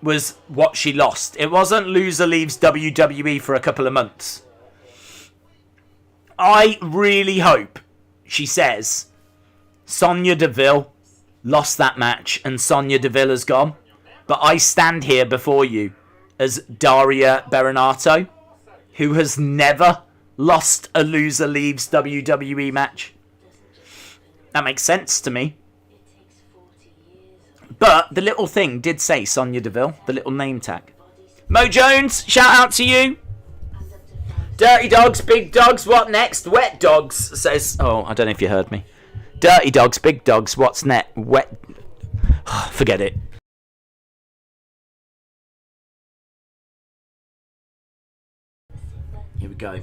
was what she lost. It wasn't loser leaves WWE for a couple of months. I really hope she says Sonya Deville lost that match and Sonya Deville has gone. But I stand here before you as Daria Berenato, who has never lost a loser leaves WWE match. That makes sense to me. But the little thing did say Sonya Deville, the little name tag. Mo Jones, shout out to you. Dirty Dogs, Big Dogs, what next? Wet Dogs says... Oh, I don't know if you heard me. Dirty Dogs, Big Dogs, what's next? Wet... Forget it. Here we go.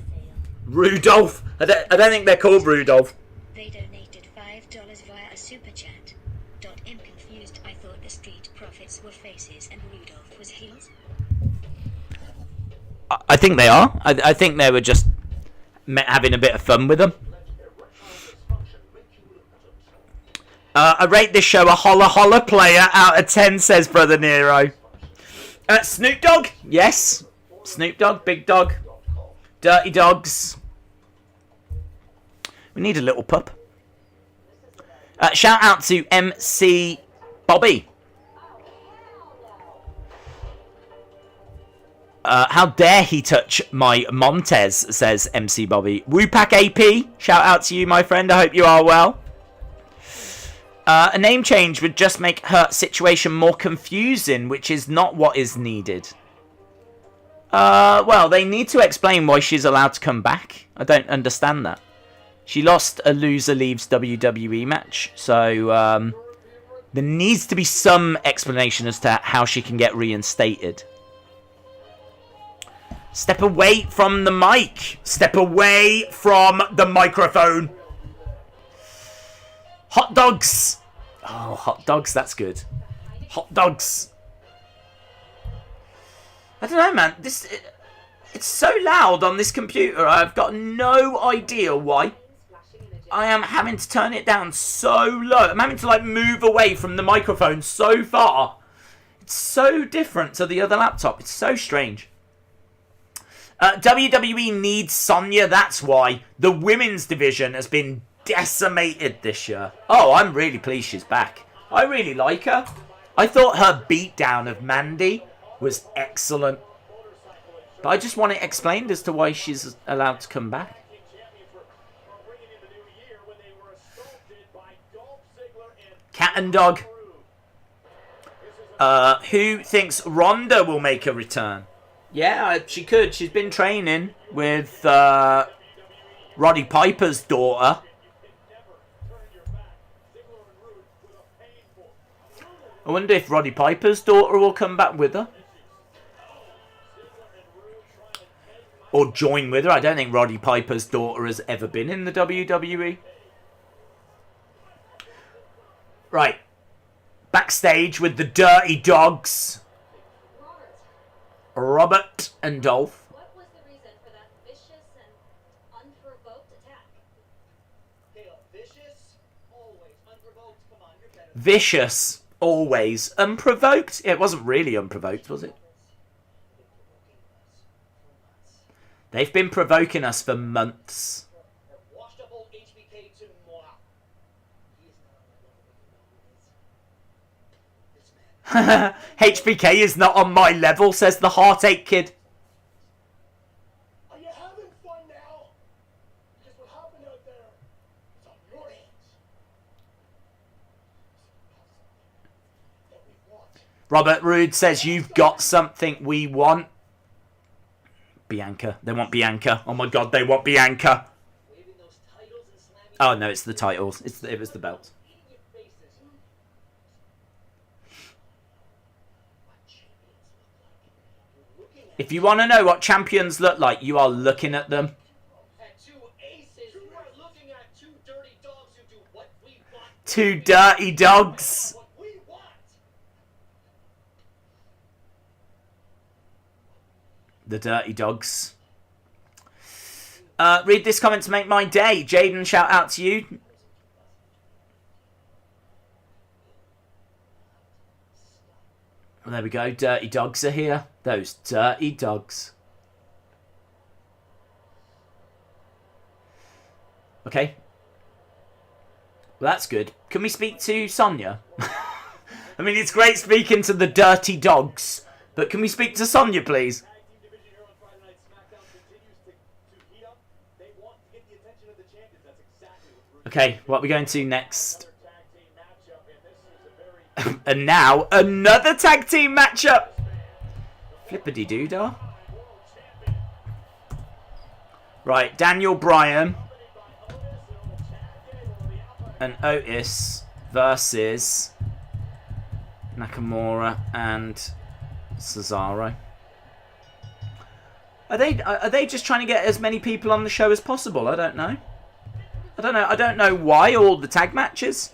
Rudolph. I don't think they're called Rudolph. They donated $5 via a super chat. I'm confused. I thought the Street Profits were faces and Rudolph was heels. I think they are. I think they were just having a bit of fun with them. I rate this show a holla holla player out of 10, says Brother Nero. Snoop Dogg? Yes. Snoop Dogg, Big Dog. Dirty Dogs. We need a little pup. Shout out to MC Bobby. How dare he touch my Montez, says MC Bobby. Woopack AP, shout out to you, my friend. I hope you are well. A name change would just make her situation more confusing, which is not what is needed. Well, they need to explain why she's allowed to come back. I don't understand that. She lost a loser leaves WWE match, so there needs to be some explanation as to how she can get reinstated. Step away from the mic. Step away from the microphone. Hot dogs. Oh, hot dogs, that's good. Hot dogs. I don't know, man. It's so loud on this computer. I've got no idea why. I am having to turn it down so low. I'm having to like move away from the microphone so far. It's so different to the other laptop. It's so strange. WWE needs Sonya, that's why. The women's division has been decimated this year. Oh, I'm really pleased she's back. I really like her. I thought her beatdown of Mandy was excellent. But I just want it explained as to why she's allowed to come back. Cat and Dog. Who thinks Ronda will make a return? Yeah, she could. She's been training with Roddy Piper's daughter. I wonder if Roddy Piper's daughter will come back with her. Or join with her. I don't think Roddy Piper's daughter has ever been in the WWE. Right. Backstage with the Dirty Dogs. Robert and Dolph. What was the reason for that vicious and unprovoked attack? Vicious, always unprovoked. Come on, you're better. Vicious, always. Unprovoked? It wasn't really unprovoked, was it? They've been provoking us for months. Washed up old HBK to moi. He is not on my level. HBK is not on my level, says the Heartache Kid. Are you having fun now? Because what happened out there is on your hands. That we want. Robert Roode says you've got something we want. Bianca. They want Bianca. Oh my god, they want Bianca. Waving those titles and slamming Oh no, it's the titles. It was the belt. idiot faces. What champions look like? You're looking If you want to know what champions look like, you are looking at them. at two aces. You are looking at two dirty dogs who do what we want. Two dirty dogs. What we want. The Dirty Dogs. Read this comment to make my day. Jaden, shout out to you. There we go. Dirty dogs are here. Those dirty dogs. Okay. Well, that's good. Can we speak to Sonya? I mean, it's great speaking to the dirty dogs, but can we speak to Sonya, please? Tag team division here on Friday Night Smackdown continues to heat up. They want to get the attention of the champions. That's exactly what we're Okay, what are we going to next? tag team matchup, and this is a very And now, another tag team matchup. Flippity-doo-dah. Right, Daniel Bryan and Otis versus Nakamura and Cesaro. Are they just trying to get as many people on the show as possible? I don't know. I don't know why all the tag matches.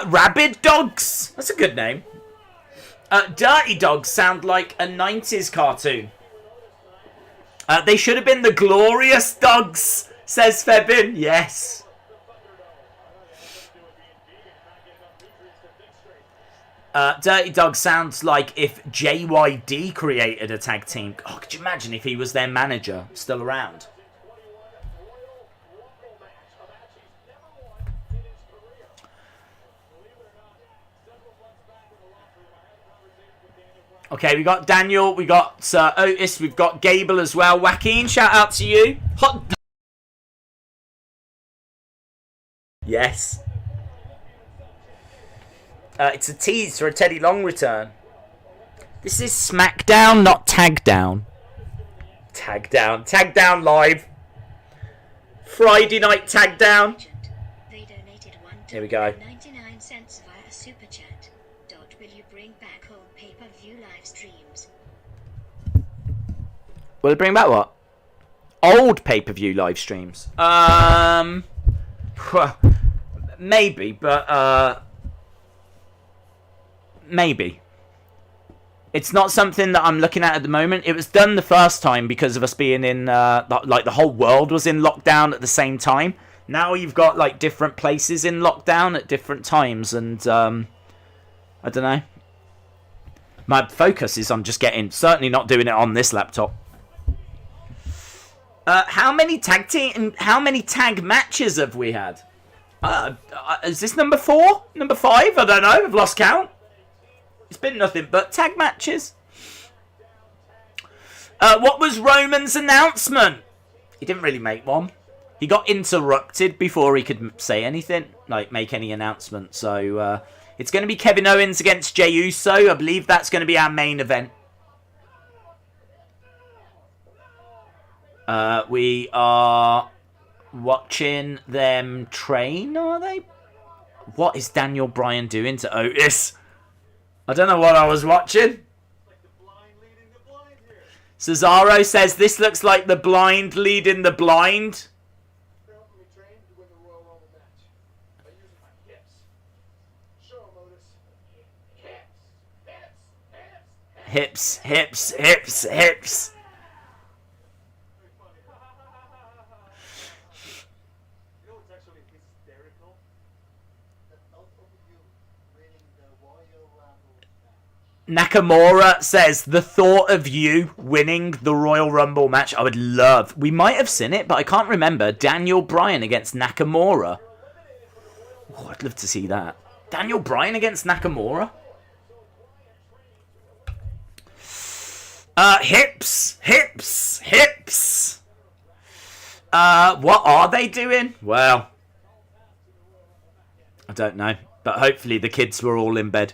Rabid Dogs. That's a good name. Dirty Dogs sound like a 90s cartoon. They should have been the Glorious Dogs, says Febin. Yes. Dirty Dog sounds like if JYD created a tag team. Oh, could you imagine if he was their manager, still around? Okay, we got Daniel, we got Otis, we've got Gable as well. Joaquin, shout out to you. Hot. Yes. It's a tease for a Teddy Long return. This is Smackdown, not Tagdown. Tagdown. Tagdown live. Friday Night Tagdown. They donated Here we go. 99 cents via super chat. Will you bring back old pay-per-view live streams? Will it bring back what? Old pay-per-view live streams. Maybe, but maybe. It's not something that I'm looking at the moment. It was done the first time because of us being in, like the whole world was in lockdown at the same time. Now you've got like different places in lockdown at different times, and I don't know. My focus is on just certainly not doing it on this laptop. How many tag matches have we had? Is this number 4? Number 5? I don't know. I've lost count. It's been nothing but tag matches. What was Roman's announcement? He didn't really make one. He got interrupted before he could say anything, like make any announcement. So it's going to be Kevin Owens against Jey Uso. I believe that's going to be our main event. We are watching them train, are they? What is Daniel Bryan doing to Otis? I don't know what I was watching. Cesaro says this looks like the blind leading the blind. Hips, hips, hips, hips. Nakamura says, the thought of you winning the Royal Rumble match, I would love. We might have seen it, but I can't remember. Daniel Bryan against Nakamura. Oh, I'd love to see that. Daniel Bryan against Nakamura? Hips, hips, hips. What are they doing? Well, I don't know. But hopefully the kids were all in bed.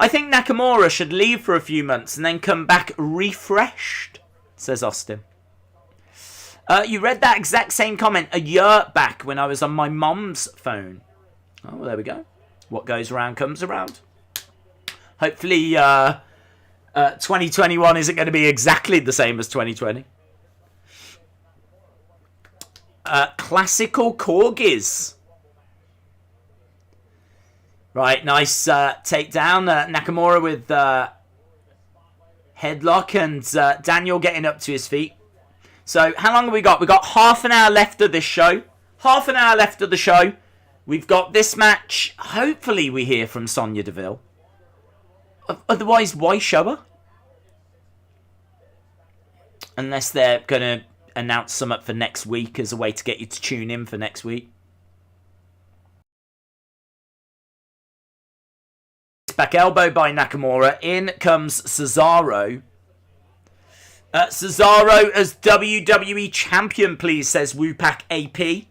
I think Nakamura should leave for a few months and then come back refreshed, says Austin. You read that exact same comment a year back when I was on my mum's phone. Oh, well, there we go. What goes around comes around. Hopefully 2021 isn't going to be exactly the same as 2020. Classical corgis. Right, nice takedown. Nakamura with headlock and Daniel getting up to his feet. So, how long have we got? We've got half an hour left of this show. Half an hour left of the show. We've got this match. Hopefully we hear from Sonya Deville. Otherwise, why show her? Unless they're going to announce something for next week as a way to get you to tune in for next week. Back elbow by Nakamura. In comes Cesaro. Cesaro as WWE Champion, please, says Wupak AP.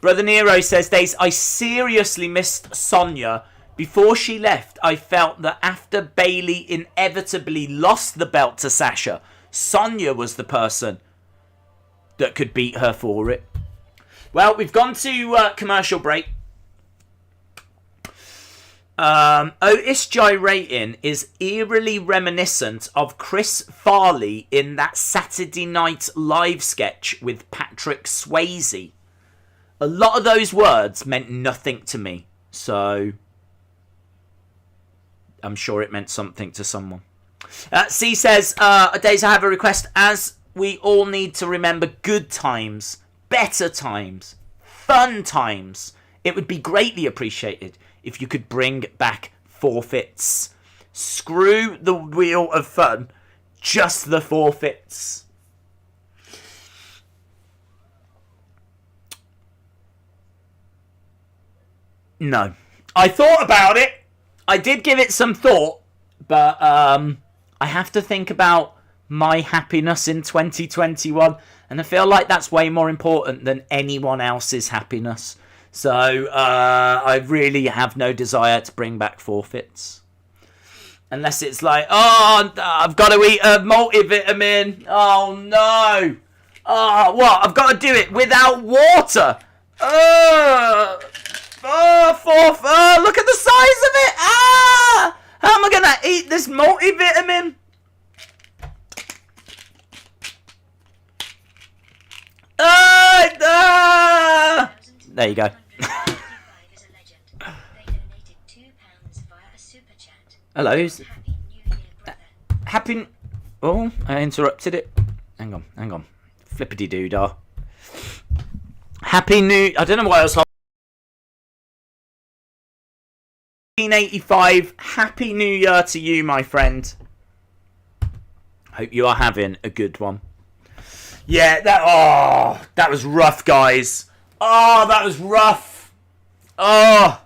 Brother Nero says, Days, I seriously missed Sonya. Before she left, I felt that after Bayley inevitably lost the belt to Sasha, Sonya was the person that could beat her for it. Well, we've gone to commercial break. Otis gyrating is eerily reminiscent of Chris Farley in that Saturday Night Live sketch with Patrick Swayze. A lot of those words meant nothing to me, so I'm sure it meant something to someone. C says, Days, I have a request. As we all need to remember good times, better times, fun times, it would be greatly appreciated if you could bring back forfeits. Screw the wheel of fun. Just the forfeits. No. I thought about it. I did give it some thought. But I have to think about my happiness in 2021. And I feel like that's way more important than anyone else's happiness. So, I really have no desire to bring back forfeits. Unless it's like, oh, I've got to eat a multivitamin. Oh, no. Oh, what? I've got to do it without water. Oh, look at the size of it. Ah! How am I going to eat this multivitamin? There you go. Hello. Happy... Oh, I interrupted it. Hang on. Flippity-doo-dah. Happy New... I don't know what else... 1985. Happy New Year to you, my friend. Hope you are having a good one. Yeah, that was rough, guys. Oh, that was rough. Oh.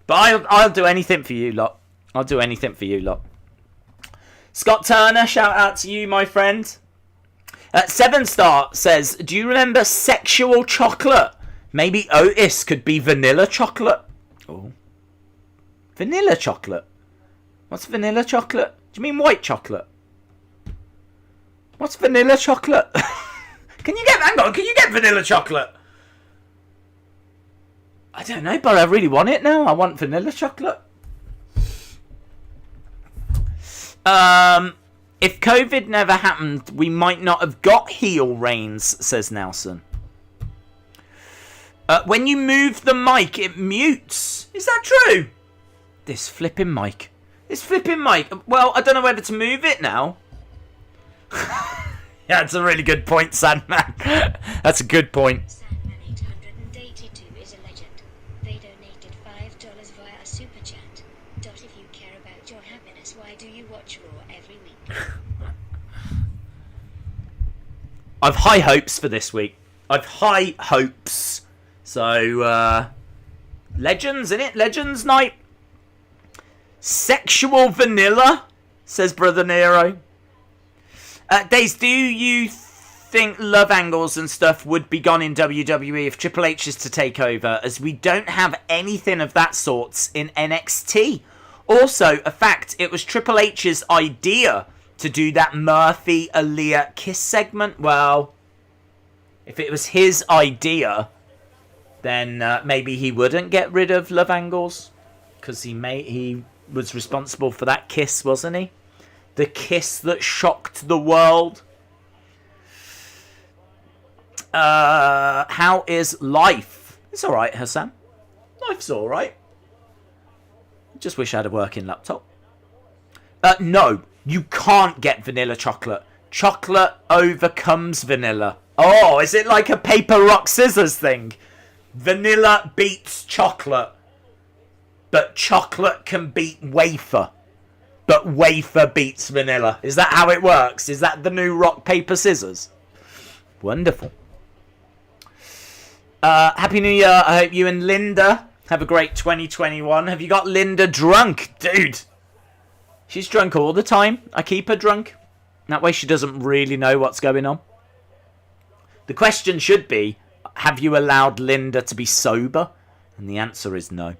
But I'll do anything for you lot. I'll do anything for you lot. Scott Turner, shout out to you, my friend. 7-star says, do you remember sexual chocolate? Maybe Otis could be vanilla chocolate. Oh. Vanilla chocolate? What's vanilla chocolate? Do you mean white chocolate? What's vanilla chocolate? Can you get vanilla chocolate? I don't know, but I really want it now. I want vanilla chocolate. If COVID never happened, we might not have got heel reigns, says Nelson. When you move the mic, it mutes. Is that true? This flipping mic. Well, I don't know whether to move it now. Yeah, that's a really good point, Sandman. That's a good point. Sandman 882 is a legend. They donated $5 via a super chat. If you care about your happiness, why do you watch Raw every week? I've high hopes for this week. I've high hopes. So, Legends, innit? Legends night. Sexual vanilla, says Brother Nero. Days, do you think love angles and stuff would be gone in WWE if Triple H is to take over, as we don't have anything of that sorts in NXT? Also, a fact, it was Triple H's idea to do that Murphy Aaliyah kiss segment. Well, if it was his idea, then maybe he wouldn't get rid of love angles, because he was responsible for that kiss, wasn't he? The kiss that shocked the world. How is life? It's alright, Hassan. Life's alright. Just wish I had a working laptop. No, you can't get vanilla chocolate. Chocolate overcomes vanilla. Oh, is it like a paper, rock, scissors thing? Vanilla beats chocolate. But chocolate can beat wafer. but wafer beats vanilla. Is that how it works? Is that the new rock, paper, scissors? Wonderful. Happy New Year. I hope you and Linda have a great 2021. Have you got Linda drunk? Dude, she's drunk all the time. I keep her drunk. That way she doesn't really know what's going on. The question should be, have you allowed Linda to be sober? And the answer is no.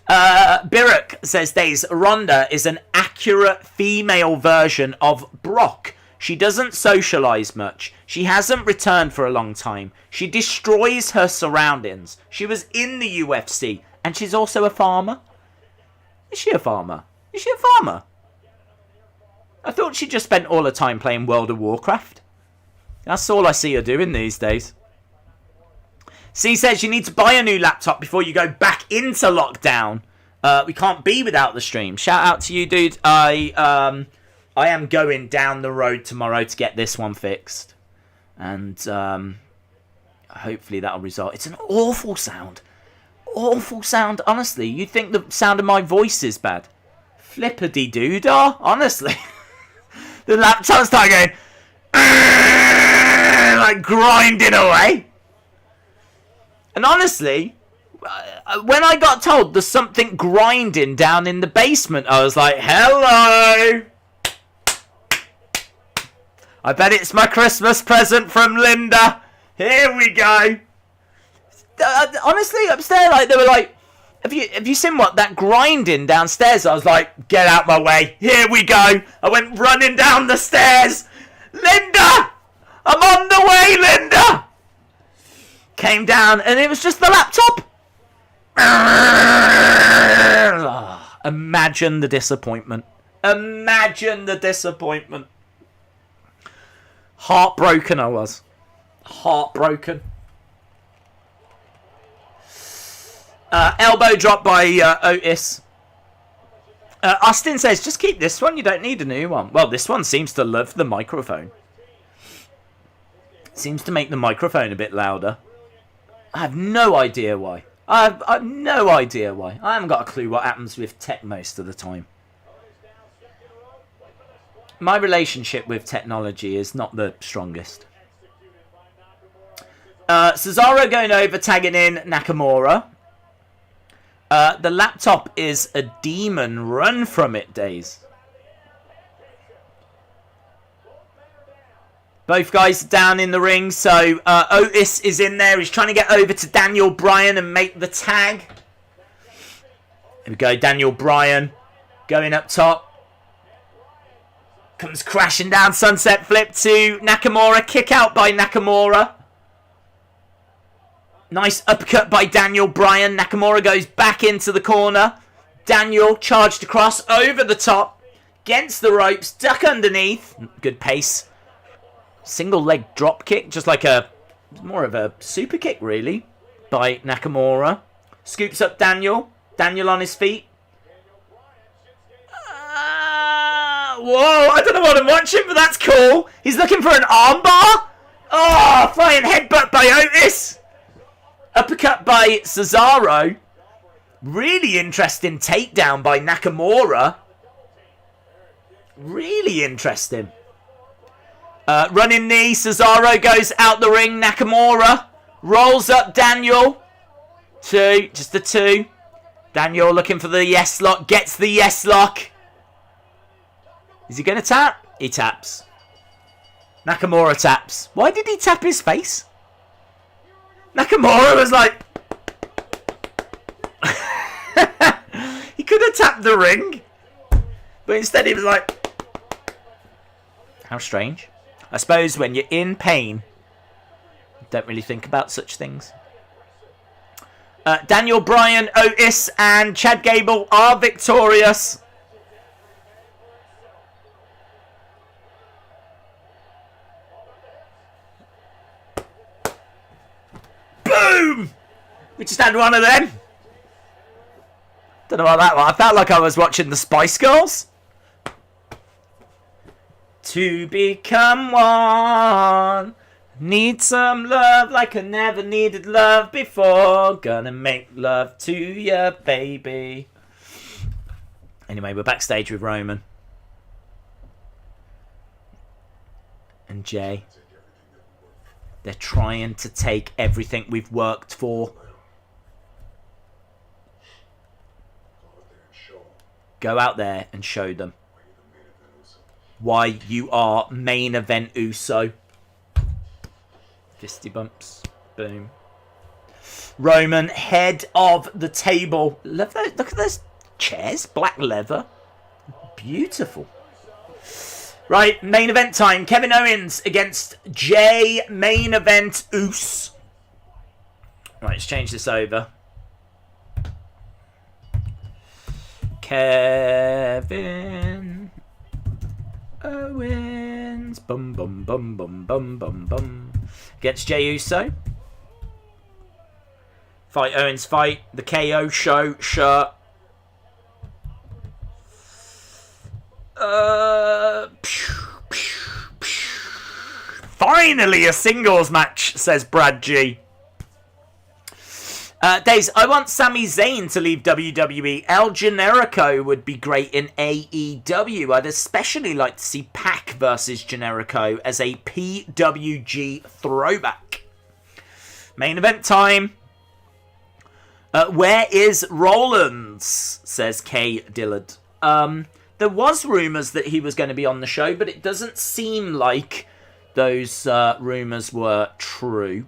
Birrock says, Days, Ronda is an accurate female version of Brock. She doesn't socialise much. She hasn't returned for a long time. She destroys her surroundings. She was in the UFC. And she's also a farmer. Is she a farmer? Is she a farmer? I thought she just spent all her time playing World of Warcraft. That's all I see her doing these days. C says you need to buy a new laptop before you go back into lockdown. We can't be without the stream. Shout out to you, dude. I am going down the road tomorrow to get this one fixed. And hopefully that'll result. It's an awful sound. Awful sound. Honestly, you'd think the sound of my voice is bad. Flippity-doo-dah. Honestly. The laptop started going... like grinding away. And honestly, when I got told there's something grinding down in the basement, I was like, hello. I bet it's my Christmas present from Linda. Here we go. Honestly, upstairs, like they were like, have you seen what that grinding downstairs? I was like, get out my way. Here we go. I went running down the stairs. Linda, I'm on the way, Linda. Came down and it was just the laptop. Imagine the disappointment. Imagine the disappointment. Heartbroken I was. Heartbroken. Elbow drop by Otis. Austin says, just keep this one. You don't need a new one. Well, this one seems to love the microphone. Seems to make the microphone a bit louder. I have no idea why. I have no idea why. I haven't got a clue what happens with tech most of the time. My relationship with technology is not the strongest. Cesaro going over, tagging in Nakamura. The laptop is a demon. Run from it, Days. Both guys down in the ring. So Otis is in there. He's trying to get over to Daniel Bryan and make the tag. Here we go. Daniel Bryan going up top. Comes crashing down. Sunset flip to Nakamura. Kick out by Nakamura. Nice uppercut by Daniel Bryan. Nakamura goes back into the corner. Daniel charged across over the top. Against the ropes. Duck underneath. Good pace. Single leg drop kick. Just like more of a super kick really. By Nakamura. Scoops up Daniel. Daniel on his feet. Whoa. I don't know what I'm watching, but that's cool. He's looking for an armbar. Oh, flying headbutt by Otis. Uppercut by Cesaro. Really interesting takedown by Nakamura. Really interesting. Running knee. Cesaro goes out the ring. Nakamura rolls up Daniel. Two. Just the two. Daniel looking for the yes lock. Gets the yes lock. Is he going to tap? He taps. Nakamura taps. Why did he tap his face? Nakamura was like... he could have tapped the ring. But instead he was like... How strange. I suppose when you're in pain, you don't really think about such things. Daniel Bryan, Otis and Chad Gable are victorious. Boom! We just had one of them. Don't know about that one. I felt like I was watching the Spice Girls. To become one. Need some love like I never needed love before. Gonna make love to ya, baby. Anyway, we're backstage with Roman and Jay. They're trying to take everything we've worked for. Go out there and show them why you are main event Uso. Fisty bumps. Boom. Roman, head of the table. Look at those chairs. Black leather. Beautiful. Right, main event time. Kevin Owens against Jay. Main event Uso. Right, let's change this over. Kevin Owens. Bum, bum, bum, bum, bum, bum, bum. Against Jey Uso. Fight Owens fight. The KO show shirt. Finally a singles match, says Brad G. Days, I want Sami Zayn to leave WWE. El Generico would be great in AEW. I'd especially like to see Pac versus Generico as a PWG throwback. Main event time. Where is Rollins? Says Kay Dillard. There was rumours that he was going to be on the show, but it doesn't seem like those rumours were true.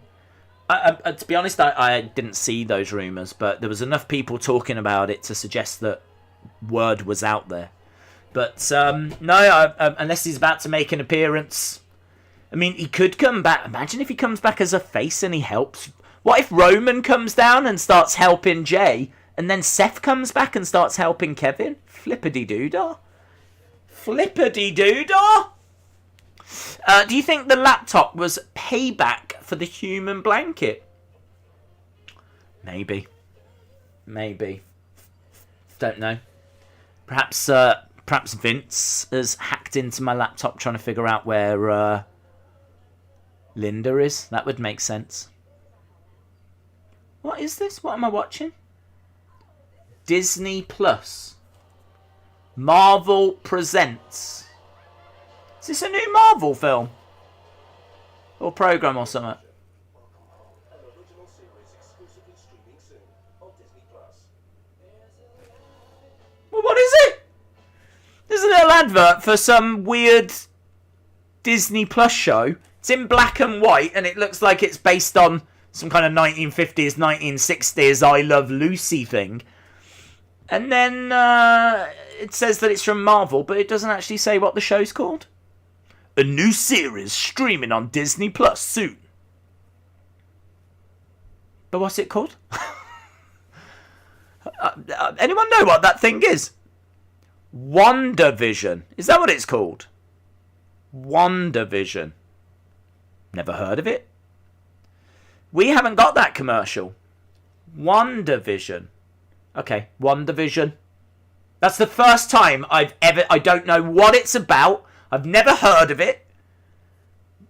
To be honest, I didn't see those rumours, but there was enough people talking about it to suggest that word was out there. But no, unless he's about to make an appearance. I mean, he could come back. Imagine if he comes back as a face and he helps. What if Roman comes down and starts helping Jay, and then Seth comes back and starts helping Kevin? Flippity-doo-dah. Flippity-doo-dah. Do you think the laptop was payback for the human blanket? Maybe. Don't know. Perhaps Vince has hacked into my laptop trying to figure out where Linda is. That would make sense. What is this? What am I watching? Disney Plus. Marvel Presents. Is this a new Marvel film? Or program or something? Well, what is it? There's a little advert for some weird Disney Plus show. It's in black and white and it looks like it's based on some kind of 1950s, 1960s I Love Lucy thing. And then it says that it's from Marvel, but it doesn't actually say what the show's called. A new series streaming on Disney Plus soon. But what's it called? Anyone know what that thing is? WandaVision. Is that what it's called? WandaVision. Never heard of it. We haven't got that commercial. WandaVision. Okay, WandaVision. That's the first time I don't know what it's about. I've never heard of it.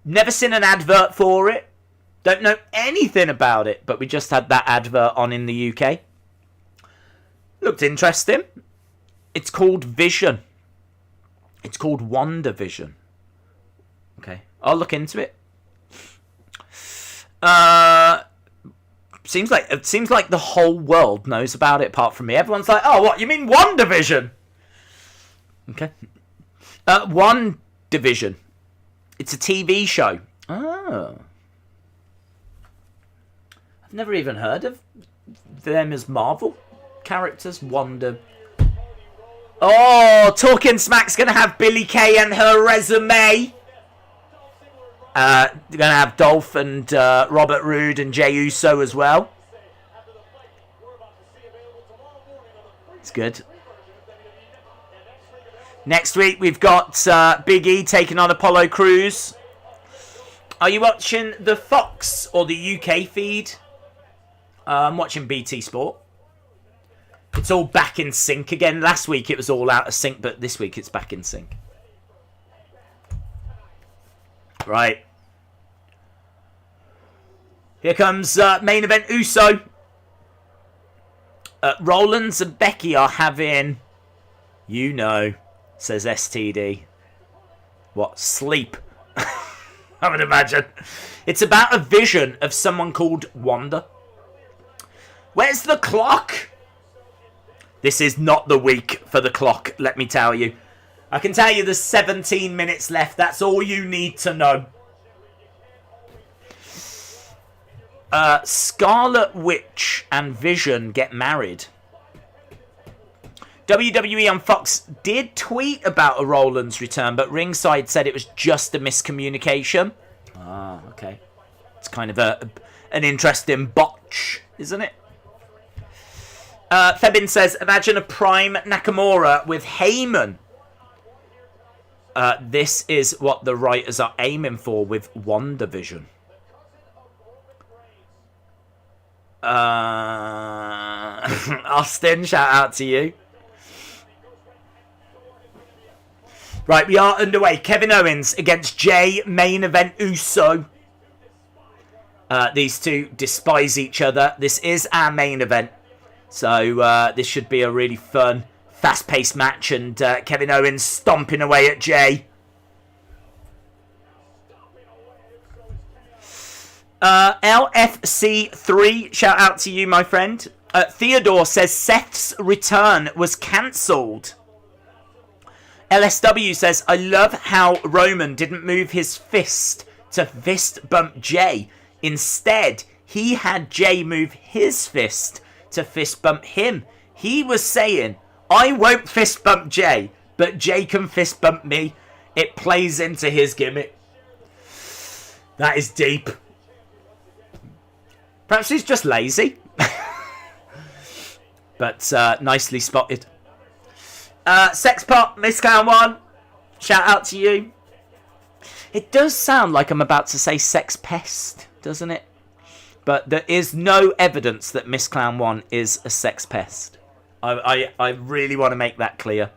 Never seen an advert for it. Don't know anything about it. But we just had that advert on in the UK. Looked interesting. It's called Vision. It's called WandaVision. Okay, I'll look into it. Seems like the whole world knows about it apart from me. Everyone's like, oh, what? You mean WandaVision? Okay. WandaVision. It's a TV show. Oh. I've never even heard of them as Marvel characters. Wanda. Oh, Talking Smack's going to have Billie Kay and her resume. They're going to have Dolph and Robert Roode and Jey Uso as well. It's good. Next week we've got Big E taking on Apollo Crews. Are you watching the Fox or the UK feed? I'm watching BT Sport. It's all back in sync again. Last week it was all out of sync, but this week it's back in sync. Right. Here comes main event Uso. Rollins and Becky are having You know, says STD. What? Sleep. I would imagine. It's about a vision of someone called Wanda. Where's the clock? This is not the week for the clock, let me tell you. I can tell you there's 17 minutes left. That's all you need to know. Scarlet Witch and Vision get married. WWE on Fox did tweet about a Rollins return, but Ringside said it was just a miscommunication. Ah, okay. It's kind of an interesting botch, isn't it? Febin says, imagine a prime Nakamura with Heyman. This is what the writers are aiming for with WandaVision. Austin, shout out to you. Right, we are underway. Kevin Owens against Jay, main event Uso. These two despise each other. This is our main event. So this should be a really fun, fast-paced match. And Kevin Owens stomping away at Jay. LFC3, shout out to you, my friend. Theodore says Seth's return was cancelled. LSW says, I love how Roman didn't move his fist to fist bump Jay. Instead, he had Jay move his fist to fist bump him. He was saying, I won't fist bump Jay, but Jay can fist bump me. It plays into his gimmick. That is deep. Perhaps he's just lazy. But nicely spotted. Sexpot, Miscount 1. Shout out to you. It does sound like I'm about to say sex pest, doesn't it? But there is no evidence that Miss Clown 1 is a sex pest. I really want to make that clear.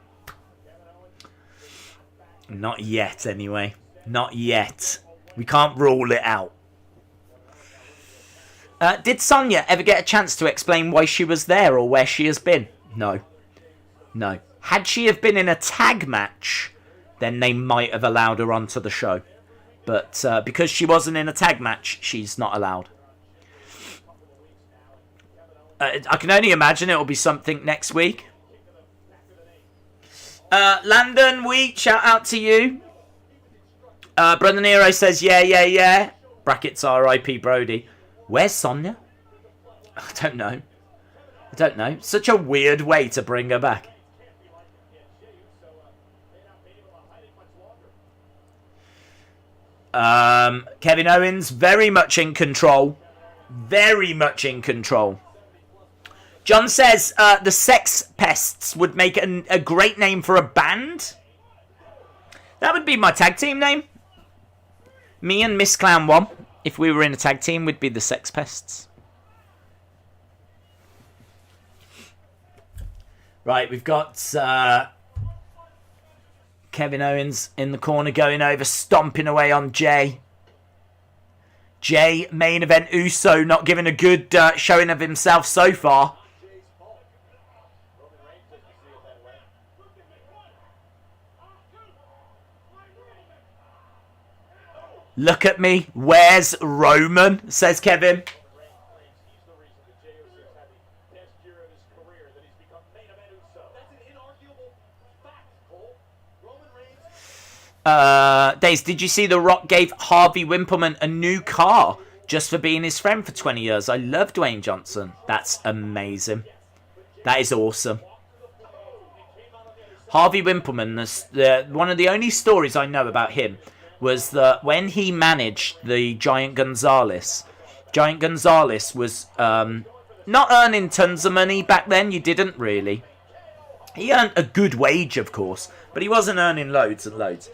Not yet, anyway. Not yet. We can't rule it out. Did Sonya ever get a chance to explain why she was there or where she has been? No. No. Had she have been in a tag match, then they might have allowed her onto the show. But because she wasn't in a tag match, she's not allowed. I can only imagine it'll be something next week. Landon Wheat, shout out to you. Brother Nero says, yeah. Brackets RIP Brody. Where's Sonya? I don't know. Such a weird way to bring her back. Kevin Owens, very much in control. Very much in control. John says the Sex Pests would make a great name for a band. That would be my tag team name. Me and Miss Clown 1, if we were in a tag team, would be the Sex Pests. Right, we've got Kevin Owens in the corner going over, stomping away on Jay. Jay, main event Uso, not giving a good showing of himself so far. Look at me. Where's Roman? Says Kevin. Days, did you see The Rock gave Harvey Wimpleman a new car just for being his friend for 20 years? I love Dwayne Johnson. That's amazing. That is awesome. Harvey Wimpleman, one of the only stories I know about him was that when he managed the Giant Gonzalez was not earning tons of money back then. You didn't really. He earned a good wage, of course, but he wasn't earning loads and loads.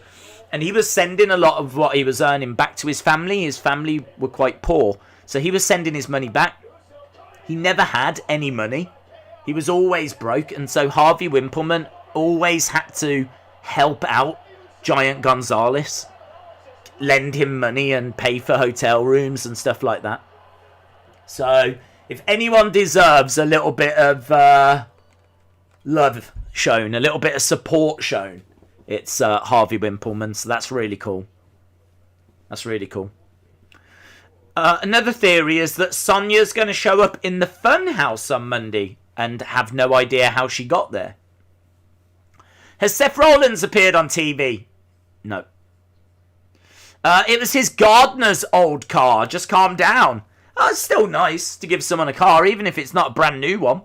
And he was sending a lot of what he was earning back to his family. His family were quite poor, so he was sending his money back. He never had any money. He was always broke, and so Harvey Wimpleman always had to help out Giant Gonzalez, lend him money and pay for hotel rooms and stuff like that. So if anyone deserves a little bit of love shown, a little bit of support shown. It's Harvey Wimpleman, so that's really cool. That's really cool. Another theory is that Sonya's going to show up in the Funhouse on Monday and have no idea how she got there. Has Seth Rollins appeared on TV? No. It was his gardener's old car. Just calm down. Oh, it's still nice to give someone a car, even if it's not a brand new one.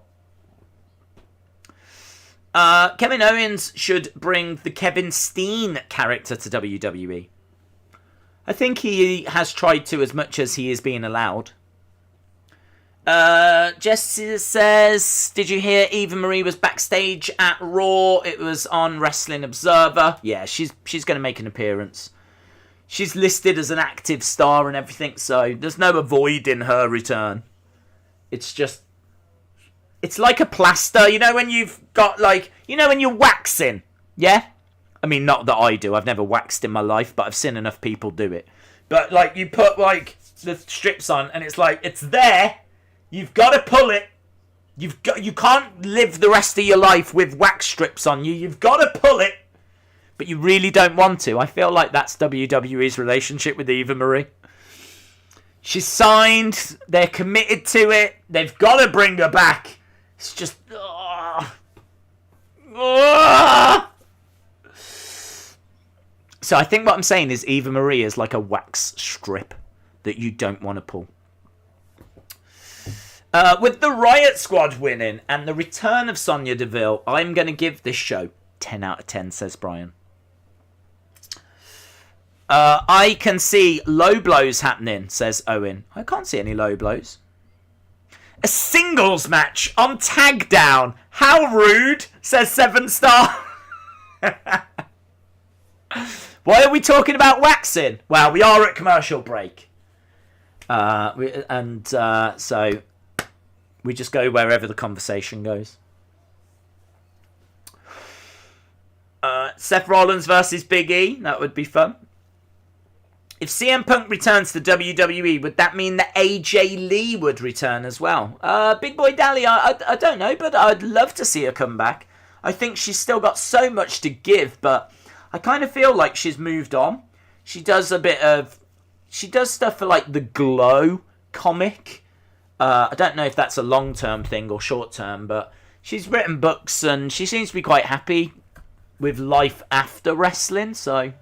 Kevin Owens should bring the Kevin Steen character to WWE. I think he has tried to as much as he is being allowed. Jesse says, did you hear Eva Marie was backstage at Raw? It was on Wrestling Observer. Yeah, she's going to make an appearance. She's listed as an active star and everything, so there's no avoiding her return. It's just... It's like a plaster, you know when you've got like... You know when you're waxing, yeah? I mean, not that I do. I've never waxed in my life, but I've seen enough people do it. But like, you put like the strips on and it's like, it's there. You've got to pull it. You can't live the rest of your life with wax strips on you. You've got to pull it. But you really don't want to. I feel like that's WWE's relationship with Eva Marie. She's signed. They're committed to it. They've got to bring her back. It's just... So I think what I'm saying is Eva Marie is like a wax strip that you don't want to pull. With the Riot Squad winning and the return of Sonya Deville, I'm going to give this show 10 out of 10, says Brian. I can see low blows happening, says Owen. I can't see any low blows. A singles match on Tag Down. How rude, says 7 Star. Why are we talking about waxing? Well, we are at commercial break. So we just go wherever the conversation goes. Seth Rollins versus Big E. That would be fun. If CM Punk returns to WWE, would that mean that AJ Lee would return as well? Big Boy Dally, I don't know, but I'd love to see her come back. I think she's still got so much to give, but I kind of feel like she's moved on. She does stuff for like the Glow comic. I don't know if that's a long-term thing or short-term, but she's written books and she seems to be quite happy with life after wrestling, so...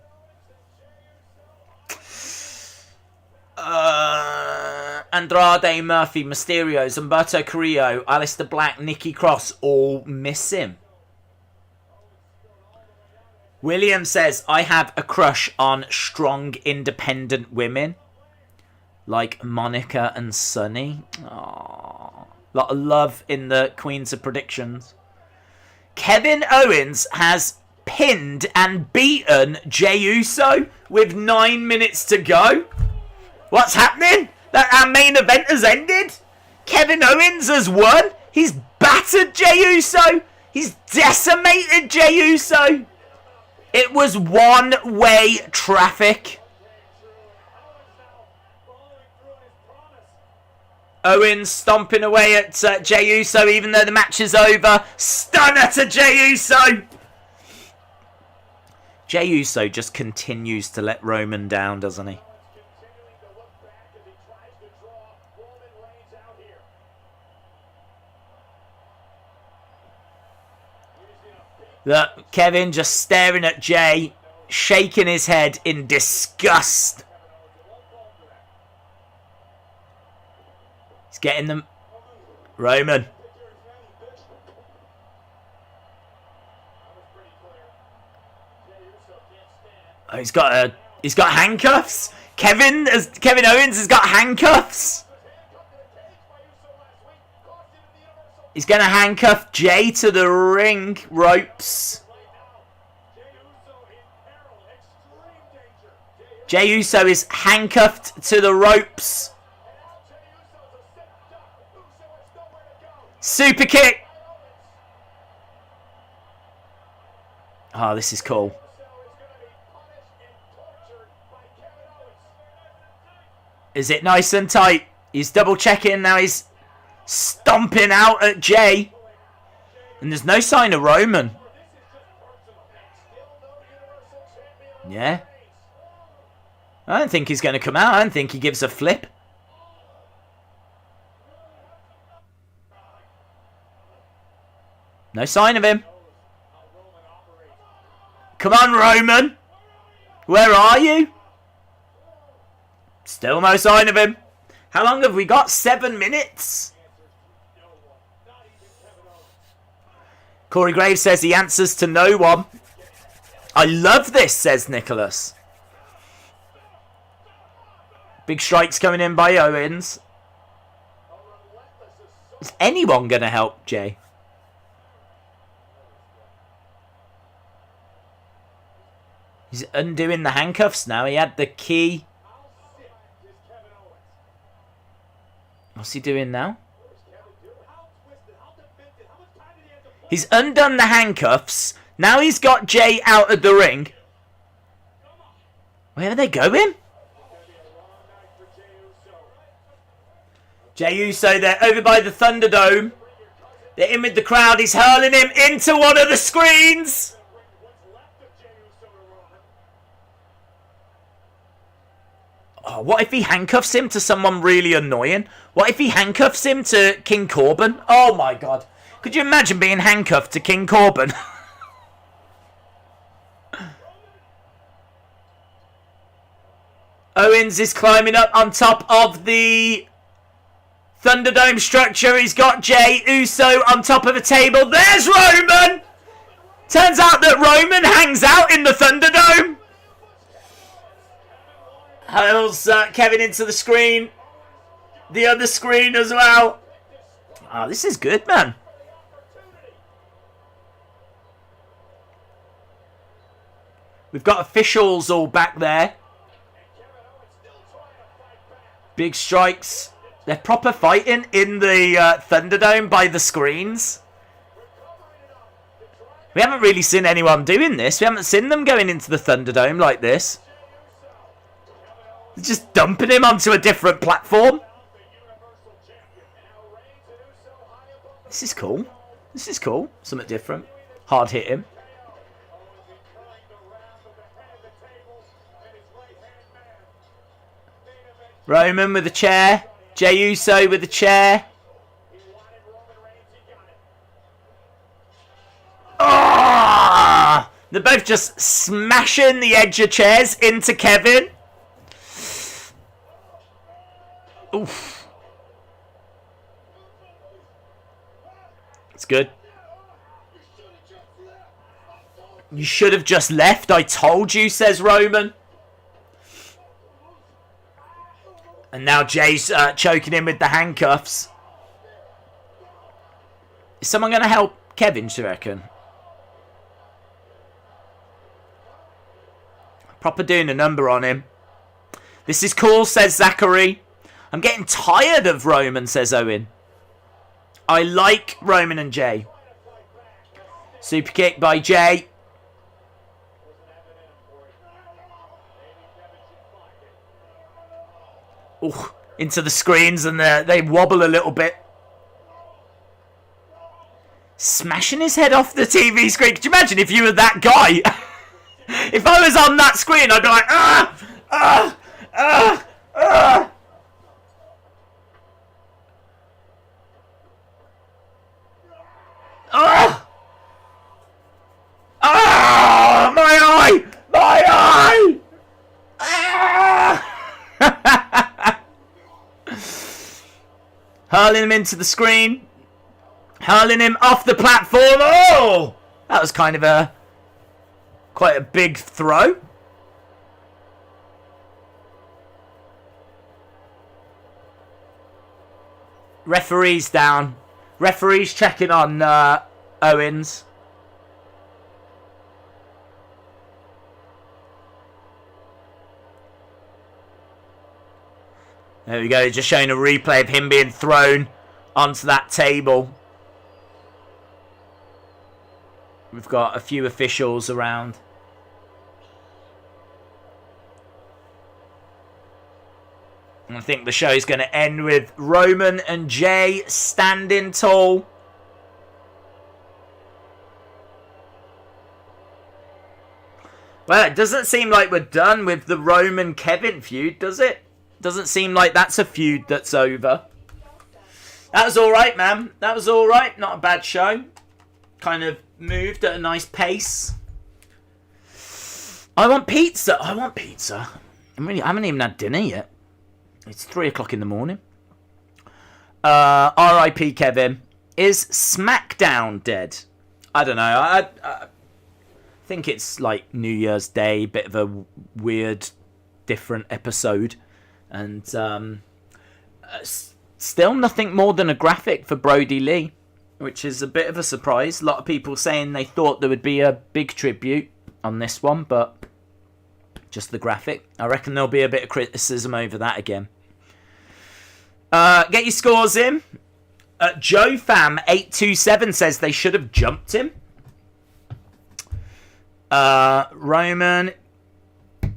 Andrade, Murphy, Mysterio, Humberto Carrillo, Aleister Black, Nikki Cross all miss him. William says, I have a crush on strong, independent women. Like Monica and Sunny. Aww. Lot of love in the Queens of Predictions. Kevin Owens has pinned and beaten Jey Uso with 9 minutes to go. What's happening? That our main event has ended? Kevin Owens has won? He's battered Jey Uso? He's decimated Jey Uso? It was one-way traffic. Owens stomping away at Jey Uso even though the match is over. Stunner to Jey Uso. Jey Uso just continues to let Roman down, doesn't he? Look, Kevin just staring at Jey, shaking his head in disgust. He's getting them. Roman. Oh, he's got handcuffs. Kevin Owens has got handcuffs. He's going to handcuff Jey to the ring ropes. Jey Uso is handcuffed to the ropes. Super kick. Oh, this is cool. Is it nice and tight? He's double checking now. He's stomping out at Jey. And there's no sign of Roman. Yeah. I don't think he's going to come out. I don't think he gives a flip. No sign of him. Come on, Roman. Where are you? Still no sign of him. How long have we got? 7 minutes. Corey Graves says he answers to no one. I love this, says Nicholas. Big strikes coming in by Owens. Is anyone going to help Jay? He's undoing the handcuffs now. He had the key. What's he doing now? He's undone the handcuffs. Now he's got Jay out of the ring. Where are they going? Jey Uso, they're over by the Thunderdome. They're in with the crowd. He's hurling him into one of the screens. Oh, what if he handcuffs him to someone really annoying? What if he handcuffs him to King Corbin? Oh my god. Could you imagine being handcuffed to King Corbin? Owens is climbing up on top of the Thunderdome structure. He's got Jey Uso on top of a table. There's Roman! Turns out that Roman hangs out in the Thunderdome. Hurls Kevin into the screen. The other screen as well. Oh, this is good, man. We've got officials all back there. Big strikes. They're proper fighting in the Thunderdome by the screens. We haven't really seen anyone doing this. We haven't seen them going into the Thunderdome like this. They're just dumping him onto a different platform. This is cool. This is cool. Something different. Hard hit him. Roman with a chair. Jey Uso with a chair. Oh! They're both just smashing the edge of chairs into Kevin. Oof. It's good. You should have just left. I told you, says Roman. And now Jay's choking him with the handcuffs. Is someone going to help Kevin, do you reckon? Proper doing a number on him. This is cool, says Zachary. I'm getting tired of Roman, says Owen. I like Roman and Jay. Super kick by Jay. Ooh, into the screens and they wobble a little bit. Smashing his head off the TV screen. Could you imagine if you were that guy? If I was on that screen, I'd be like, ah, ah, ah, ah. Ah! Ah! My eye! My eye! Ah! Hurling him into the screen. Hurling him off the platform. Oh! That was kind of quite a big throw. Referee's down. Referee's checking on Owens. There we go, just showing a replay of him being thrown onto that table. We've got a few officials around. And I think the show's going to end with Roman and Jay standing tall. Well, it doesn't seem like we're done with the Roman Kevin feud, does it? Doesn't seem like that's a feud that's over. That was alright, man. That was alright. Not a bad show. Kind of moved at a nice pace. I want pizza. I haven't even had dinner yet. It's 3 o'clock in the morning. R.I.P. Kevin. Is Smackdown dead? I don't know. I think it's like New Year's Day, bit of a weird, different episode, and still nothing more than a graphic for Brody Lee, which is a bit of a surprise. A lot of people saying they thought there would be a big tribute on this one, but just the graphic. I reckon there'll be a bit of criticism over that again. Get your scores in. JoeFam827 says they should have jumped him. Roman,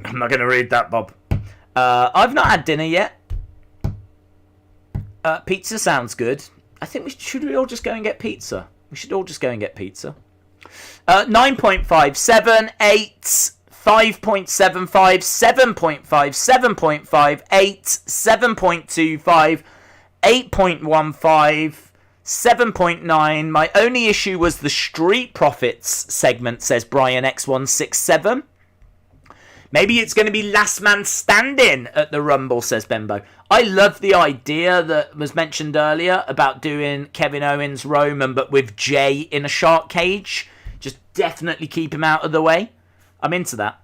I'm not going to read that, Bob. I've not had dinner yet. Pizza sounds good. I think should we all just go and get pizza? We should all just go and get pizza. 9.5, 8, 5.75, 7.5, 7.5, 8, 7.25, 8.15, 7.9. My only issue was the Street Profits segment, says Brian X167. Maybe it's going to be last man standing at the Rumble, says Bembo. I love the idea that was mentioned earlier about doing Kevin Owens, Roman, but with Jay in a shark cage. Just definitely keep him out of the way. I'm into that.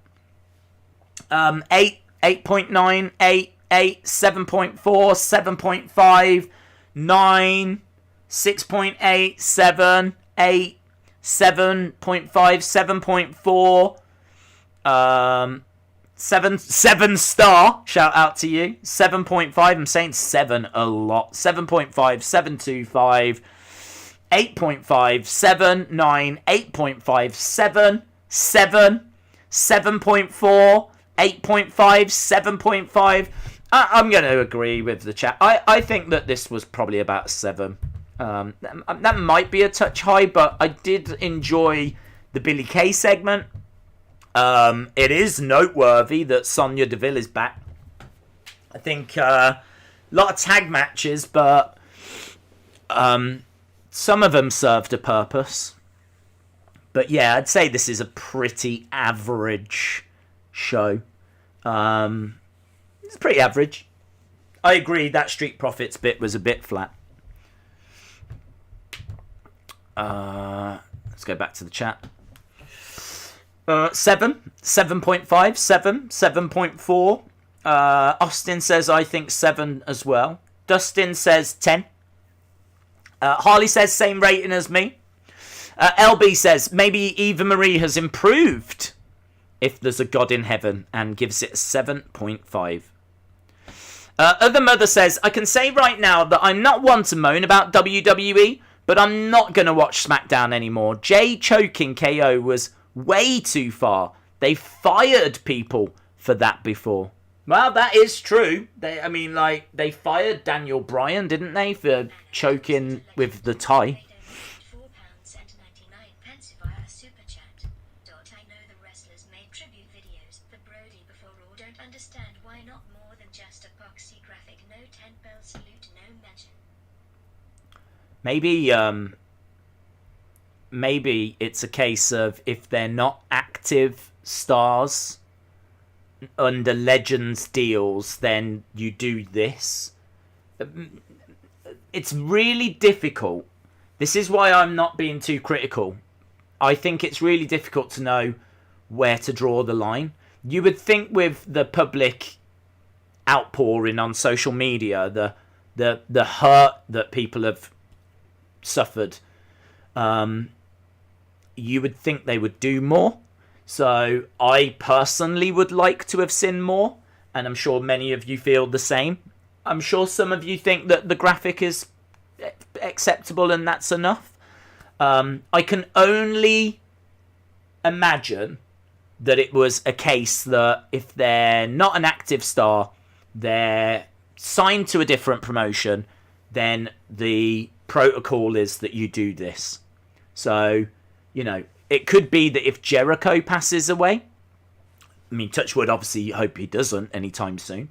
8, 8.9, 8, 8, 7.4, 7.5, 9, 6.8, 7, 8, 7.5, 7.4, 7 star, shout out to you. 7.5, I'm saying 7 a lot. 7.5, 7.25, 8.5, 7, 9, 8.5, 7, 7, 7.4, 8.5, 7.5. I'm going to agree with the chat. I think that this was probably about 7. That might be a touch high, but I did enjoy the Billy Kay segment. It is noteworthy that Sonya Deville is back. I think a lot of tag matches, but some of them served a purpose. But yeah, I'd say this is a pretty average show. It's pretty average. I agree that Street Profits bit was a bit flat. Let's go back to the chat. 7, 7.5, 7, 7.4. Austin says, I think 7 as well. Dustin says 10. Harley says, same rating as me. LB says, maybe Eva Marie has improved if there's a God in heaven, and gives it a 7.5. Other Mother says, I can say right now that I'm not one to moan about WWE, but I'm not going to watch SmackDown anymore. Jay choking KO was way too far. They fired people for that before. Well, that is true. They fired Daniel Bryan, didn't they, for choking with the tie? £4.99 via Super Chat. I know the wrestlers made tribute videos for Brody before Raw. Don't understand why not more than just a boxy graphic. No 10-bell salute, no mention. Maybe it's a case of if they're not active stars under Legends deals, then you do this. It's really difficult. This is why I'm not being too critical. I think it's really difficult to know where to draw the line. You would think with the public outpouring on social media, the hurt that people have suffered, you would think they would do more. So I personally would like to have seen more, and I'm sure many of you feel the same. I'm sure some of you think that the graphic is acceptable and that's enough. I can only imagine that it was a case that if they're not an active star, they're signed to a different promotion, then the protocol is that you do this. So, it could be that if Jericho passes away, mean, touch wood, obviously, hope he doesn't anytime soon.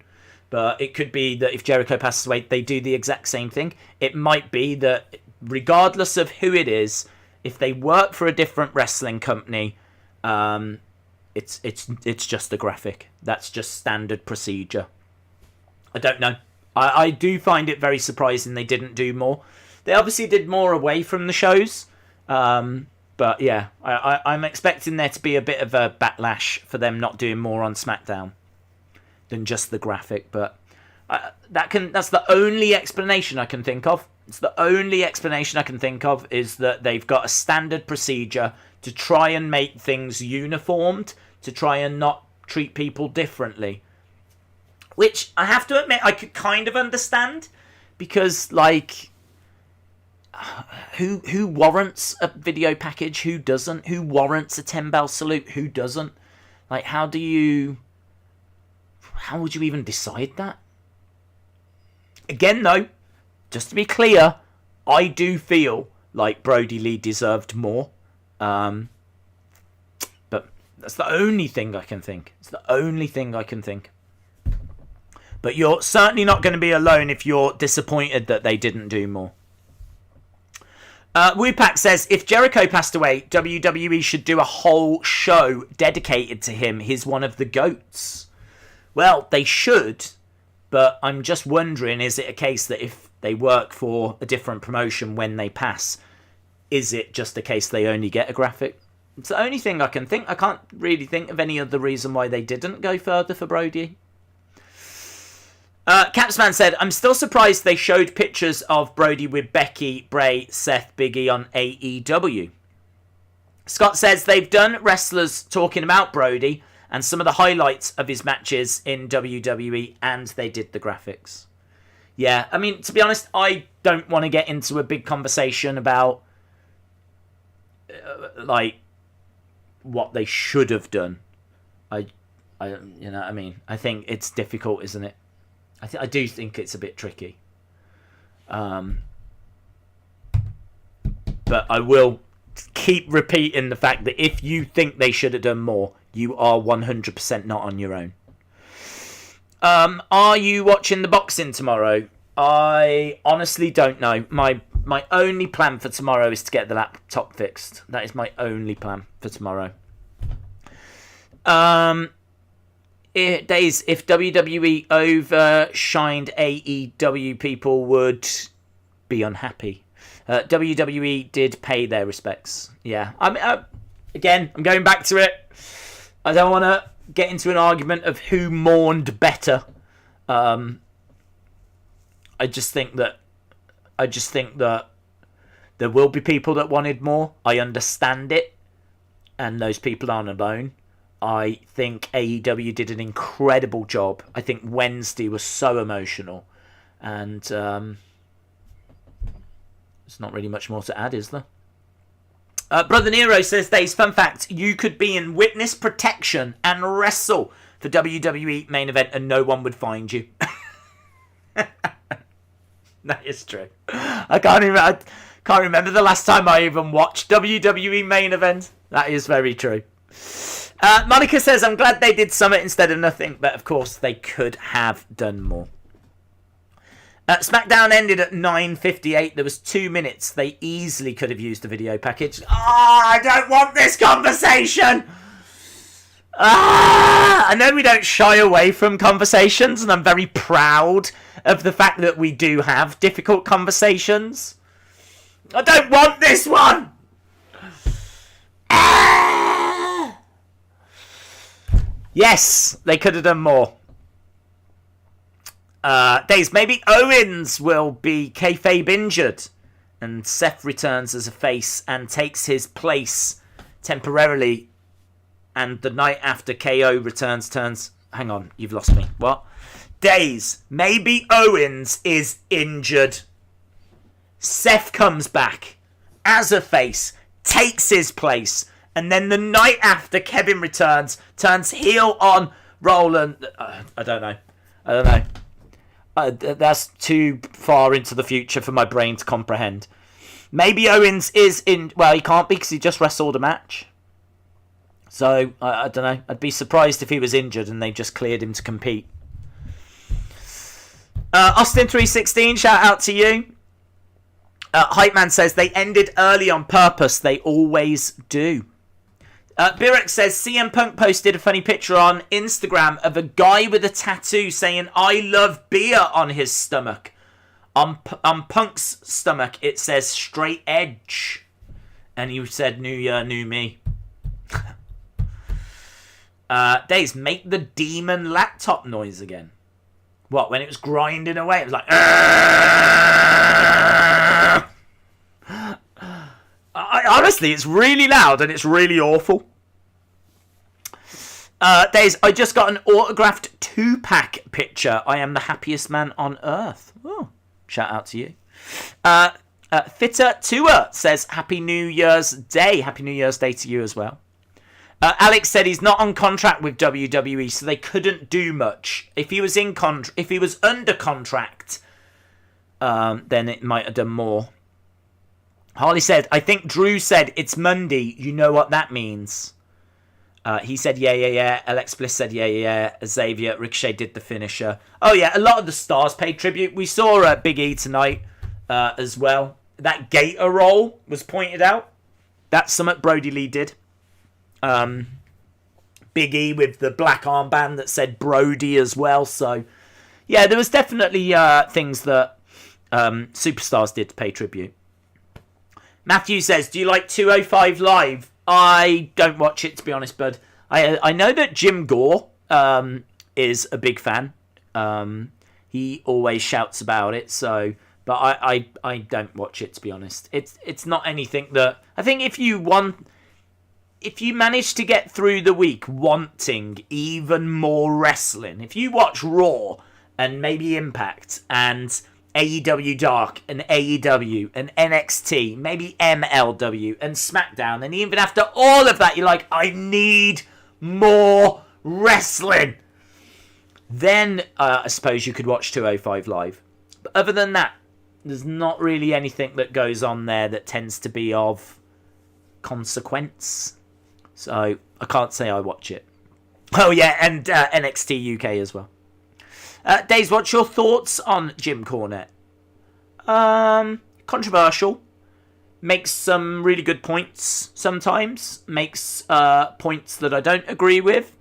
But it could be that if Jericho passes away, they do the exact same thing. It might be that regardless of who it is, if they work for a different wrestling company, it's just a graphic. That's just standard procedure. I don't know. I do find it very surprising they didn't do more. They obviously did more away from the shows. But yeah, I'm expecting there to be a bit of a backlash for them not doing more on SmackDown than just the graphic. But that's the only explanation I can think of. It's the only explanation I can think of is that they've got a standard procedure to try and make things uniformed, to try and not treat people differently. Which I have to admit I could kind of understand, because like who warrants a video package? Who doesn't? Who warrants a 10-bell salute? Who doesn't? Like, how would you even decide that? Again, though, just to be clear, I do feel like Brody Lee deserved more. But that's the only thing I can think. It's the only thing I can think. But you're certainly not going to be alone if you're disappointed that they didn't do more. Wupak says, if Jericho passed away, WWE should do a whole show dedicated to him. He's one of the GOATs. Well, they should, but I'm just wondering, is it a case that if they work for a different promotion when they pass, is it just a case they only get a graphic? It's the only thing I can think. I can't really think of any other reason why they didn't go further for Brody. Capsman said, I'm still surprised they showed pictures of Brody with Becky, Bray, Seth, Big E on AEW. Scott says they've done wrestlers talking about Brody and some of the highlights of his matches in WWE, and they did the graphics. Yeah, I mean, to be honest, I don't want to get into a big conversation about like what they should have done. I think it's difficult, isn't it? I do think it's a bit tricky. But I will keep repeating the fact that if you think they should have done more, you are 100% not on your own. Are you watching the boxing tomorrow? I honestly don't know. My only plan for tomorrow is to get the laptop fixed. That is my only plan for tomorrow. If WWE overshined AEW, people would be unhappy. WWE did pay their respects. Yeah, again, I'm going back to it. I don't want to get into an argument of who mourned better. I just think that there will be people that wanted more. I understand it, and those people aren't alone. I think AEW did an incredible job. I think Wednesday was so emotional. And there's not really much more to add, is there? Brother Nero says, Days, fun fact, you could be in witness protection and wrestle for WWE main event and no one would find you. That is true. I can't remember the last time I even watched WWE main event. That is very true. Monica says, I'm glad they did Summit instead of nothing, but of course they could have done more. SmackDown ended at 9:58. There was 2 minutes. They easily could have used a video package. I don't want this conversation! I know we don't shy away from conversations, and I'm very proud of the fact that we do have difficult conversations. I don't want this one! Yes, they could have done more. Days, maybe Owens will be kayfabe injured and Seth returns as a face and takes his place temporarily, and the night after KO returns turns... Hang on, you've lost me. What? Days, maybe Owens is injured. Seth comes back as a face, takes his place, and then the night after Kevin returns, turns heel on Roland. I don't know. That's too far into the future for my brain to comprehend. Maybe Owens is in... Well, he can't be because he just wrestled a match. So, I don't know. I'd be surprised if he was injured and they just cleared him to compete. Austin316, shout out to you. Hype Man says, they ended early on purpose. They always do. Birek says, CM Punk posted a funny picture on Instagram of a guy with a tattoo saying, I love beer on his stomach. On Punk's stomach, it says straight edge. And he said, New Year, new me. Days, make the demon laptop noise again. What, when it was grinding away? It was like... honestly, it's really loud and it's really awful. Days, I just got an autographed 2-pack picture. I am the happiest man on earth. Oh, shout out to you. Fitter Tour says, Happy New Year's Day. Happy New Year's Day to you as well. Alex said he's not on contract with WWE, so they couldn't do much. If he was under contract, then it might have done more. Harley said, I think Drew said it's Monday. You know what that means. He said, yeah. Alex Bliss said, yeah. Xavier, Ricochet did the finisher. Oh, yeah, a lot of the stars paid tribute. We saw Big E tonight as well. That Gator roll was pointed out. That's something Brody Lee did. Big E with the black armband that said Brody as well. So, yeah, there was definitely things that superstars did to pay tribute. Matthew says, do you like 205 Live? I don't watch it, to be honest, bud. I know that Jim Gore is a big fan. He always shouts about it, so... But I don't watch it, to be honest. It's not anything that... I think if you manage to get through the week wanting even more wrestling, if you watch Raw and maybe Impact and AEW Dark and AEW and NXT, maybe MLW and SmackDown, and even after all of that, you're like, I need more wrestling. Then I suppose you could watch 205 Live. But other than that, there's not really anything that goes on there that tends to be of consequence. So I can't say I watch it. Oh yeah, and NXT UK as well. Days, what's your thoughts on Jim Cornette? Controversial. Makes some really good points sometimes. Makes points that I don't agree with.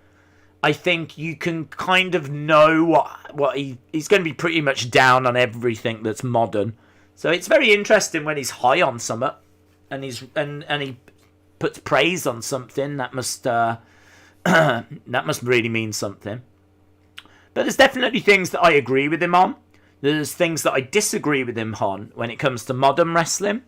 I think you can kind of know what he's going to be pretty much down on everything that's modern. So it's very interesting when he's high on something and he puts praise on something. That must really mean something. But there's definitely things that I agree with him on. There's things that I disagree with him on when it comes to modern wrestling.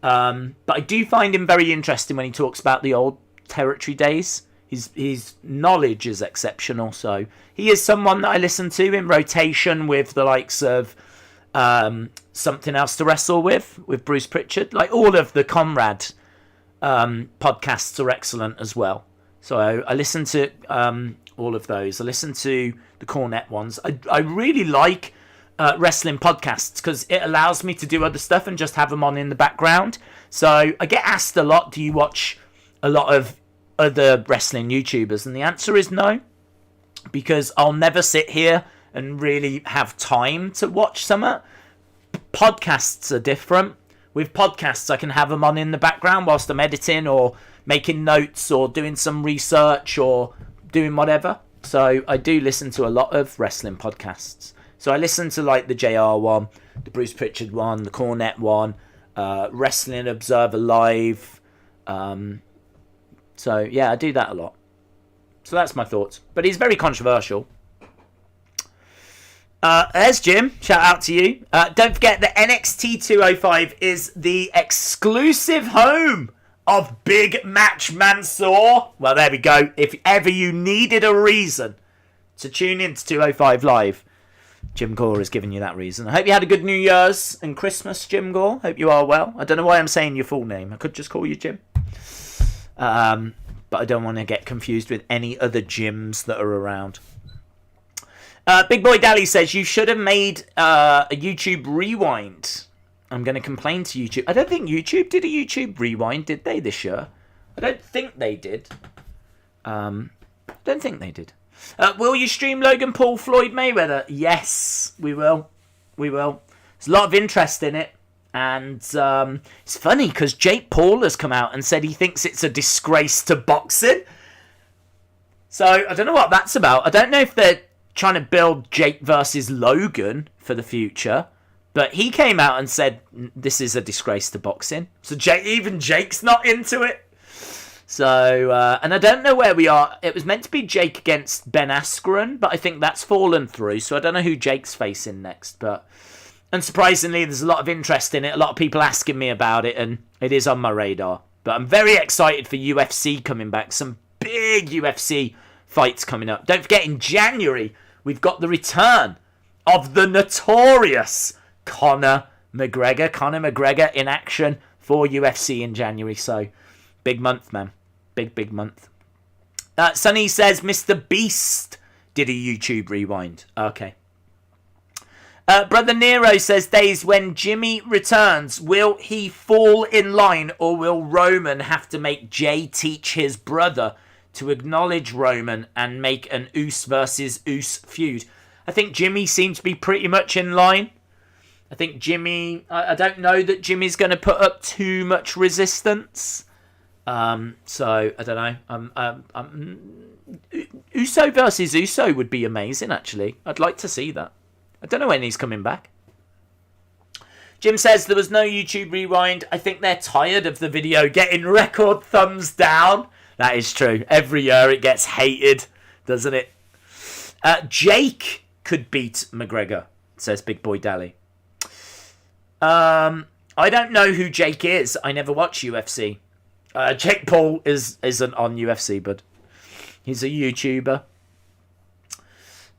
But I do find him very interesting when he talks about the old territory days. His knowledge is exceptional, so he is someone that I listen to in rotation with the likes of Something Else to Wrestle with Bruce Pritchard. Like all of the Comrade podcasts are excellent as well. So I listen to all of those. I listen to the Cornette ones. I really like wrestling podcasts because it allows me to do other stuff and just have them on in the background. So I get asked a lot, do you watch a lot of other wrestling YouTubers? And the answer is no, because I'll never sit here and really have time to watch something. Podcasts are different. With podcasts, I can have them on in the background whilst I'm editing or making notes or doing some research or doing whatever. So I do listen to a lot of wrestling podcasts. So I listen to like the JR one, the Bruce Pritchard one, the Cornette one, Wrestling Observer Live. So yeah, I do that a lot. So that's my thoughts. But he's very controversial. There's Jim. Shout out to you. Don't forget that NXT 205 is the exclusive home of Big Match Mansoor. Well, there we go. If ever you needed a reason to tune in to 205 Live, Jim Gore has given you that reason. I hope you had a good New Year's and Christmas, Jim Gore. Hope you are well. I don't know why I'm saying your full name. I could just call you Jim. But I don't want to get confused with any other Jims that are around. Big Boy Dally says, you should have made a YouTube rewind. I'm going to complain to YouTube. I don't think YouTube did a YouTube rewind, did they, this year? I don't think they did. I don't think they did. Will you stream Logan Paul Floyd Mayweather? Yes, we will. We will. There's a lot of interest in it. And it's funny because Jake Paul has come out and said he thinks it's a disgrace to boxing. So I don't know what that's about. I don't know if they're trying to build Jake versus Logan for the future. But he came out and said this is a disgrace to boxing. So even Jake's not into it. So, and I don't know where we are. It was meant to be Jake against Ben Askren, but I think that's fallen through. So I don't know who Jake's facing next. But unsurprisingly, there's a lot of interest in it. A lot of people asking me about it, and it is on my radar. But I'm very excited for UFC coming back. Some big UFC fights coming up. Don't forget, in January, we've got the return of the notorious Conor McGregor. Conor McGregor in action for UFC in January. So, big month, man. Big month. Sonny says Mr. Beast did a YouTube rewind. Okay. Brother Nero says, Days, when Jimmy returns, will he fall in line or will Roman have to make Jay teach his brother to acknowledge Roman and make an Uce versus Uce feud? I think Jimmy seems to be pretty much in line. I think Jimmy... I don't know that Jimmy's going to put up too much resistance. So, I don't know. Uso versus Uso would be amazing, actually. I'd like to see that. I don't know when he's coming back. Jim says there was no YouTube rewind. I think they're tired of the video getting record thumbs down. That is true. Every year it gets hated, doesn't it? Jake could beat McGregor, says Big Boy Dally. I don't know who Jake is. I never watch UFC. Jake Paul isn't on UFC, but he's a YouTuber.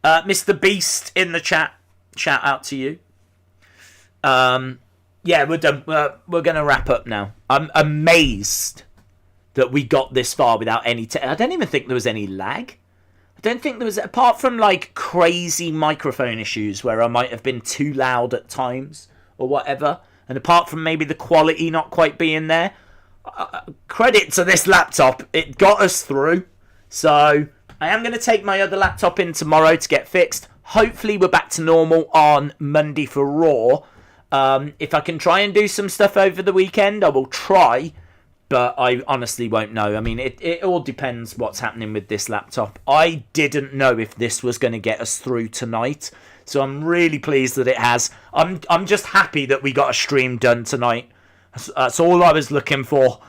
Mr. Beast in the chat. Shout out to you. Yeah, we're done. We're going to wrap up now. I'm amazed that we got this far without any... I don't even think there was any lag. I don't think there was... Apart from, like, crazy microphone issues where I might have been too loud at times or whatever. And apart from maybe the quality not quite being there. Credit to this laptop. It got us through. So I am going to take my other laptop in tomorrow to get fixed. Hopefully we're back to normal on Monday for Raw. If I can try and do some stuff over the weekend, I will try. But I honestly won't know. I mean, it all depends what's happening with this laptop. I didn't know if this was going to get us through tonight. So I'm really pleased that it has. I'm just happy that we got a stream done tonight. That's all I was looking for.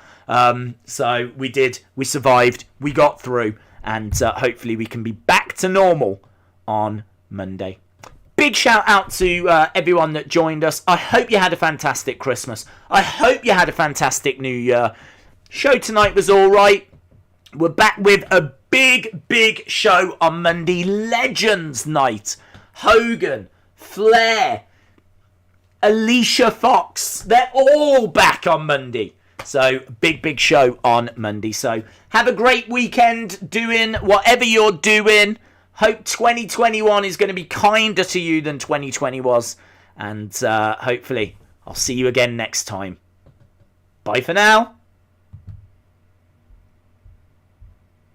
So we did. We survived. We got through. And hopefully we can be back to normal on Monday. Big shout out to everyone that joined us. I hope you had a fantastic Christmas. I hope you had a fantastic New Year. Show tonight was alright. We're back with a big show on Monday. Legends Night. Hogan, Flair, Alicia Fox. They're all back on Monday. So, big show on Monday. So, have a great weekend doing whatever you're doing. Hope 2021 is going to be kinder to you than 2020 was. And hopefully, I'll see you again next time. Bye for now.